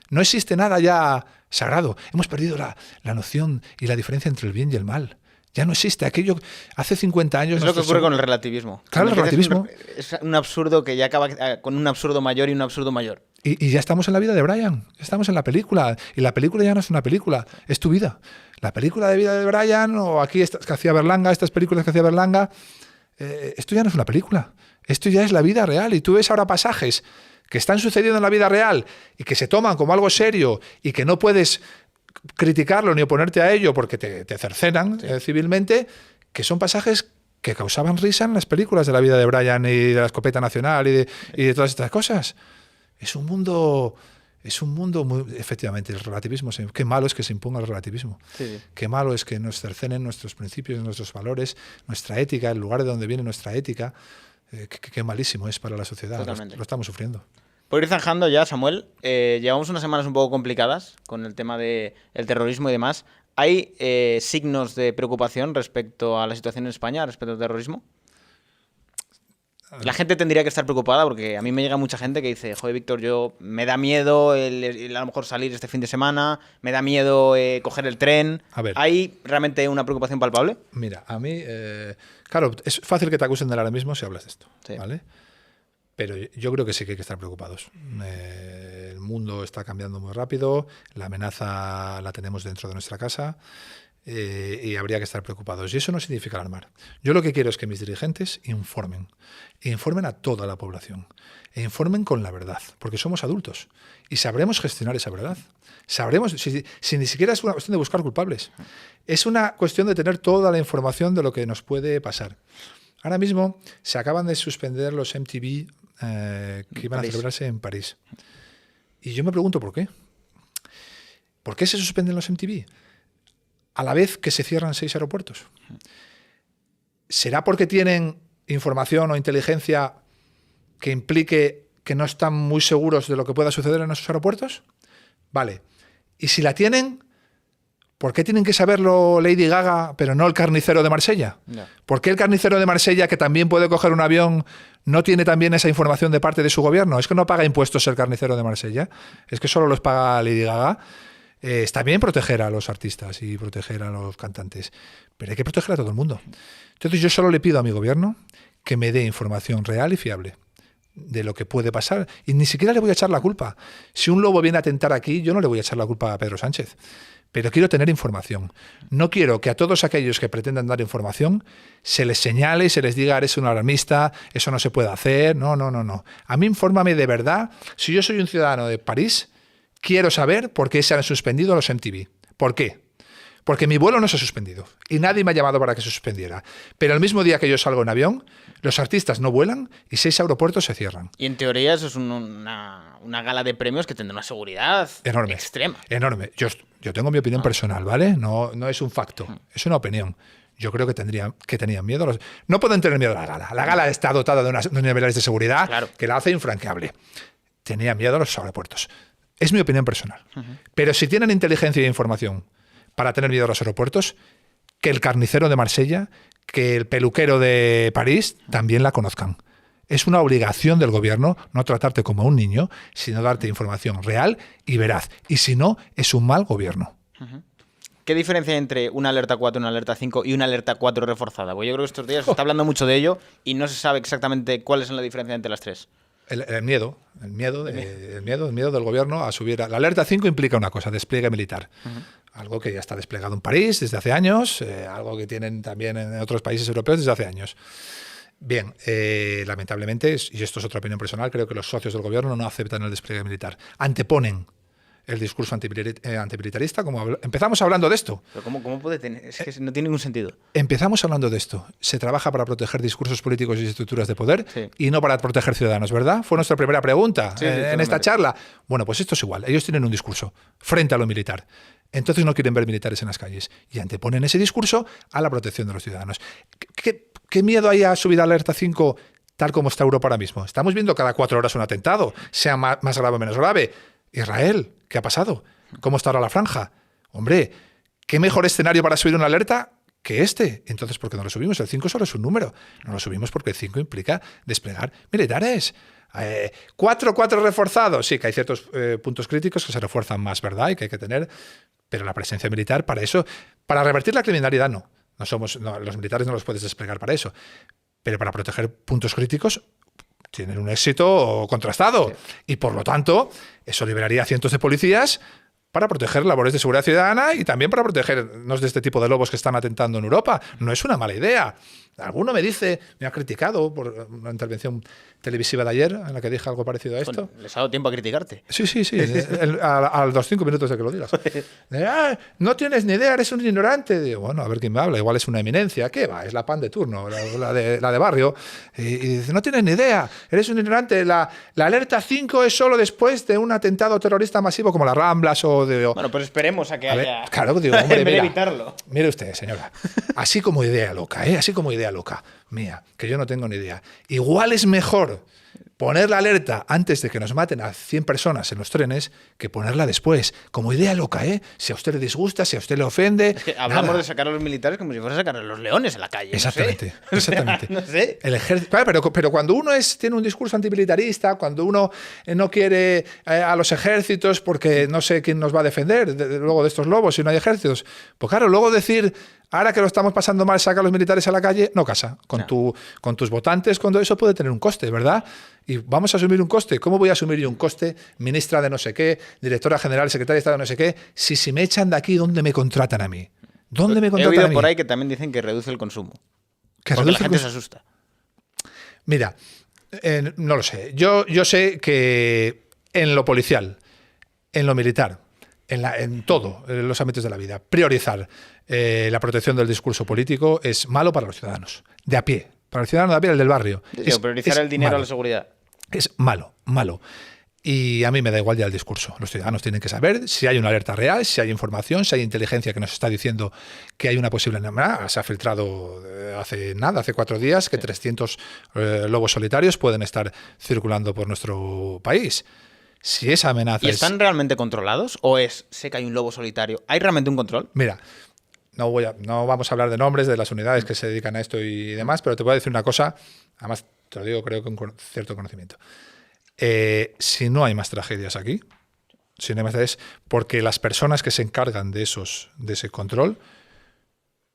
No existe nada ya sagrado. Hemos perdido la noción y la diferencia entre el bien y el mal. Ya no existe aquello. Hace 50 años... Es lo que ocurre con el relativismo. Claro, el relativismo. Es un absurdo que ya acaba con un absurdo mayor y un absurdo mayor. Y ya estamos en la vida de Brian. Estamos en la película. Y la película ya no es una película, es tu vida. La película de vida de Brian, o aquí que hacía Berlanga, estas películas que hacía Berlanga, esto ya no es una película. Esto ya es la vida real. Y tú ves ahora pasajes que están sucediendo en la vida real y que se toman como algo serio y que no puedes criticarlo ni oponerte a ello porque te cercenan civilmente, que son pasajes que causaban risa en las películas de la vida de Brian y de la escopeta nacional y de todas estas cosas. Es un mundo muy, efectivamente, el relativismo, qué malo es que se imponga el relativismo. Sí. Qué malo es que nos cercenen nuestros principios, nuestros valores, nuestra ética, el lugar de donde viene nuestra ética. Qué malísimo es para la sociedad. Lo estamos sufriendo. Por ir zanjando ya, Samuel, llevamos unas semanas un poco complicadas con el tema del terrorismo y demás. ¿Hay signos de preocupación respecto a la situación en España, respecto al terrorismo? La gente tendría que estar preocupada porque a mí me llega mucha gente que dice, joder, Víctor, me da miedo el a lo mejor salir este fin de semana, me da miedo coger el tren. A ver. ¿Hay realmente una preocupación palpable? Mira, a mí, claro, es fácil que te acusen del alarmismo si hablas de esto, sí. ¿Vale? Pero yo creo que sí que hay que estar preocupados. El mundo está cambiando muy rápido, la amenaza la tenemos dentro de nuestra casa y habría que estar preocupados. Y eso no significa alarmar. Yo lo que quiero es que mis dirigentes informen a toda la población, e informen con la verdad, porque somos adultos y sabremos gestionar esa verdad. Sabremos, si ni siquiera es una cuestión de buscar culpables, es una cuestión de tener toda la información de lo que nos puede pasar. Ahora mismo se acaban de suspender los MTV que iban a celebrarse en París. Y yo me pregunto por qué. ¿Por qué se suspenden los MTV a la vez que se cierran 6 aeropuertos? ¿Será porque tienen información o inteligencia que implique que no están muy seguros de lo que pueda suceder en esos aeropuertos? Vale. Y si la tienen, ¿Por qué tienen que saberlo Lady Gaga, pero no el carnicero de Marsella? No. ¿Por qué el carnicero de Marsella, que también puede coger un avión, no tiene también esa información de parte de su gobierno? ¿Es que no paga impuestos el carnicero de Marsella? ¿Es que solo los paga Lady Gaga? Está bien proteger a los artistas y proteger a los cantantes, pero hay que proteger a todo el mundo. Entonces yo solo le pido a mi gobierno que me dé información real y fiable de lo que puede pasar. Y ni siquiera le voy a echar la culpa. Si un lobo viene a atentar aquí, yo no le voy a echar la culpa a Pedro Sánchez. Pero quiero tener información. No quiero que a todos aquellos que pretendan dar información se les señale y se les diga eres un alarmista, eso no se puede hacer. No. A mí infórmame de verdad. Si yo soy un ciudadano de París, quiero saber por qué se han suspendido los MTV. ¿Por qué? Porque mi vuelo no se ha suspendido y nadie me ha llamado para que se suspendiera. Pero el mismo día que yo salgo en avión, los artistas no vuelan y 6 aeropuertos se cierran. Y en teoría eso es una gala de premios que tendrá una seguridad enorme, extrema. Enorme. Yo tengo mi opinión personal, ¿vale? No es un facto, es una opinión. Yo creo que tenían miedo. No pueden tener miedo a la gala. La gala está dotada de unos niveles de seguridad que la hace infranqueable. Tenían miedo a los aeropuertos. Es mi opinión personal. Pero si tienen inteligencia e información para tener miedo a los aeropuertos, que el carnicero de Marsella, que el peluquero de París también la conozcan. Es una obligación del gobierno no tratarte como un niño, sino darte información real y veraz. Y si no, es un mal gobierno. ¿Qué diferencia hay entre una alerta 4, una alerta 5 y una alerta 4 reforzada? Porque yo creo que estos días se está hablando mucho de ello y no se sabe exactamente cuál es la diferencia entre las tres. El miedo del gobierno a subir. La alerta 5 implica una cosa, despliegue militar. Algo que ya está desplegado en París desde hace años, algo que tienen también en otros países europeos desde hace años. Bien, lamentablemente, y esto es otra opinión personal, creo que los socios del gobierno no aceptan el despliegue militar. Anteponen el discurso antimilitarista, como empezamos hablando de esto. Pero ¿cómo puede tener? Es que no tiene ningún sentido. Empezamos hablando de esto. Se trabaja para proteger discursos políticos y estructuras de poder y no para proteger ciudadanos, ¿verdad? Fue nuestra primera pregunta en esta charla. Bueno, pues esto es igual. Ellos tienen un discurso frente a lo militar. Entonces no quieren ver militares en las calles y anteponen ese discurso a la protección de los ciudadanos. ¿Qué miedo hay a subir a alerta 5 tal como está Europa ahora mismo? Estamos viendo cada 4 horas un atentado, sea más grave o menos grave. Israel, ¿qué ha pasado? ¿Cómo está ahora la franja? Hombre, ¿qué mejor escenario para subir una alerta que este? Entonces, ¿por qué no lo subimos? El 5 solo es un número. No lo subimos porque el 5 implica desplegar militares. 4 reforzados. Sí, que hay ciertos puntos críticos que se refuerzan más, ¿verdad? Y que hay que tener. Pero la presencia militar para eso, para revertir la criminalidad no. Los militares no los puedes desplegar para eso. Pero para proteger puntos críticos tienen un éxito contrastado. Sí. Y por lo tanto, eso liberaría a cientos de policías para proteger labores de seguridad ciudadana y también para protegernos de este tipo de lobos que están atentando en Europa. No es una mala idea. Alguno me ha criticado por una intervención televisiva de ayer en la que dije algo parecido a esto. Bueno, les ha dado tiempo a criticarte. Sí. A los 5 minutos de que lo digas. No tienes ni idea, eres un ignorante. Digo, bueno, a ver quién me habla. Igual es una eminencia. ¿Qué va? Es la pan de turno, la de barrio. Y dice, no tienes ni idea, eres un ignorante. La alerta 5 es solo después de un atentado terrorista masivo como las Ramblas o de... Bueno, pues esperemos a que haya... Claro, digo, hombre, en vez de evitarlo. Mire usted, señora. Así como idea loca, así como idea loca mía, que yo no tengo ni idea. Igual es mejor poner la alerta antes de que nos maten a 100 personas en los trenes que ponerla después, como idea loca, Si a usted le disgusta, si a usted le ofende... Es que hablamos de sacar a los militares como si fuera a sacar a los leones en la calle. Exactamente, no sé. Exactamente. No sé. El ejército, claro, pero cuando uno tiene un discurso antimilitarista, cuando uno no quiere a los ejércitos porque no sé quién nos va a defender luego de estos lobos si no hay ejércitos, pues claro, luego decir... Ahora que lo estamos pasando mal, saca a los militares a la calle, no casa. Con tus votantes, cuando eso puede tener un coste, ¿verdad? Y vamos a asumir un coste. ¿Cómo voy a asumir yo un coste? Ministra de no sé qué, directora general, secretaria de Estado de no sé qué. Si me echan de aquí, ¿dónde me contratan a mí? ¿Dónde me contratan a mí? He oído por ahí que también dicen que reduce el consumo. Porque la gente se asusta. Mira, no lo sé. Yo sé que en lo policial, en lo militar, en los ámbitos de la vida, priorizar la protección del discurso político es malo para los ciudadanos, de a pie. Para el ciudadano de a pie, el del barrio. Priorizar el dinero a la seguridad. Es malo. Y a mí me da igual ya el discurso. Los ciudadanos tienen que saber si hay una alerta real, si hay información, si hay inteligencia que nos está diciendo que hay una posible amenaza. Se ha filtrado hace 4 días, que 300 lobos solitarios pueden estar circulando por nuestro país. Si esa amenaza ¿Y están realmente controlados? ¿O sé que hay un lobo solitario? ¿Hay realmente un control? Mira, no vamos a hablar de nombres de las unidades que se dedican a esto y demás, pero te voy a decir una cosa, además te lo digo creo que con cierto conocimiento. Si no hay más tragedias aquí, si no hay más tragedias, porque las personas que se encargan de ese control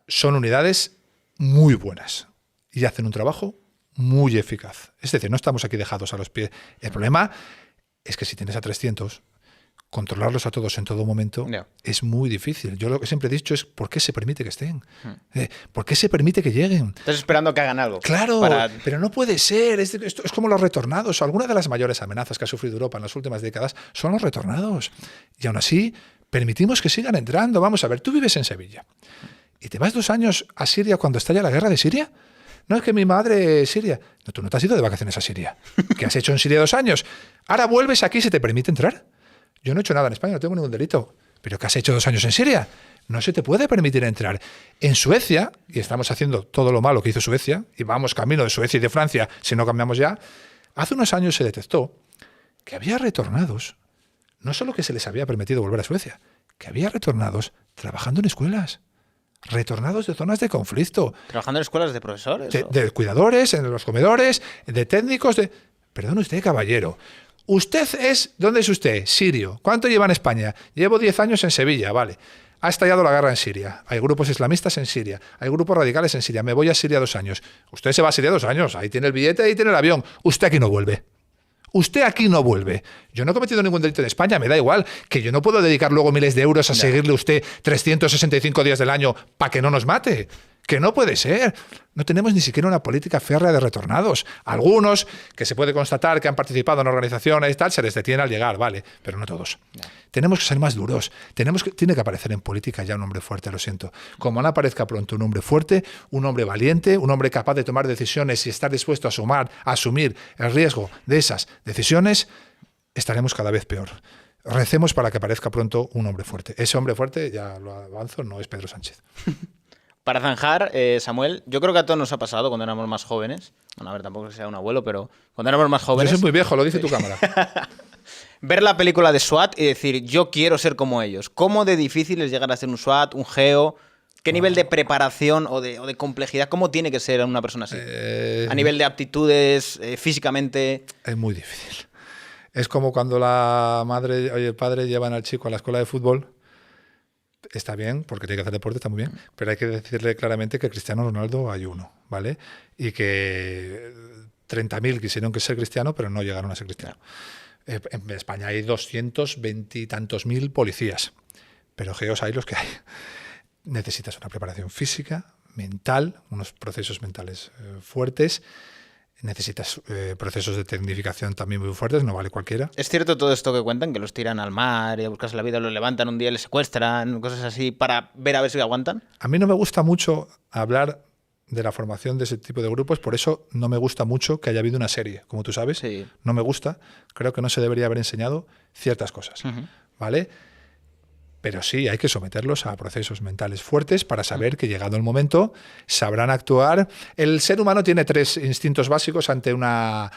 son unidades muy buenas y hacen un trabajo muy eficaz. Es decir, no estamos aquí dejados a los pies. El problema es que si tienes a 300, controlarlos a todos en todo momento es muy difícil. Yo lo que siempre he dicho es ¿por qué se permite que estén? ¿Por qué se permite que lleguen? Estás esperando que hagan algo. Claro, pero no puede ser. Esto es como los retornados. Algunas de las mayores amenazas que ha sufrido Europa en las últimas décadas son los retornados. Y aún así, permitimos que sigan entrando. Vamos a ver, tú vives en Sevilla y te vas 2 años a Siria cuando estalla la guerra de Siria. No, es que mi madre es Siria. No, tú no te has ido de vacaciones a Siria. ¿Qué has hecho en Siria 2 años? Ahora vuelves aquí y se te permite entrar. Yo no he hecho nada en España, no tengo ningún delito. ¿Pero qué has hecho 2 años en Siria? No se te puede permitir entrar. En Suecia, y estamos haciendo todo lo malo que hizo Suecia, y vamos camino de Suecia y de Francia, si no cambiamos ya, hace unos años se detectó que había retornados, no solo que se les había permitido volver a Suecia, que había retornados trabajando en escuelas. Retornados de zonas de conflicto. ¿Trabajando en escuelas de profesores? De cuidadores, en los comedores, de técnicos, de... Perdone usted, caballero. Usted es... ¿Dónde es usted? Sirio. ¿Cuánto lleva en España? Llevo 10 años en Sevilla, vale. Ha estallado la guerra en Siria. Hay grupos islamistas en Siria. Hay grupos radicales en Siria. Me voy a Siria 2 años. Usted se va a Siria 2 años. Ahí tiene el billete, ahí tiene el avión. Usted aquí no vuelve. Usted aquí no vuelve. Yo no he cometido ningún delito en España, me da igual, que yo no puedo dedicar luego miles de euros a seguirle a usted 365 días del año para que no nos mate. Que no puede ser. No tenemos ni siquiera una política férrea de retornados. Algunos, que se puede constatar que han participado en organizaciones y tal, se les detiene al llegar, vale, pero no todos. Tenemos que ser más duros. Tiene que aparecer en política ya un hombre fuerte, lo siento. Como no aparezca pronto un hombre fuerte, un hombre valiente, un hombre capaz de tomar decisiones y estar dispuesto a asumir el riesgo de esas decisiones, estaremos cada vez peor. Recemos para que aparezca pronto un hombre fuerte. Ese hombre fuerte, ya lo avanzo, no es Pedro Sánchez. Para zanjar, Samuel, yo creo que a todos nos ha pasado cuando éramos más jóvenes. Bueno, a ver, tampoco que sea un abuelo, pero cuando éramos más jóvenes... Yo soy muy viejo, lo dice tu cámara. Ver la película de SWAT y decir, yo quiero ser como ellos. ¿Cómo de difícil es llegar a ser un SWAT, un geo? ¿Qué nivel de preparación o de complejidad? ¿Cómo tiene que ser una persona así? A nivel de aptitudes, físicamente... Es muy difícil. Es como cuando la madre y el padre llevan al chico a la escuela de fútbol. Está bien, porque tiene que hacer deporte, está muy bien, pero hay que decirle claramente que Cristiano Ronaldo hay uno, ¿vale? Y que 30.000 quisieron ser cristiano, pero no llegaron a ser cristiano. En España hay 220 y tantos mil policías, pero geos hay los que hay. Necesitas una preparación física, mental, unos procesos mentales fuertes. Necesitas procesos de tecnificación también muy fuertes, no vale cualquiera. ¿Es cierto todo esto que cuentan? Que los tiran al mar y a buscarse la vida, los levantan un día, les secuestran, cosas así, para ver a ver si aguantan. A mí no me gusta mucho hablar de la formación de ese tipo de grupos, por eso no me gusta mucho que haya habido una serie, como tú sabes. Sí. No me gusta, creo que no se debería haber enseñado ciertas cosas, ¿vale? Pero sí, hay que someterlos a procesos mentales fuertes para saber que llegado el momento sabrán actuar. El ser humano tiene 3 instintos básicos ante una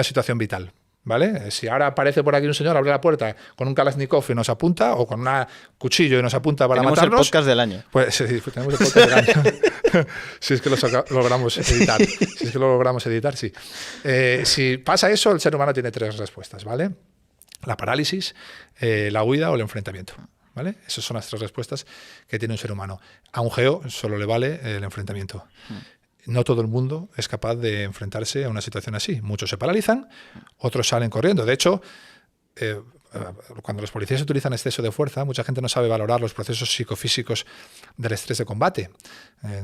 situación vital, ¿vale? Si ahora aparece por aquí un señor, abre la puerta con un Kalashnikov y nos apunta, o con un cuchillo y nos apunta para tenemos matarnos... el podcast del año. Pues sí, tenemos el podcast del año. Si es que lo logramos editar. Si es que lo logramos editar, sí. Si pasa eso, el ser humano tiene 3 respuestas, ¿vale? La parálisis, la huida o el enfrentamiento. ¿Vale? Esas son las 3 respuestas que tiene un ser humano. A un geo solo le vale el enfrentamiento. No todo el mundo es capaz de enfrentarse a una situación así. Muchos se paralizan, otros salen corriendo. De hecho, cuando los policías utilizan exceso de fuerza, mucha gente no sabe valorar los procesos psicofísicos del estrés de combate.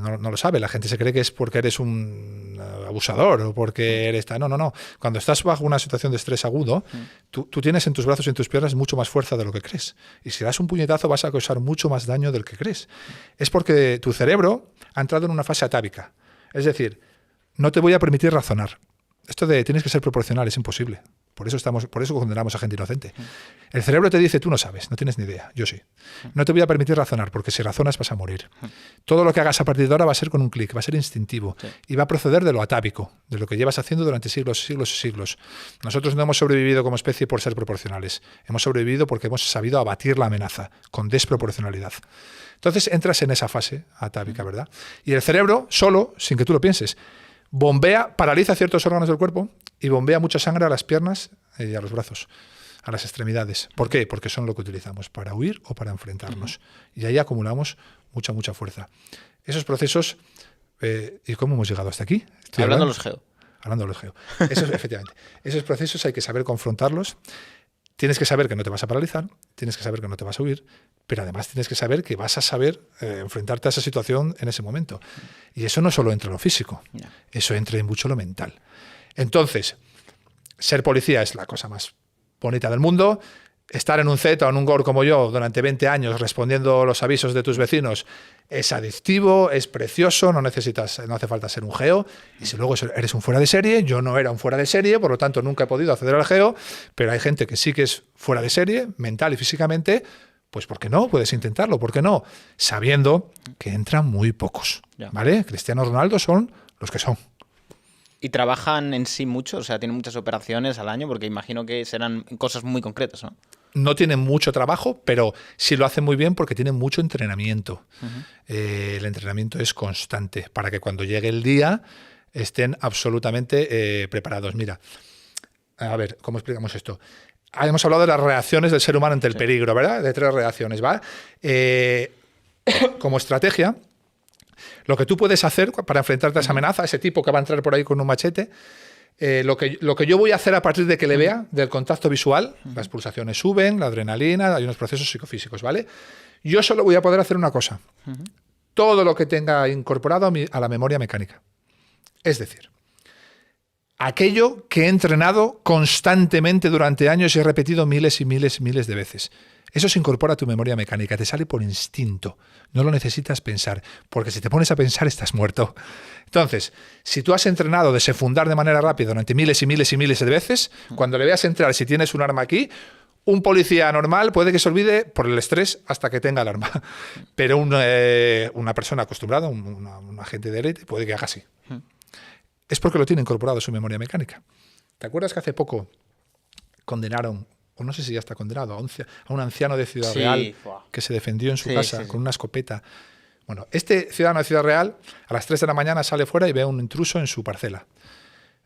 No lo sabe. La gente se cree que es porque eres un abusador o porque eres... No. Cuando estás bajo una situación de estrés agudo, tú tienes en tus brazos y en tus piernas mucho más fuerza de lo que crees. Y si das un puñetazo vas a causar mucho más daño del que crees. Es porque tu cerebro ha entrado en una fase atávica. Es decir, no te voy a permitir razonar. Esto de tienes que ser proporcional es imposible. Por eso condenamos a gente inocente. El cerebro te dice, tú no sabes, no tienes ni idea, yo sí. No te voy a permitir razonar, porque si razonas vas a morir. Todo lo que hagas a partir de ahora va a ser con un clic, va a ser instintivo. Sí. Y va a proceder de lo atávico, de lo que llevas haciendo durante siglos, siglos y siglos. Nosotros no hemos sobrevivido como especie por ser proporcionales. Hemos sobrevivido porque hemos sabido abatir la amenaza, con desproporcionalidad. Entonces entras en esa fase atávica, ¿verdad? Y el cerebro, solo, sin que tú lo pienses, paraliza ciertos órganos del cuerpo y bombea mucha sangre a las piernas y a los brazos, a las extremidades. ¿Por qué? Porque son lo que utilizamos para huir o para enfrentarnos. Y ahí acumulamos mucha fuerza. Esos procesos... ¿Y cómo hemos llegado hasta aquí? Hablando de los geo. Hablando de los geo. Efectivamente. Esos procesos hay que saber confrontarlos. Tienes que saber que no te vas a paralizar, tienes que saber que no te vas a huir, pero además tienes que saber que vas a saber enfrentarte a esa situación en ese momento. Y eso no solo entra en lo físico, eso entra en mucho lo mental. Entonces, ser policía es la cosa más bonita del mundo. Estar en un Z o en un GOR como yo durante 20 años respondiendo los avisos de tus vecinos es adictivo, es precioso, no hace falta ser un geo. Y si luego eres un fuera de serie, yo no era un fuera de serie, por lo tanto nunca he podido acceder al geo, pero hay gente que sí que es fuera de serie, mental y físicamente, pues ¿por qué no? Puedes intentarlo, ¿por qué no? Sabiendo que entran muy pocos, ¿vale? Cristiano Ronaldo son los que son. ¿Y trabajan en sí mucho? O sea, tienen muchas operaciones al año, porque imagino que serán cosas muy concretas, ¿no? No tienen mucho trabajo, pero sí lo hacen muy bien porque tienen mucho entrenamiento. El entrenamiento es constante para que cuando llegue el día estén absolutamente preparados. Mira, a ver, ¿cómo explicamos esto? Hemos hablado de las reacciones del ser humano ante el peligro, ¿verdad? De 3 reacciones, ¿va? Como estrategia, lo que tú puedes hacer para enfrentarte a esa amenaza, a ese tipo que va a entrar por ahí con un machete, lo que yo voy a hacer a partir de que le vea, del contacto visual, las pulsaciones suben, la adrenalina, hay unos procesos psicofísicos, ¿vale? Yo solo voy a poder hacer una cosa. Todo lo que tenga incorporado a la memoria mecánica. Es decir, aquello que he entrenado constantemente durante años y he repetido miles y miles y miles de veces. Eso se incorpora a tu memoria mecánica, te sale por instinto. No lo necesitas pensar, porque si te pones a pensar estás muerto. Entonces, si tú has entrenado desenfundar de manera rápida durante miles y miles y miles de veces, cuando le veas entrar, si tienes un arma aquí, un policía normal puede que se olvide por el estrés hasta que tenga el arma. Pero una persona acostumbrada, un agente de élite, puede que haga así. Es porque lo tiene incorporado a su memoria mecánica. ¿Te acuerdas que hace poco condenaron, o no sé si ya está condenado, a un anciano de Ciudad Real que se defendió en su casa con una escopeta? Bueno, este ciudadano de Ciudad Real a las 3 de la mañana sale fuera y ve a un intruso en su parcela.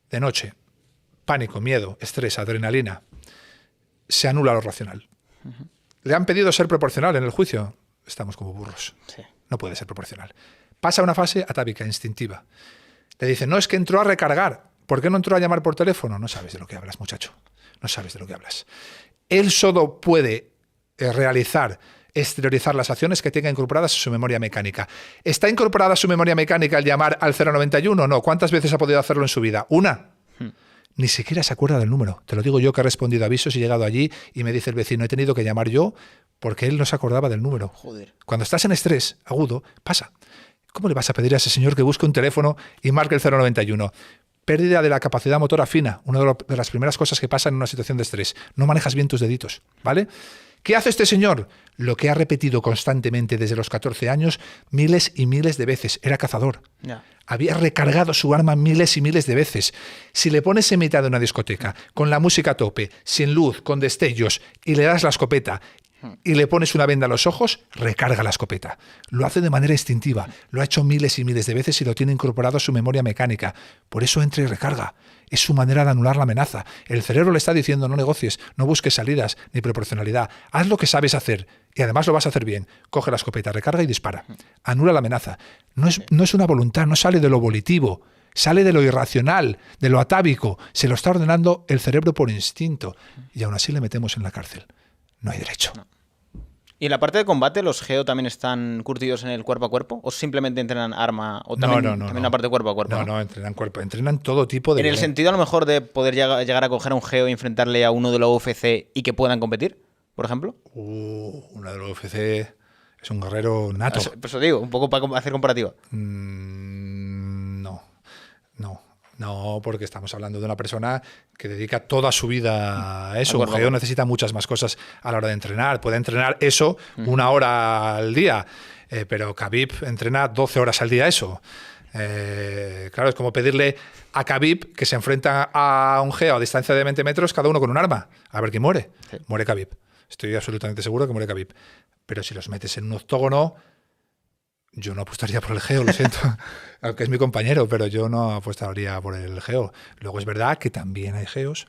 De noche, pánico, miedo, estrés, adrenalina. Se anula lo racional. Le han pedido ser proporcional en el juicio. Estamos como burros. Sí. No puede ser proporcional. Pasa a una fase atávica, instintiva. Le dicen, no, es que entró a recargar. ¿Por qué no entró a llamar por teléfono? No sabes de lo que hablas, muchacho. No sabes de lo que hablas. Él solo puede exteriorizar las acciones que tenga incorporadas a su memoria mecánica. ¿Está incorporada a su memoria mecánica el llamar al 091? No. ¿Cuántas veces ha podido hacerlo en su vida? ¿Una? Ni siquiera se acuerda del número. Te lo digo yo, que he respondido a avisos y he llegado allí y me dice el vecino, he tenido que llamar yo porque él no se acordaba del número. Joder. Cuando estás en estrés agudo, pasa. ¿Cómo le vas a pedir a ese señor que busque un teléfono y marque el 091? Pérdida de la capacidad motora fina, una de las primeras cosas que pasan en una situación de estrés. No manejas bien tus deditos, ¿vale? ¿Qué hace este señor? Lo que ha repetido constantemente desde los 14 años, miles y miles de veces. Era cazador. Había recargado su arma miles y miles de veces. Si le pones en mitad de una discoteca, con la música a tope, sin luz, con destellos, y le das la escopeta y le pones una venda a los ojos, recarga la escopeta. Lo hace de manera instintiva. Lo ha hecho miles y miles de veces y lo tiene incorporado a su memoria mecánica. Por eso entra y recarga. Es su manera de anular la amenaza. El cerebro le está diciendo, no negocies, no busques salidas ni proporcionalidad. Haz lo que sabes hacer y además lo vas a hacer bien. Coge la escopeta, recarga y dispara. Anula la amenaza. No es una voluntad, no sale de lo volitivo. Sale de lo irracional, de lo atávico. Se lo está ordenando el cerebro por instinto. Y aún así le metemos en la cárcel. No hay derecho. No. ¿Y en la parte de combate los geo también están curtidos en el cuerpo a cuerpo? ¿O simplemente entrenan arma? ¿O también, también la parte de cuerpo a cuerpo? No, entrenan cuerpo. Entrenan todo tipo de... En el sentido a lo mejor de poder llegar a coger a un geo y enfrentarle a uno de la UFC y que puedan competir, por ejemplo. Uno de la UFC es un guerrero nato. Por eso digo, un poco para hacer comparativa. No, porque estamos hablando de una persona que dedica toda su vida a eso. Acuerdo. Un geo necesita muchas más cosas a la hora de entrenar. Puede entrenar eso 1 hora al día, pero Khabib entrena 12 horas al día eso. Claro, es como pedirle a Khabib que se enfrenta a un geo a distancia de 20 metros, cada uno con un arma. A ver quién muere. Sí. Muere Khabib. Estoy absolutamente seguro que muere Khabib. Pero si los metes en un octógono, yo no apostaría por el geo, lo siento. Aunque es mi compañero, pero yo no apostaría por el geo. Luego es verdad que también hay geos.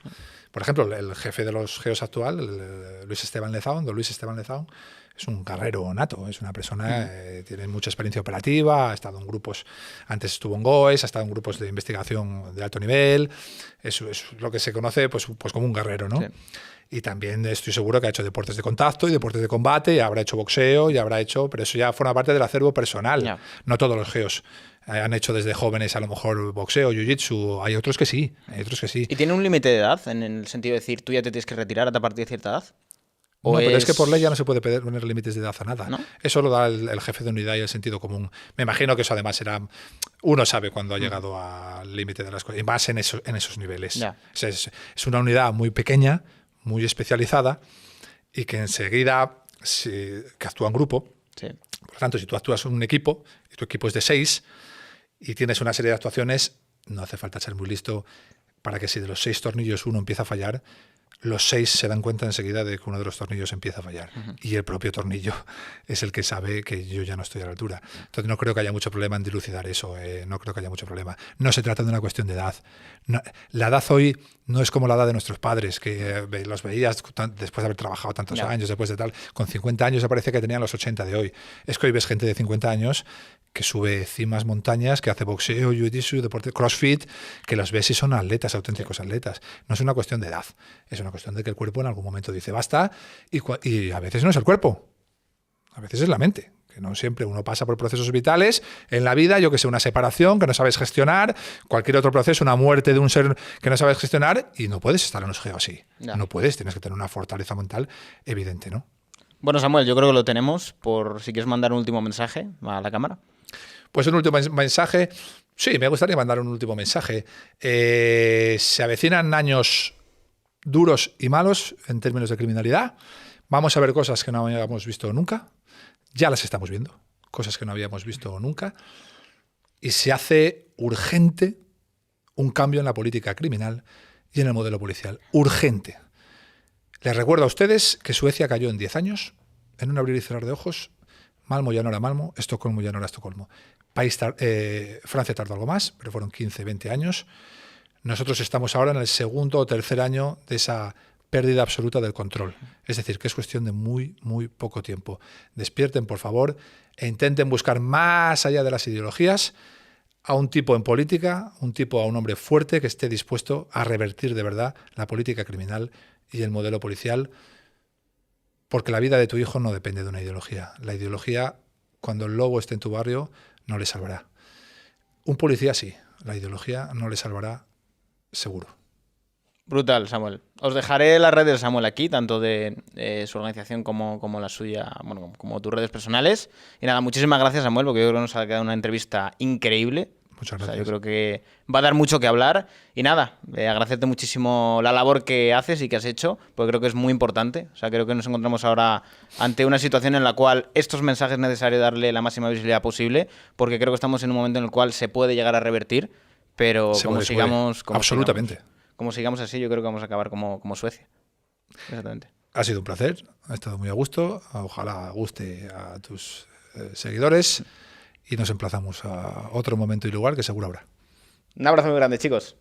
Por ejemplo, el jefe de los geos actual, don Luis Esteban Lezaun, es un guerrero nato, es una persona, tiene mucha experiencia operativa, ha estado en grupos, antes estuvo en GOES, ha estado en grupos de investigación de alto nivel, es lo que se conoce pues como un guerrero, ¿no? Sí. Y también estoy seguro que ha hecho deportes de contacto y deportes de combate, y habrá hecho boxeo, y habrá hecho, pero eso ya forma parte del acervo personal. Ya. No todos los geos han hecho desde jóvenes a lo mejor boxeo, jiu-jitsu, hay otros que sí, ¿Y tiene un límite de edad en el sentido de decir tú ya te tienes que retirar a partir de cierta edad? No, pero es que por ley ya no se puede poner límites de edad a nada. ¿No? Eso lo da el jefe de unidad y el sentido común. Me imagino que eso además será... Uno sabe cuándo ha llegado al límite de las cosas, y más en esos niveles. Ya. Es una unidad muy pequeña, muy especializada, y que enseguida que actúa en grupo. Sí. Por lo tanto, si tú actúas en un equipo, y tu equipo es de 6, y tienes una serie de actuaciones, no hace falta ser muy listo para que si de los 6 tornillos uno empieza a fallar, los 6 se dan cuenta enseguida de que uno de los tornillos empieza a fallar. Y el propio tornillo es el que sabe que yo ya no estoy a la altura. Entonces no creo que haya mucho problema en dilucidar eso. No creo que haya mucho problema. No se trata de una cuestión de edad. No, la edad hoy no es como la edad de nuestros padres, que los veías después de haber trabajado tantos años, después de tal. Con 50 años parece que tenían los 80 de hoy. Es que hoy ves gente de 50 años que sube cimas, montañas, que hace boxeo, jiu-jitsu, deporte, crossfit, que los ves y son atletas, auténticos atletas. No es una cuestión de edad, es una cuestión de que el cuerpo en algún momento dice basta, y a veces no es el cuerpo, a veces es la mente, que no siempre uno pasa por procesos vitales en la vida, yo que sé, una separación que no sabes gestionar, cualquier otro proceso, una muerte de un ser que no sabes gestionar, y no puedes estar en un geo así. Ya. No puedes, tienes que tener una fortaleza mental evidente, ¿no? Bueno, Samuel, yo creo que lo tenemos, por si quieres mandar un último mensaje a la cámara. Pues un último mensaje. Sí, me gustaría mandar un último mensaje. Se avecinan años duros y malos en términos de criminalidad. Vamos a ver cosas que no habíamos visto nunca. Ya las estamos viendo. Cosas que no habíamos visto nunca. Y se hace urgente un cambio en la política criminal y en el modelo policial. Urgente. Les recuerdo a ustedes que Suecia cayó en 10 años, en un abrir y cerrar de ojos. Malmo ya no era Malmo, Estocolmo ya no era Estocolmo. Francia tardó algo más, pero fueron 15, 20 años. Nosotros estamos ahora en el segundo o tercer año de esa pérdida absoluta del control. Es decir, que es cuestión de muy, muy poco tiempo. Despierten, por favor, e intenten buscar más allá de las ideologías a un tipo en política, a un hombre fuerte que esté dispuesto a revertir de verdad la política criminal y el modelo policial, porque la vida de tu hijo no depende de una ideología. La ideología, cuando el lobo esté en tu barrio, no le salvará. Un policía sí, la ideología no le salvará seguro. Brutal, Samuel. Os dejaré las redes de Samuel aquí, tanto de su organización como la suya, bueno, como tus redes personales. Y nada, muchísimas gracias, Samuel, porque yo creo que nos ha quedado una entrevista increíble. Muchas gracias. O sea, yo creo que va a dar mucho que hablar. Y nada, agradecerte muchísimo la labor que haces y que has hecho, porque creo que es muy importante. O sea, creo que nos encontramos ahora ante una situación en la cual estos mensajes es necesario darle la máxima visibilidad posible, porque creo que estamos en un momento en el cual se puede llegar a revertir, pero como sigamos así, yo creo que vamos a acabar como Suecia. Exactamente. Ha sido un placer, ha estado muy a gusto. Ojalá guste a tus seguidores. Y nos emplazamos a otro momento y lugar que seguro habrá. Un abrazo muy grande, chicos.